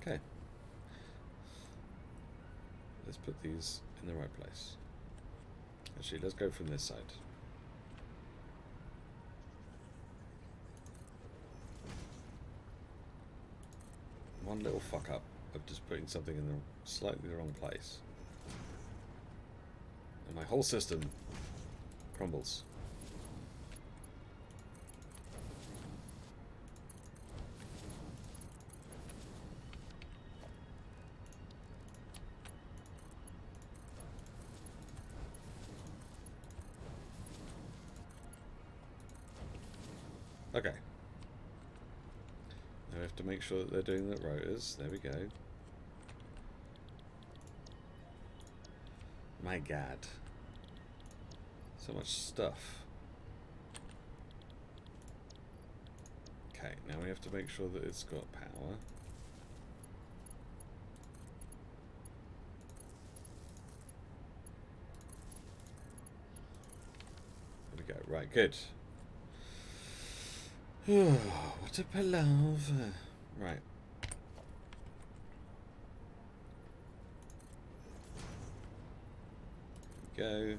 Okay. Let's put these in the right place. Actually, let's go from this side. One little fuck up of just putting something in the slightly wrong place, and my whole system crumbles. Okay. Now we have to make sure that they're doing the rotors. There we go. My God. So much stuff. Okay, now we have to make sure that it's got power. There we go. Right, good. What a palaver. Right. Go.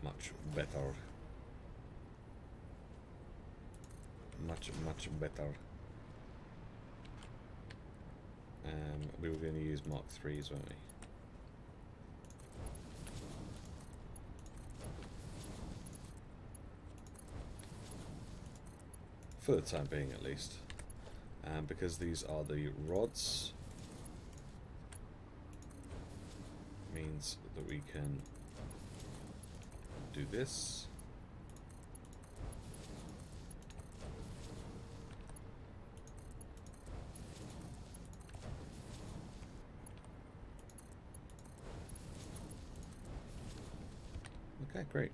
Much better. Much better. We were going to use Mark III's, weren't we? For the time being, at least. Because these are the rods, means that we can do this. Okay, great.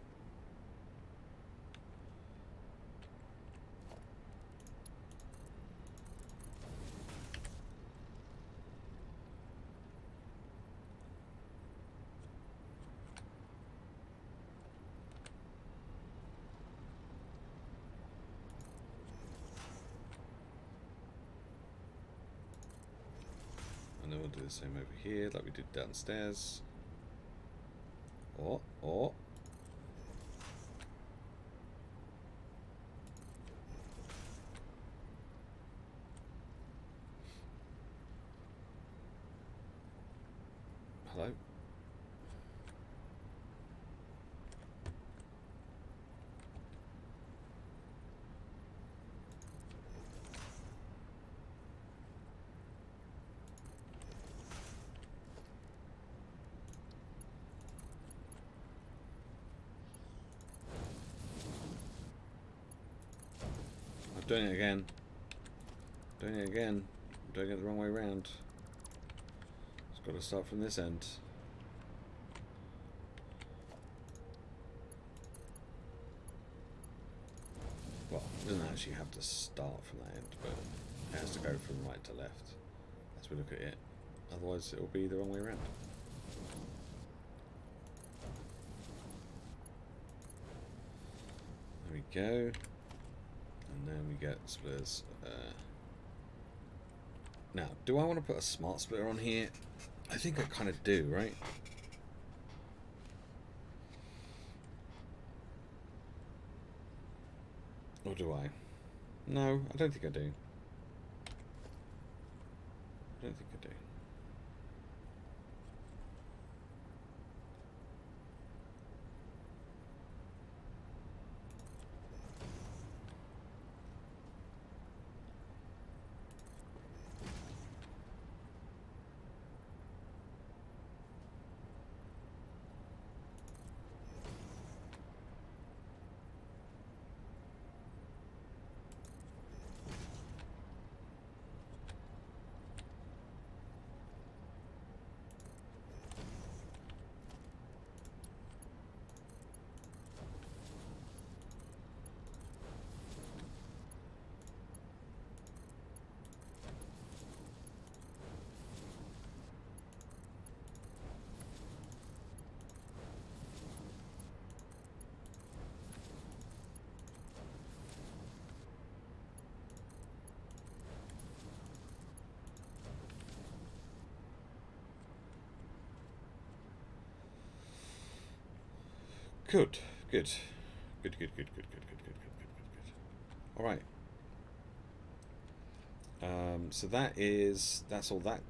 We'll do the same over here like we did downstairs. Or. Hello? I'm doing it again. Doing it again. I'm doing it the wrong way around. It's got to start from this end. Well, it doesn't actually have to start from that end, but it has to go from right to left as we look at it. Otherwise, it will be the wrong way around. There we go. And then we get splitters. Now, do I want to put a smart splitter on here? I think I kind of do, right? Or do I? No, I don't think I do. I don't think I do. Good. All right. So that's all that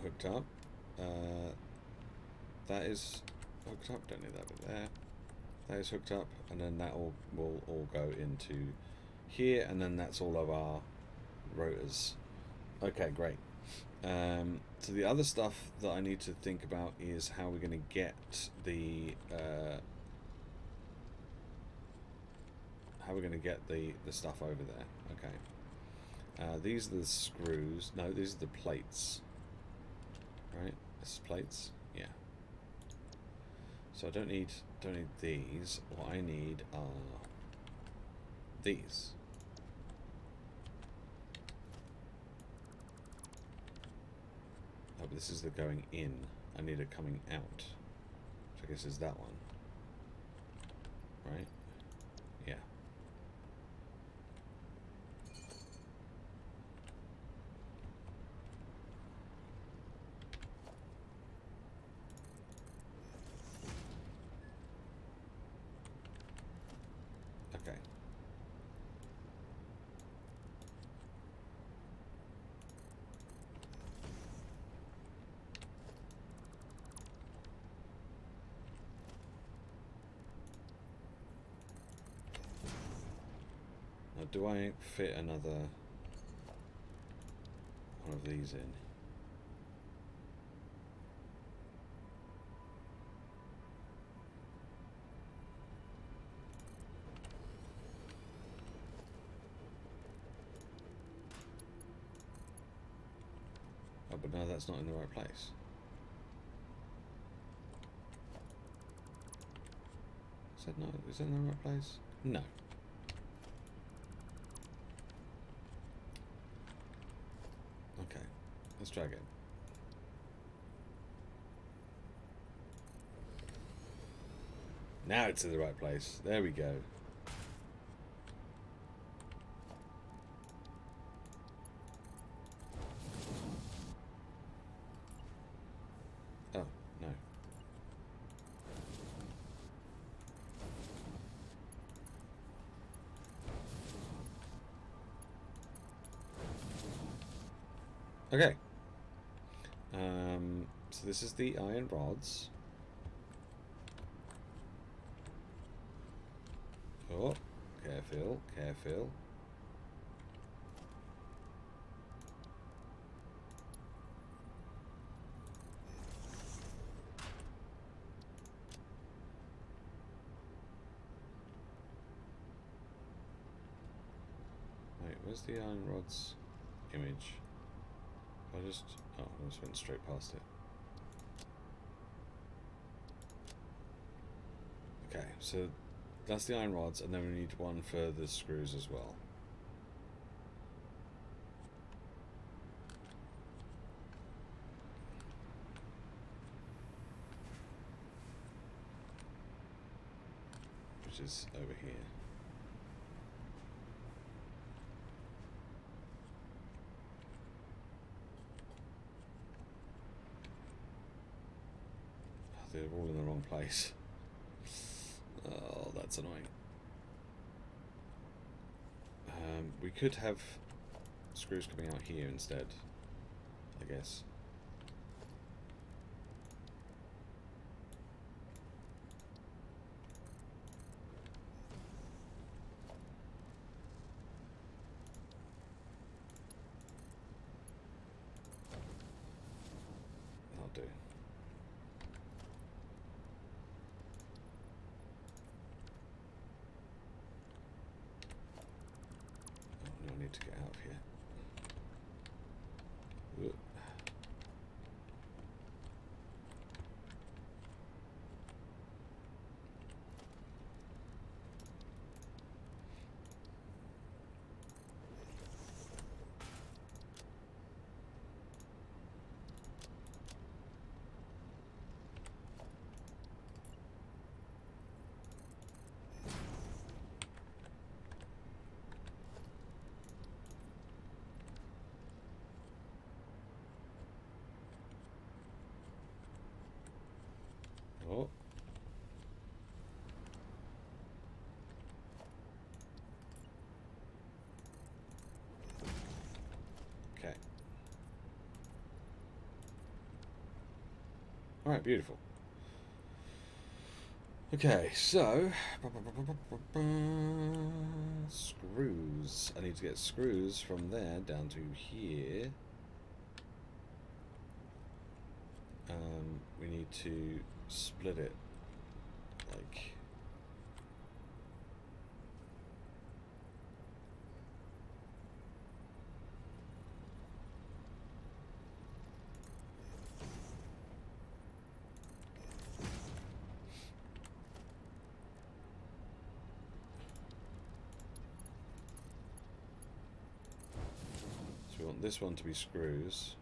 hooked up. That is hooked up. Don't need that bit there. That is hooked up, and then that will all go into here, and then that's all of our rotors. Okay, great. So the other stuff that I need to think about is how we're going to get the stuff over there. Okay. These are the screws. No, these are the plates. Right? This is plates. Yeah. So I don't need these. What I need are these. Oh, but this is the going in. I need it coming out. Which I guess is that one. Right? Yeah. Okay. Now, do I fit another one of these in? Oh, but no, that's not in the right place. Is that not? Is that in the right place? No. Okay, let's try again. Now it's in the right place. There we go. Okay. So this is the iron rods. Oh, careful, careful. Wait, where's the iron rods image? I just went straight past it. Okay, so that's the iron rods, and then we need one for the screws as well. Which is over here. Oh, they're all in the wrong place. Oh, that's annoying. We could have screws coming out here instead, I guess. That'll do. Oh, no, I need to get out of here. Ugh. Oh. Okay. Alright, beautiful. Okay, so screws. I need to get screws from there down to here. We need to split it like so we want this one to be screws.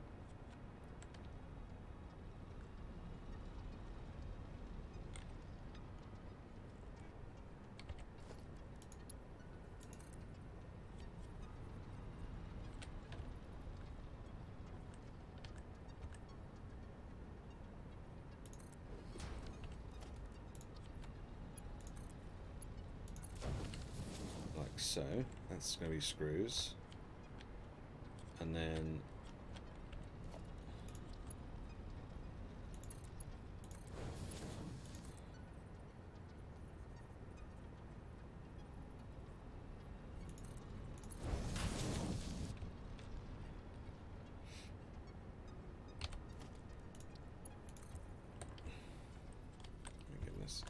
Like so. That's going to be screws. And then my goodness.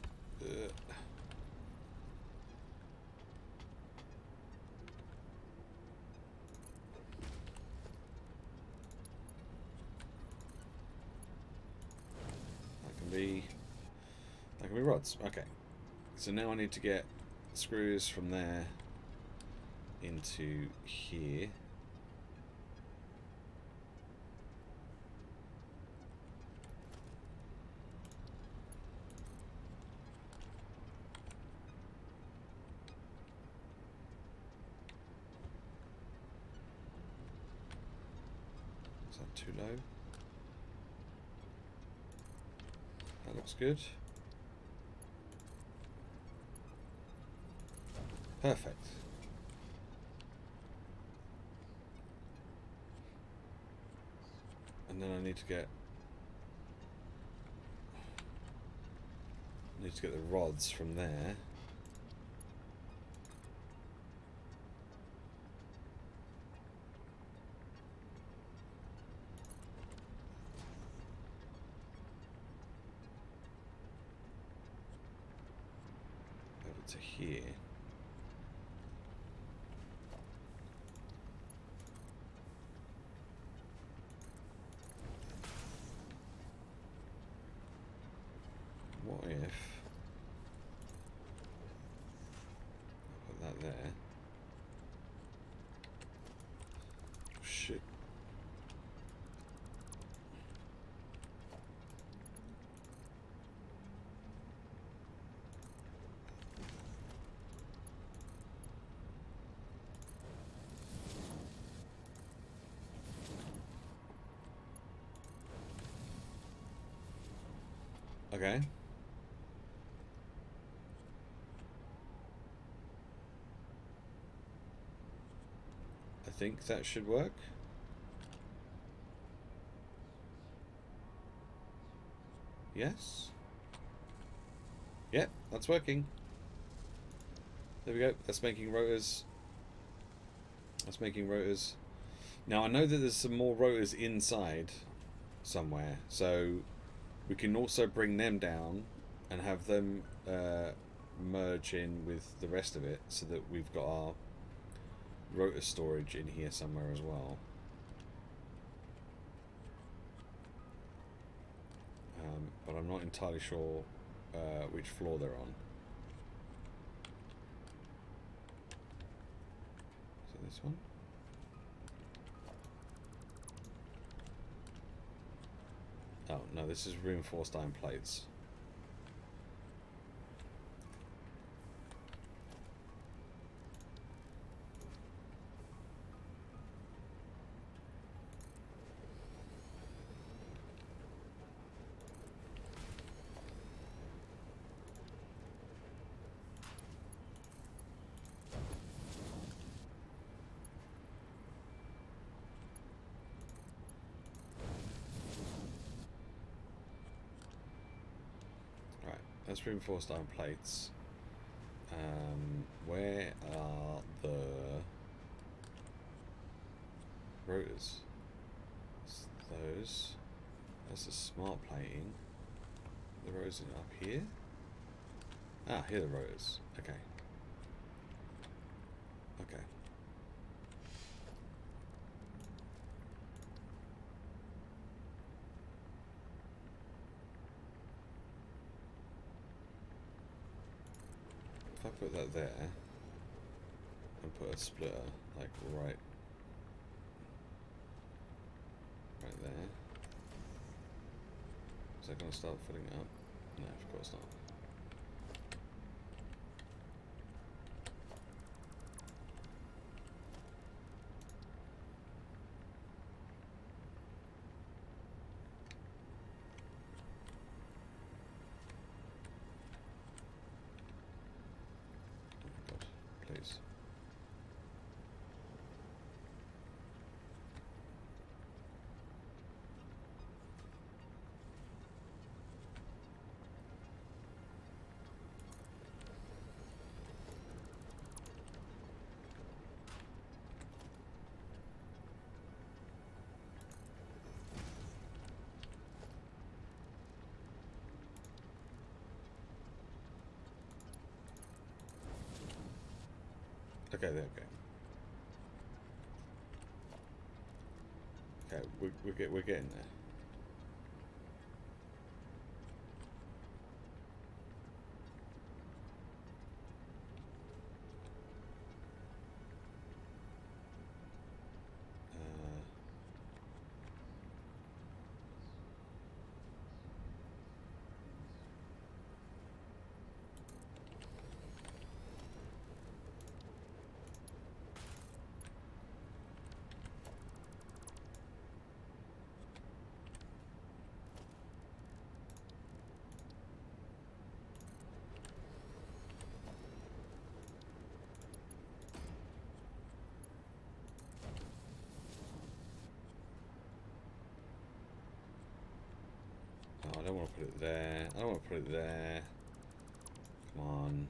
That can be rods. Okay. So now I need to get screws from there into here. Is that too low? That looks good. Perfect. And then I need to get the rods from there. Over to here. What if I put that there? Shit. Okay. I think that should work. Yes. Yep, that's working. There we go. That's making rotors. That's making rotors. Now I know that there's some more rotors inside somewhere, so we can also bring them down and have them merge in with the rest of it, so that we've got our rotor storage in here somewhere as well. But I'm not entirely sure which floor they're on. So this one. Oh no, this is reinforced iron plates. That's reinforced iron plates. Where are the rotors? It's those. That's the smart plating. The rotors are up here. Ah, here are the rotors. Okay. Okay. If I put that there and put a splitter like right there, is that going to start filling it up? No, of course not. Oh my god, please. Okay, there we go. Okay, we're getting there. don't want to put it there. I don't want to put it there. Come on.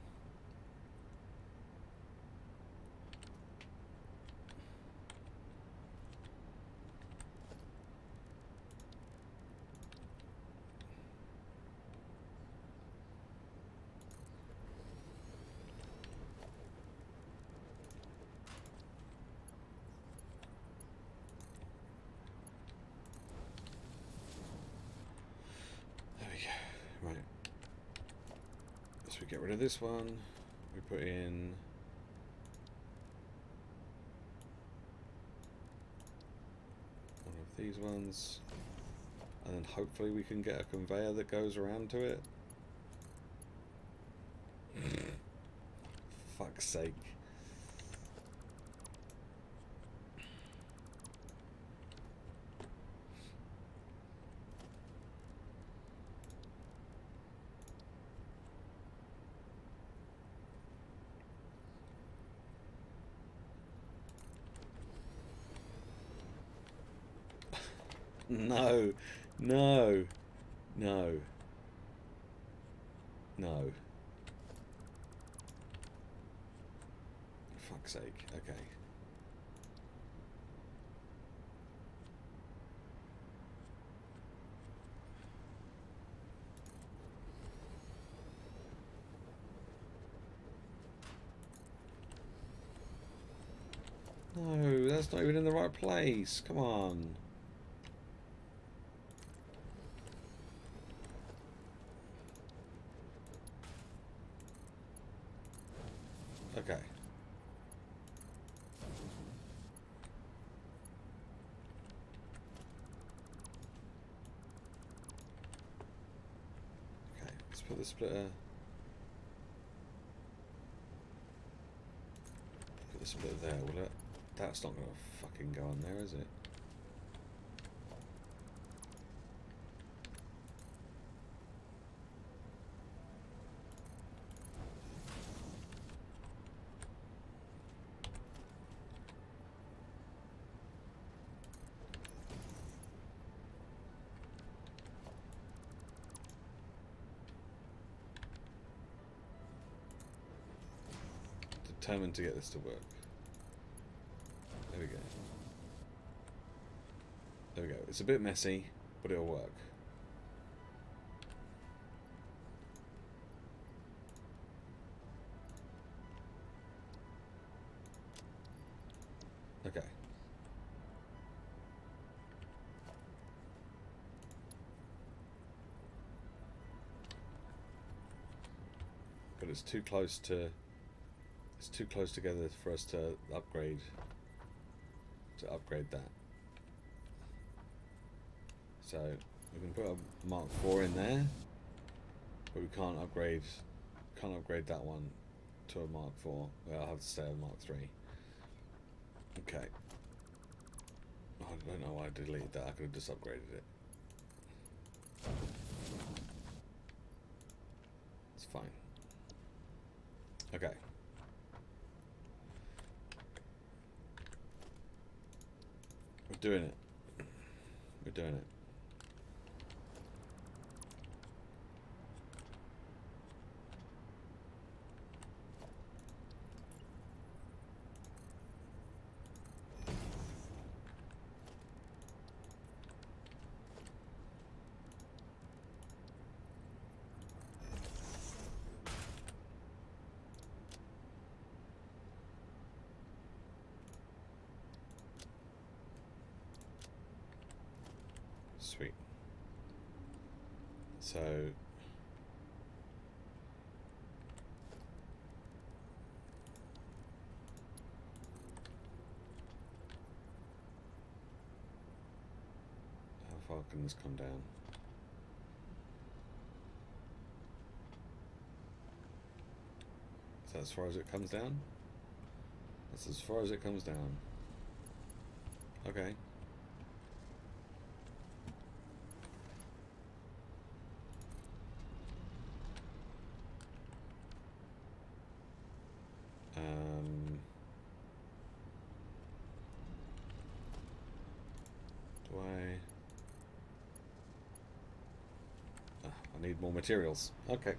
Right. So we get rid of this one. We put in one of these ones. And then hopefully we can get a conveyor that goes around to it. Fuck's sake. No, no, no, no. Fuck's sake, okay. No, that's not even in the right place. Come on. Okay. Okay, let's put the splitter. Put the splitter there, will it? That's not gonna fucking go on there, is it? Determined to get this to work. There we go. There we go. It's a bit messy, but it'll work. Okay. But it's too close to... It's too close together for us to upgrade that. So we can put a Mark IV in there, but we can't upgrade that one to a Mark IV. Well, I'll have to stay on Mark III. Okay. I don't know why I deleted that. I could have just upgraded it. It's fine. Okay. We're doing it. We're doing it. Sweet. So how far can this come down? Is that as far as it comes down? That's as far as it comes down. Okay. Do I... more materials. Okay.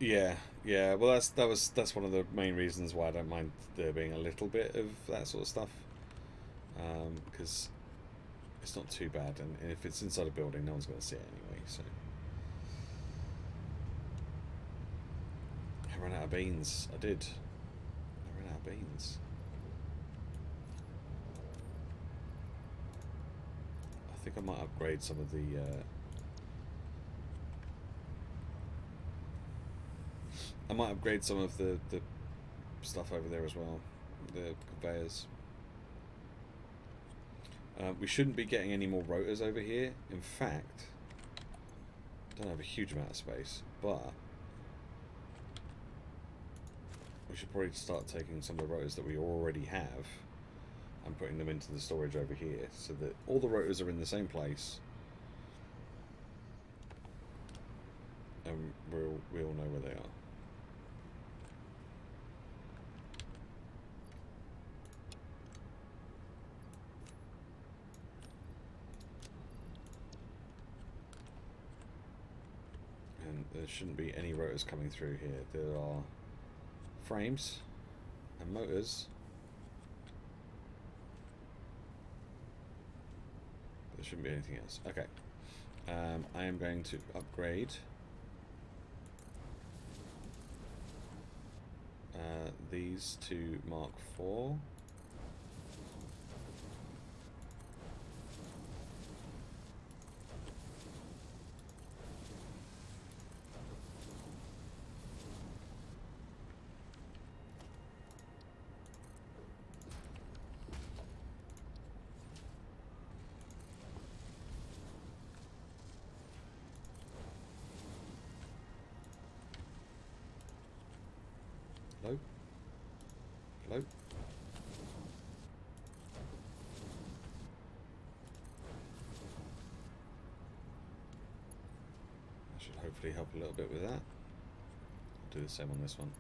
Yeah, yeah. Well, that's one of the main reasons why I don't mind there being a little bit of that sort of stuff, because it's not too bad, and if it's inside a building, no one's going to see it anyway. So I ran out of beans. I did. I ran out of beans. I think I might upgrade some of the. I might upgrade some of the stuff over there as well, the conveyors. We shouldn't be getting any more rotors over here. In fact, don't have a huge amount of space, but we should probably start taking some of the rotors that we already have and putting them into the storage over here, so that all the rotors are in the same place, and we all know where they are. And there shouldn't be any rotors coming through here. There are frames and motors. There shouldn't be anything else. Okay. I am going to upgrade these to Mark IV. Hello? Hello? That should hopefully help a little bit with that. I'll do the same on this one.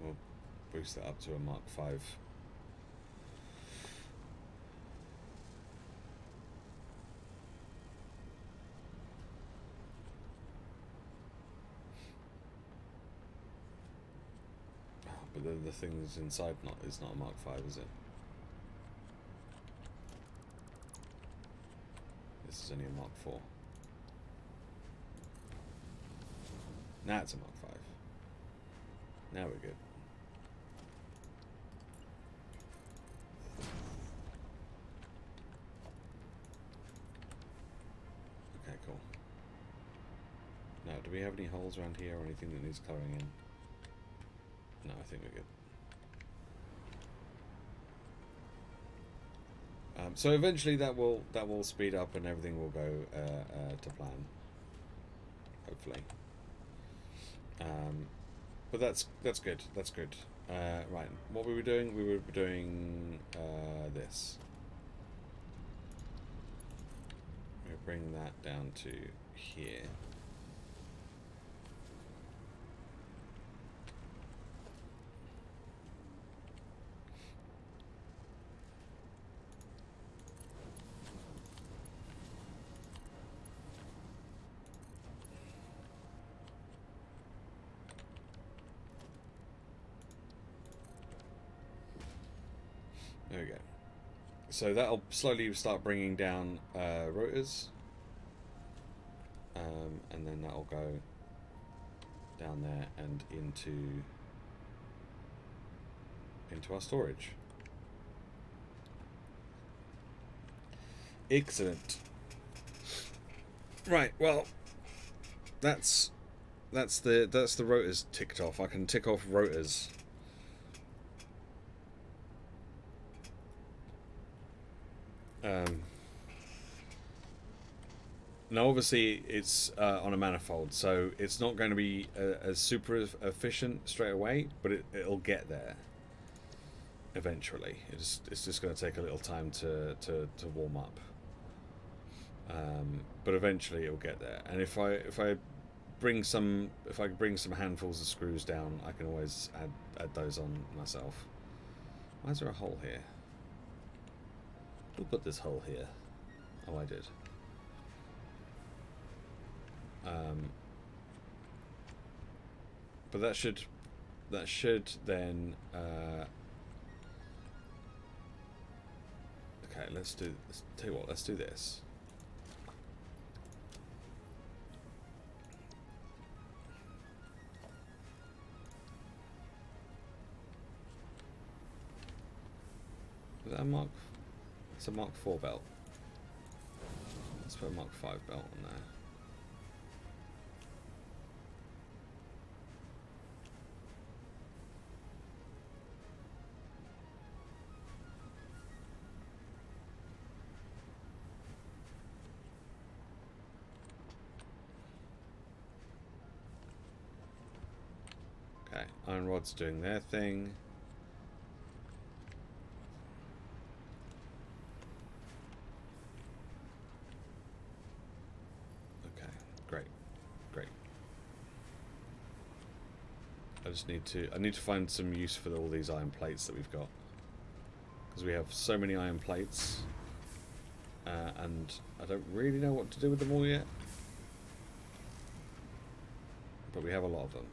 We'll boost that up to a Mark V. But then the thing that's inside is not a Mark V, is it? This is only a Mark IV. Now it's a Mark V. Now we're good. Okay, cool. Now, do we have any holes around here or anything that needs colouring in? No, I think we're good. So eventually that will speed up and everything will go to plan. Hopefully. But that's good. That's good. Right. What we were doing? We were doing this. We'll bring that down to here. There we go. So that'll slowly start bringing down rotors, and then that'll go down there and into our storage. Excellent. Right, well, that's the rotors ticked off. I can tick off rotors. Now, obviously, it's on a manifold, so it's not going to be as super efficient straight away, but it'll get there eventually. It's just going to take a little time to warm up. But eventually, it'll get there. And if I bring some handfuls of screws down, I can always add those on myself. Why is there a hole here? Who put this hole here? Oh, I did. But that should then okay, let's tell you what, let's do this. Is that a Mark? It's a Mark 4 belt. Let's put a Mark 5 belt on there. Okay, iron rods doing their thing. Okay, great. I need to find some use for all these iron plates that we've got, because we have so many iron plates, and I don't really know what to do with them all yet. But we have a lot of them.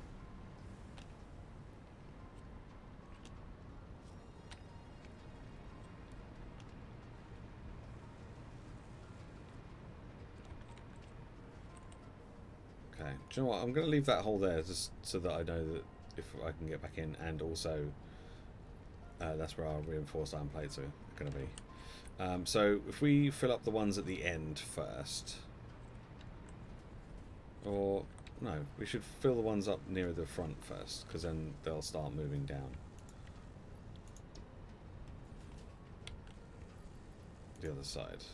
Okay, do you know what? I'm going to leave that hole there just so that I know that if I can get back in, and also that's where our reinforced iron plates are going to be. So if we fill up the ones at the end first, or no, we should fill the ones up near the front first, because then they'll start moving down the other side.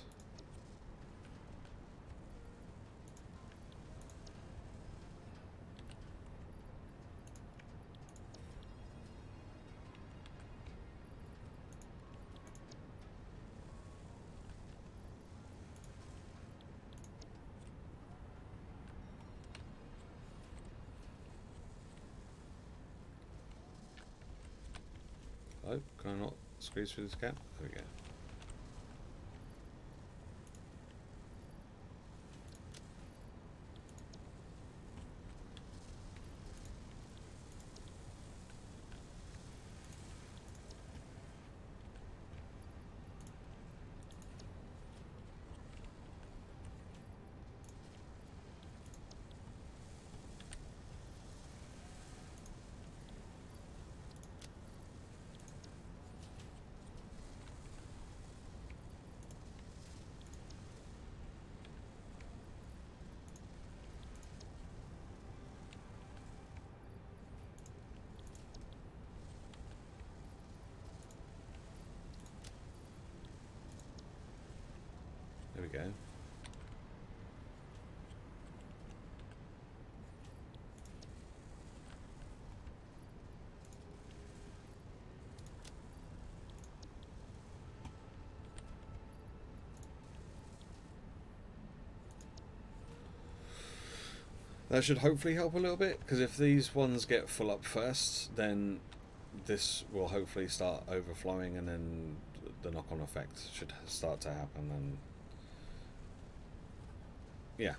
Oh, can I not squeeze through this gap? There we go. There we go. That should hopefully help a little bit, because if these ones get full up first, then this will hopefully start overflowing, and then the knock-on effect should start to happen, and yeah.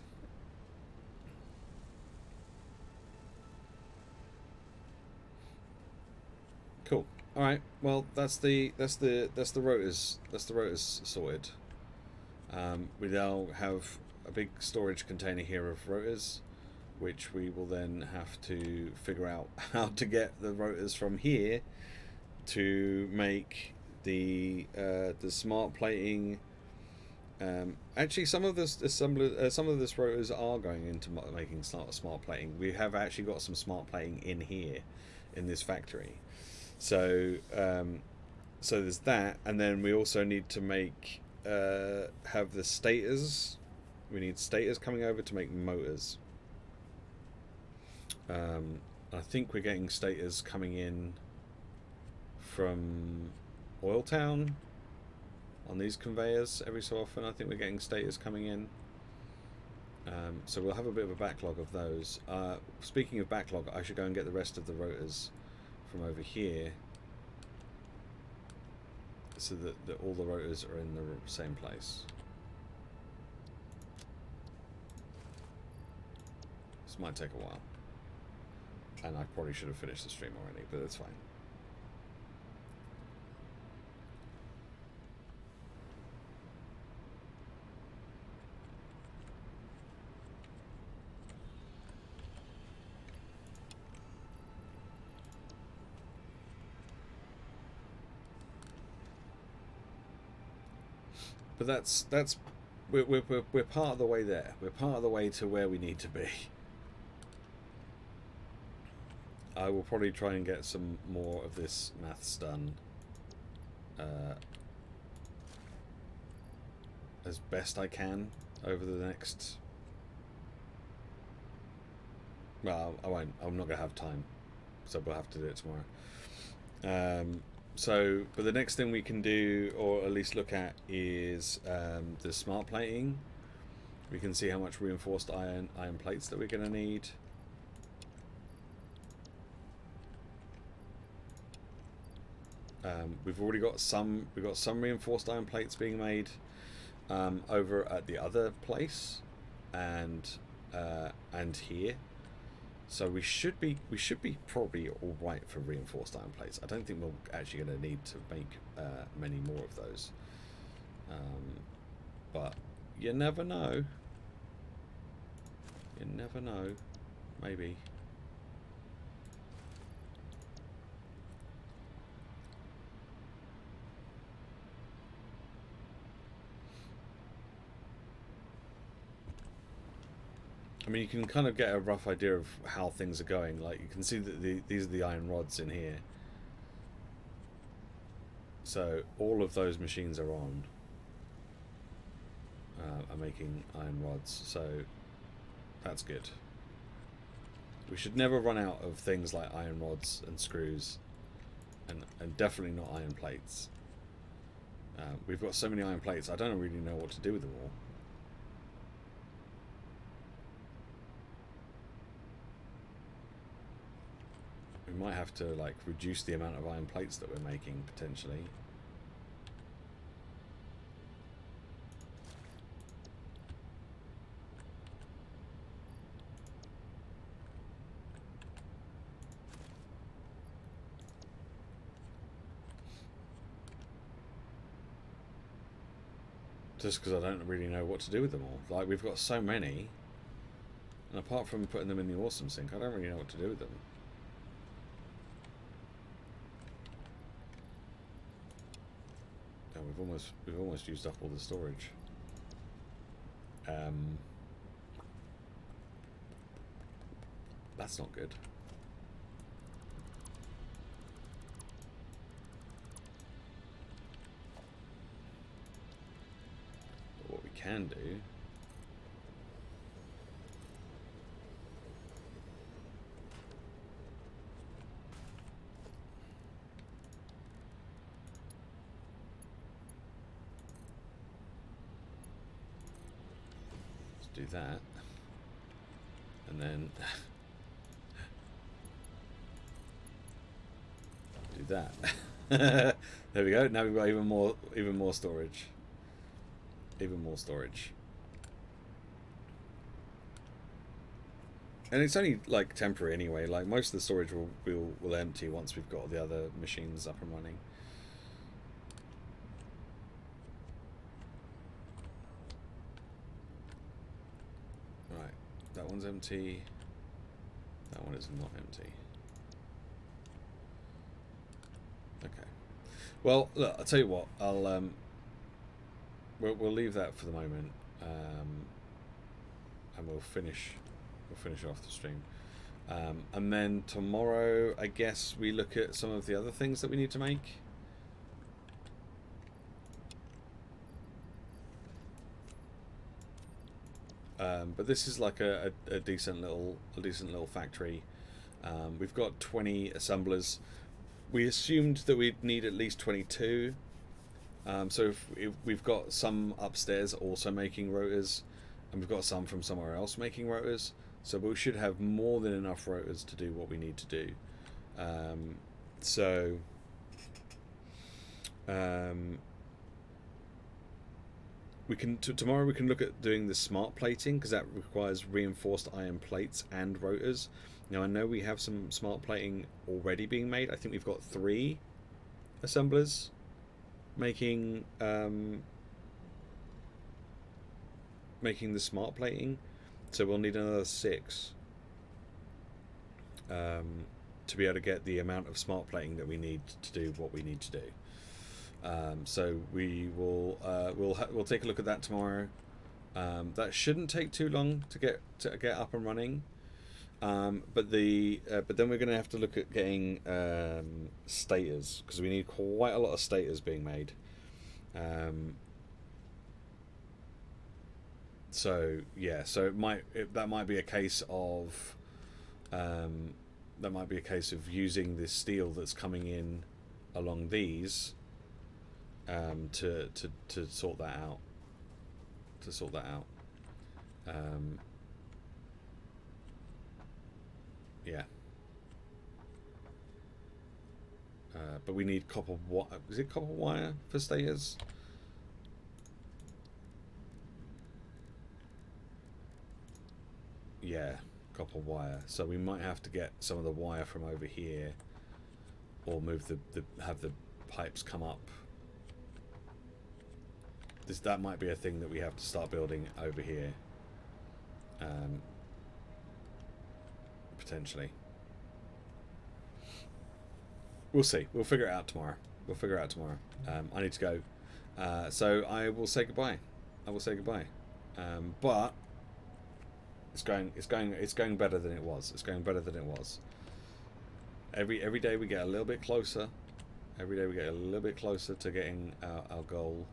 Cool. All right. Well, that's the rotors. That's the rotors sorted. We now have a big storage container here of rotors. which we will then have to figure out how to get the rotors from here to make the smart plating. Actually, some of this rotors are going into making smart plating. We have actually got some smart plating in here, in this factory. So so there's that, and then we also need to make have the stators. We need stators coming over to make motors. I think we're getting stators coming in from Oiltown on these conveyors every so often. I think we're getting stators coming in. So we'll have a bit of a backlog of those. Speaking of backlog, I should go and get the rest of the rotors from over here, so that all the rotors are in the same place. This might take a while, and I probably should have finished the stream already, but it's fine. But we're part of the way there. We're part of the way to where we need to be. I will probably try and get some more of this maths done as best I can over the next... Well, I won't. I'm not going to have time, so we'll have to do it tomorrow. But the next thing we can do, or at least look at, is the smart plating. We can see how much reinforced iron plates that we're going to need. We've already got some. We've got some reinforced iron plates being made over at the other place, and here. So we should be probably all right for reinforced iron plates. I don't think we're actually going to need to make many more of those. But you never know. You never know. Maybe. I mean, you can kind of get a rough idea of how things are going. Like, you can see that these are the iron rods in here. So all of those machines are on, are making iron rods. So that's good. We should never run out of things like iron rods and screws, and definitely not iron plates. We've got so many iron plates, I don't really know what to do with them all. We might have to like reduce the amount of iron plates that we're making potentially. Just because I don't really know what to do with them all. Like, we've got so many, and apart from putting them in the awesome sink, I don't really know what to do with them. We've almost used up all the storage. That's not good. But what we can do do that, and then do that. There we go. Now we've got even more storage. Even more storage. And it's only like temporary anyway. Like, most of the storage will empty once we've got the other machines up and running. That one's empty. That one is not empty. Okay. Well, look, I'll tell you what. I'll we'll leave that for the moment, and we'll finish off the stream, and then tomorrow, I guess we look at some of the other things that we need to make. But this is like a decent little factory. We've got 20 assemblers. We assumed that we'd need at least 22. So if we've got some upstairs also making rotors, and we've got some from somewhere else making rotors, so we should have more than enough rotors to do what we need to do. We can tomorrow we can look at doing the smart plating, because that requires reinforced iron plates and rotors. Now I know we have some smart plating already being made. I think we've got 3 assemblers making the smart plating, so we'll need another 6 to be able to get the amount of smart plating that we need to do what we need to do. So we will we'll take a look at that tomorrow. That shouldn't take too long to get up and running. But then we're going to have to look at getting stators, because we need quite a lot of stators being made. So yeah, so that might be a case of using this steel that's coming in along these to sort that out. Yeah. But we need copper wire. Is it copper wire for stators? Yeah, copper wire. So we might have to get some of the wire from over here, or move have the pipes come up. That might be a thing that we have to start building over here. Potentially. We'll see. We'll figure it out tomorrow. I need to go. So I will say goodbye. But it's going better than it was. Every day we get a little bit closer. To getting our goal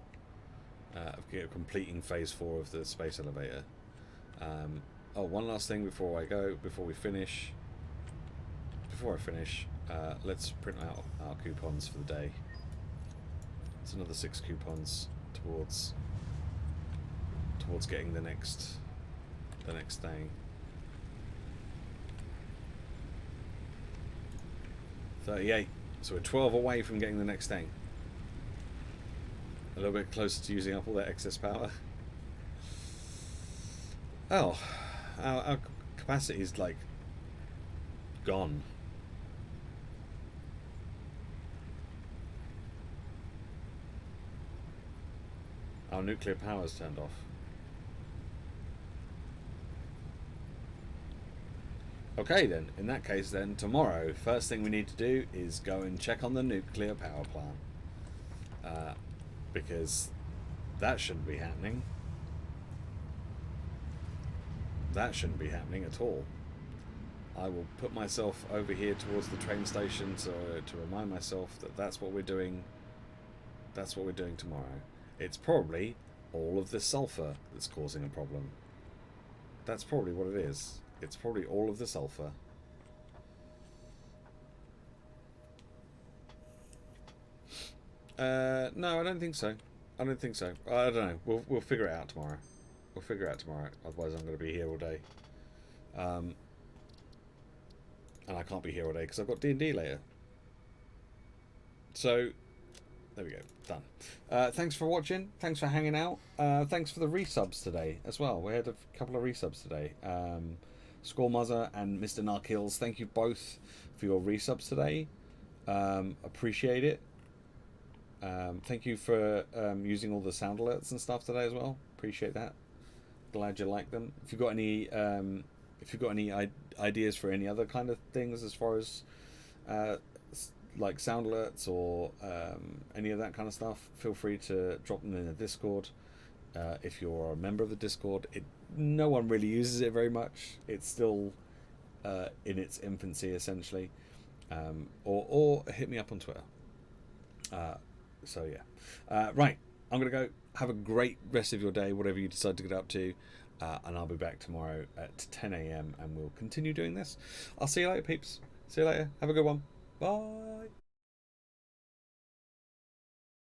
of completing phase 4 of the space elevator. One last thing before I finish, let's print out our coupons for the day. It's another 6 coupons towards getting the next thing. 38. So we're 12 away from getting the next thing. A little bit closer to using up all that excess power. Oh, our capacity is like gone. Our nuclear power's turned off. Okay then, in that case then, tomorrow, first thing we need to do is go and check on the nuclear power plant. Because that shouldn't be happening. That shouldn't be happening at all. I will put myself over here towards the train station to remind myself that that's what we're doing. That's what we're doing tomorrow. It's probably all of the sulfur that's causing a problem. That's probably what it is. It's probably all of the sulfur. No, I don't think so. I don't know. We'll figure it out tomorrow. Otherwise, I'm going to be here all day. And I can't be here all day because I've got D&D later. So, there we go. Done. Thanks for watching. Thanks for hanging out. Thanks for the resubs today as well. We had a couple of resubs today. Squallmuzzer and Mr. Narkills, thank you both for your resubs today. Appreciate it. Thank you for using all the sound alerts and stuff today as well. Appreciate that. Glad you like them. If you've got any if you've got any ideas for any other kind of things as far as like sound alerts or any of that kind of stuff, feel free to drop them in the Discord. If you're a member of the Discord, no one really uses it very much. It's still in its infancy, essentially. Or hit me up on Twitter. So yeah, right. I'm gonna go. Have a great rest of your day, whatever you decide to get up to, and I'll be back tomorrow at 10 a.m. and we'll continue doing this. I'll see you later, peeps. See you later. Have a good one. Bye.